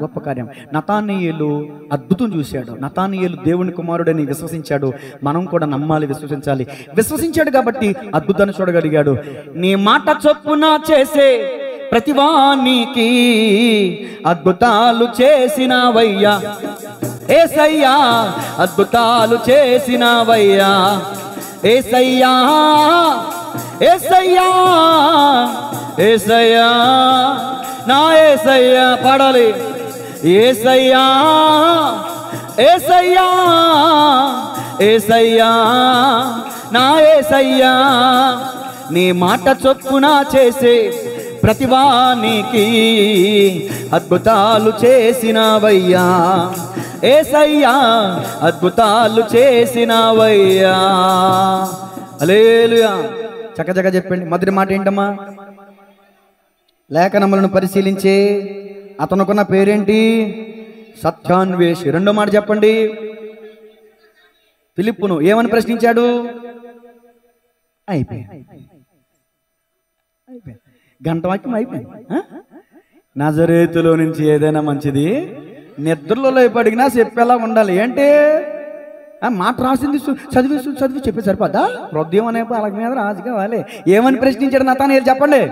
గొప్ప కార్యం. నతానీయేలు అద్భుతం చూశాడు. నతానీయేలు దేవుని కుమారుడని విశ్వసించాడు. మనం కూడా నమ్మాలి, విశ్వసించాలి. విశ్వసించాడు కాబట్టి అద్భుతాన్ని చూడగలిగాడు. నీ మాట చొప్పున చేసే ప్రతివానికి అద్భుతాలు చేసినవయ్యా యేసయ్యా, అద్భుతాలు చేసినవయ్యా యేసయ్యా, యేసయ్యా, యేసయ్యా, నా యేసయ్యా. పాడాలి. యేసయ్యా, యేసయ్యా, యేసయ్యా, నా యేసయ్యా, నీ మాట చొప్పున చేసే ప్రతివానికి అద్భుతాలు చేసినవయ్యా యేసయ్యా, అద్భుతాలు చేసినవయ్యా. హల్లెలూయా. చక్కచక్క చెప్పండి. మొదటి మాట ఏంటమ్మా? లేఖనములను పరిశీలించే అతనుకున్న పేరేంటి? సత్యాన్వేషి. రెండో మాట చెప్పండి. ఫిలిప్పును ఏమని ప్రశ్నించాడు? అయిపోయింది. గంట వాక్యం అయిపోయింది. నజరేతులో నుంచి ఏదైనా మంచిది నిద్రలో పడిగినా చెప్పేలా ఉండాలి. ఏంటి మాట రాసింది చదివి చెప్పి సరిపోద్దా? హృదయం అనే పాలక మీద రాజు కావాలి. ఏమని ప్రశ్నించాడు నతానయేలు చెప్పండి.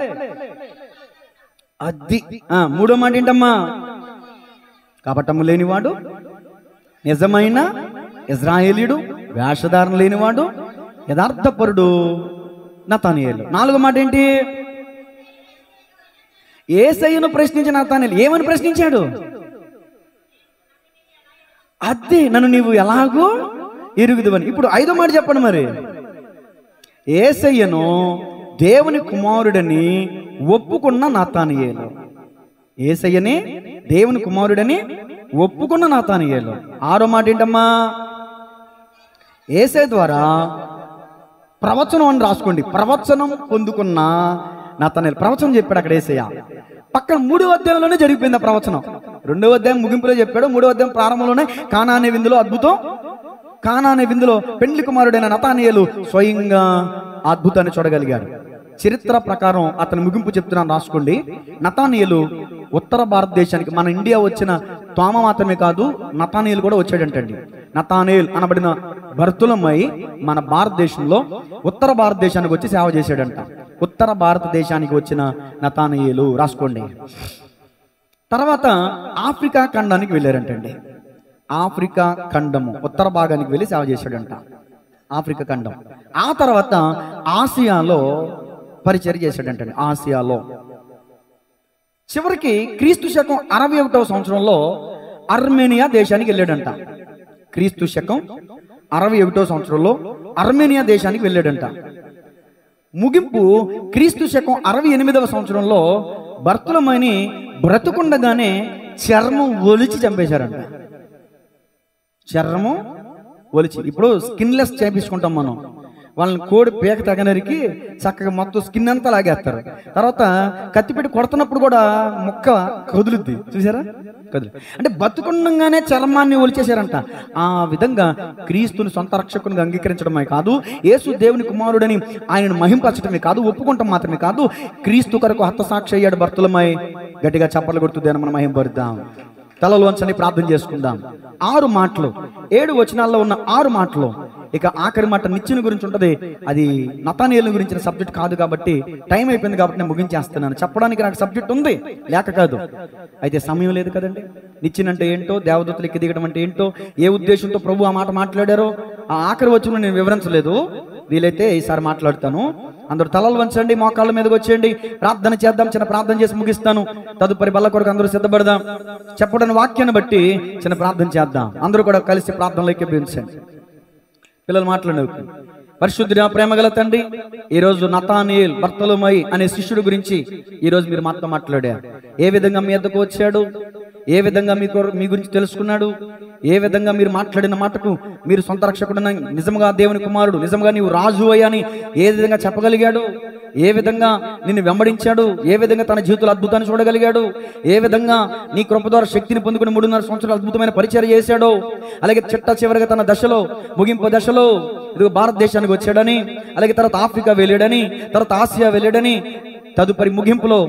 అది మూడో మాట ఏంటమ్మా? కపటము లేనివాడు, నిజమైన ఇజ్రాయేలీయుడు, వేషధారణ లేనివాడు, యథార్థపరుడు నతానయేలు. నాలుగో మాట ఏంటి? యేసయ్యను ప్రశ్నించిన నతానయేలు ఏమని ప్రశ్నించాడు? అదే నన్ను నీవు ఎలాగో ఎరుగుదువని. ఇప్పుడు ఐదో మాట చెప్పండి. మరి యేసయ్యను దేవుని కుమారుడని ఒప్పుకున్న నతానయేలు. యేసయ్యని దేవుని కుమారుడని ఒప్పుకున్న నతానయేలు. ఆరో మాట ఏంటమ్మా? యేసయ్య ద్వారా ప్రవచనం అని రాసుకోండి. ప్రవచనం పొందుకున్న నతానయేలు. ప్రవచనం చెప్పాడు అక్కడ యేసయ్య. పక్కన 3వ అధ్యాయంలోనే జరిగిపోయింది ఆ ప్రవచనం. 2వ అధ్యాయం ముగింపులో చెప్పాడు. 3వ అధ్యాయం ప్రారంభంలోనే కానా అనే విందులో అద్భుతం. కానా అనే విందులో పెండ్లి కుమారుడైన నతానయేలు స్వయంగా అద్భుతాన్ని చూడగలిగాడు. చరిత్ర ప్రకారం అతని ముగింపు చెప్తున్నాను, రాసుకోండి. నతానయేలు ఉత్తర భారతదేశానికి, మన ఇండియా వచ్చిన తోమ మాత్రమే కాదు, నతానయేలు కూడా వచ్చాడంటండి. నతానయేల్ అనబడిన బర్తులమై మన భారతదేశంలో ఉత్తర భారతదేశానికి వచ్చి సేవ చేశాడంట. ఉత్తర భారతదేశానికి వచ్చిన నతానయేలు, రాసుకోండి. తర్వాత ఆఫ్రికా ఖండానికి వెళ్ళారంటండి. ఆఫ్రికా ఖండము ఉత్తర భాగానికి వెళ్ళి సేవ చేశాడంట. ఆఫ్రికా ఖండం. ఆ తర్వాత ఆసియాలో పరిచర్య చేశాడంటండి. ఆసియాలో చివరికి క్రీస్తు శకం 61వ సంవత్సరంలో అర్మేనియా దేశానికి వెళ్ళాడంట. క్రీస్తు శకం 61వ సంవత్సరంలో అర్మేనియా దేశానికి వెళ్ళాడంట. ముగింపు క్రీస్తు శకం 68వ సంవత్సరంలో బర్తులమని బ్రతుకుండగానే చర్మం ఒలిచి చంపేశారంట. చర్మం ఒలిచి. ఇప్పుడు స్కిన్లెస్ చేపించుకుంటాం మనం. వాళ్ళని కోడి పేక తగనరికి చక్కగా మొత్తం స్కిన్ అంతా లాగేస్తారు. తర్వాత కత్తిపెట్టి కొడుతున్నప్పుడు కూడా ముక్క కదులుద్ది, చూసారా? కదులు అంటే బతుకుండగానే చర్మాన్ని ఒలిచేశారంట. ఆ విధంగా క్రీస్తుని సొంత రక్షకునిగా అంగీకరించడమే కాదు, యేసు దేవుని కుమారుడని ఆయనను మహింపరచడమే కాదు, ఒప్పుకుంటాం మాత్రమే కాదు, క్రీస్తు కొరకు హతసాక్షి అయ్యాడు బర్తులమై. గట్టిగా చప్పట్లు కొడుతుంది మనం మహింపరుద్దాం. తలలోంచని ప్రార్థన చేసుకుందాం. 6 మాటలు, 7 వచనాల్లో ఉన్న 6 మాటలు. ఇక ఆఖరి మాట నిచ్చెన గురించి ఉంటుంది. అది నతానయేలు గురించిన సబ్జెక్ట్ కాదు కాబట్టి, టైం అయిపోయింది కాబట్టి నేను ముగించేస్తున్నాను. చెప్పడానికి నాకు సబ్జెక్ట్ ఉంది, లేక కాదు, అయితే సమయం లేదు కదండి. నిచ్చెన అంటే ఏంటో, దేవదూతలు ఎక్కి దిగడం అంటే ఏంటో, ఏ ఉద్దేశంతో ప్రభు ఆ మాట మాట్లాడారో ఆ ఆఖరి వచనం నేను వివరించలేదు. వీలైతే ఈసారి మాట్లాడతాను. అందరూ తలలు వంచండి, మోకాళ్ళ మీదకి వచ్చేయండి, ప్రార్థన చేద్దాం. చిన్న ప్రార్థన చేసి ముగిస్తాను. తదుపరి బల్ల కొరకు అందరూ సిద్ధపడదాం. చెప్పడానికి వాక్యాన్ని బట్టి చిన్న ప్రార్థన చేద్దాం. అందరూ కూడా కలిసి ప్రార్థనలో ఎక్కించండి. పిల్లలు మాట్లాడేవి. పరిశుద్ధుడా, ప్రేమగల తండ్రి, ఈరోజు నతానయేల్ బర్తలోమై అనే శిష్యుడు గురించి ఈరోజు మీరు మాతో మాట్లాడారు. ఏ విధంగా మీ వద్దకు వచ్చాడు, ఏ విధంగా మీ గురించి తెలుసుకున్నాడు, ఏ విధంగా మీరు మాట్లాడిన మాటకు మీరు సొంత రక్షకుడు, నిజంగా దేవుని కుమారుడు, నిజంగా నీవు రాజు అయ్యని ఏ విధంగా చెప్పగలిగాడు, ఏ విధంగా నిన్ను వెంబడించాడు, ఏ విధంగా తన జీవితంలో అద్భుతాన్ని చూడగలిగాడు, ఏ విధంగా నీ కృప ద్వారా శక్తిని పొందుకుని 3.5 సంవత్సరాలు అద్భుతమైన పరిచర్య చేశాడో, అలాగే చిట్ట చివరిగా తన దశలో, ముగింపు దశలో ఇదిగో భారతదేశానికి వచ్చాడని, అలాగే తర్వాత ఆఫ్రికా వెళ్ళాడని, తర్వాత ఆసియా వెళ్ళాడని, తదుపరి ముగింపులో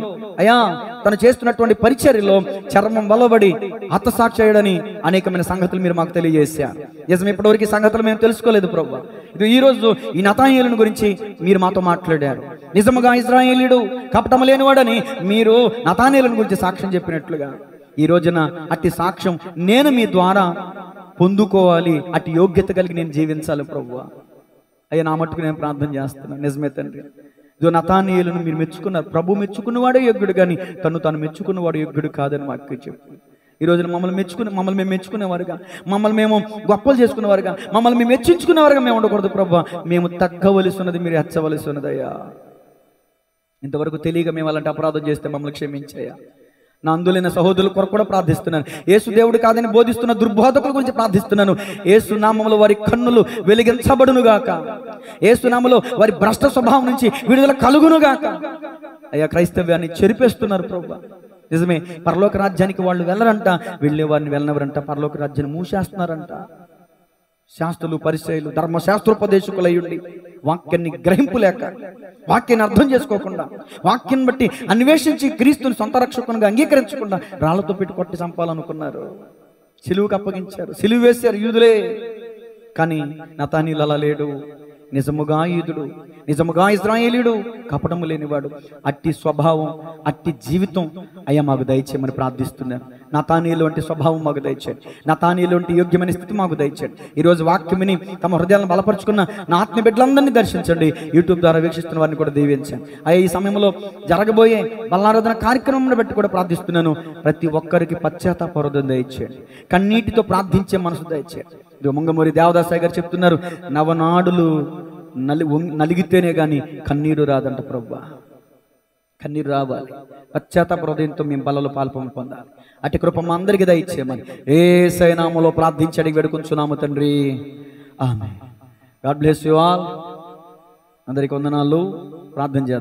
అయ్యా తను చేస్తున్నటువంటి పరిచర్యలో చర్మం వలబడి హతసాక్షి అయ్యాడని అనేకమైన సంగతులు మీరు మాకు తెలియజేశారు. నిజం, ఇప్పటివరకు ఈ సంగతులు మేము తెలుసుకోలేదు ప్రభువా. ఇది ఈ రోజు ఈ నతానయేలును గురించి మీరు మాతో మాట్లాడారు. నిజముగా ఇశ్రాయేలీయుడు, కపటము లేనివాడని మీరు నతానయేలును గురించి సాక్ష్యం చెప్పినట్లుగా ఈ రోజున అట్టి సాక్ష్యం నేను మీ ద్వారా పొందుకోవాలి, అట్టి యోగ్యత కలిగి నేను జీవించాలి ప్రభువా. అయ్యా నా మట్టుకు నేను ప్రార్థన చేస్తున్నాను. నిజమే తండ్రి, ఇదో నతానయేలును మీరు మెచ్చుకున్నారు. ప్రభు మెచ్చుకున్నవాడే యోగ్యుడు, కానీ తను మెచ్చుకున్నవాడు యోగ్యుడు కాదని మాకు చెప్పు. ఈ రోజున మమ్మల్ని మేము మెచ్చుకునేవారుగా, మమ్మల్ని మేము గొప్పలు చేసుకునేవారుగా, మమ్మల్ని మేము మెచ్చించుకునేవారుగా మేము ఉండకూడదు ప్రభు. మేము తగ్గవలసి ఉన్నది, మీరు హెచ్చవలసి ఉన్నదయ్యా. ఇంతవరకు తెలియక మేము అలాంటి అపరాధం చేస్తే మమ్మల్ని క్షమించయ్యా. నా అందులైన సహోదరుల కొరకు కూడా ప్రార్థిస్తున్నాను. యేసు దేవుడు కాదని బోధిస్తున్న దుర్బోధకుల గురించి ప్రార్థిస్తున్నాను. యేసు నామములో వారి కన్నులు వెలిగించబడునుగాక, యేసు నామములో వారి భ్రష్ట స్వభావం నుంచి విడుదల కలుగునుగాక. అయ్యా, క్రైస్తవ్యాన్ని చెరిపేస్తున్నారు ప్రభువా. నిజమే, పరలోక రాజ్యానికి వాళ్ళు వెళ్ళరంట, వెళ్ళే వారిని వెళ్ళనవరంట, పరలోక రాజ్యాన్ని మూసేస్తున్నారంట. శాస్త్రులు, పరిచయులు, ధర్మశాస్త్రోపదేశకులయ్యుండి వాక్యాన్ని గ్రహింపులేక, వాక్యాన్ని అర్థం చేసుకోకుండా, వాక్యాన్ని బట్టి అన్వేషించి క్రీస్తుని సొంత రక్షకునిగా అంగీకరించకుండా రాళ్లతో పెట్టి కొట్టి చంపాలనుకున్నారు. సిలువుకు అప్పగించారు, సిలువు వేశారు యూదులే. కానీ నతానీలు అలా లేడు. నిజముగా యూదుడు, నిజముగా ఇశ్రాయేలీయుడు, కపటము లేనివాడు. అట్టి స్వభావం, అట్టి జీవితం అయ్యా మాకు దయచేయమని ప్రార్థిస్తున్నాను. నతానీయులు వంటి స్వభావం మాకు దయచేయండి. నతానీయులు వంటి యోగ్యమైన స్థితి మాకు దయచేయండి. ఈరోజు వాక్యమిని తమ హృదయాలను బలపరుచుకున్న నా ఆత్మీయ బిడ్డలందరినీ దర్శించండి. యూట్యూబ్ ద్వారా వీక్షిస్తున్న వారిని కూడా దీవించండి. అయ్యా, ఈ సమయంలో జరగబోయే బల్లారాధన కార్యక్రమం బట్టి కూడా ప్రార్థిస్తున్నాను. ప్రతి ఒక్కరికి పశ్చాత్తాప హృదయం దయచేయండి. కన్నీటితో ప్రార్థించే మనసు దయచేయండి. ముంగమూరి దేవదాసాయి గారు చెప్తున్నారు, నవనాడులు నలిగితేనే గాని కన్నీరు రాదంట ప్రభువా. కన్నీరు రావాలి. పశ్చాత్తాప హృదయంతో మేము బలలో పాల్పొంది పొందాలి. అటు కృప మా అందరికీ దయచేయమని యేసయ్య నామములో ప్రార్థించి అడిగి వేడుకొంచున్నాము తండ్రి, amen. God bless you all. అందరికి వందనాలు. ప్రార్థన చేద్దాం.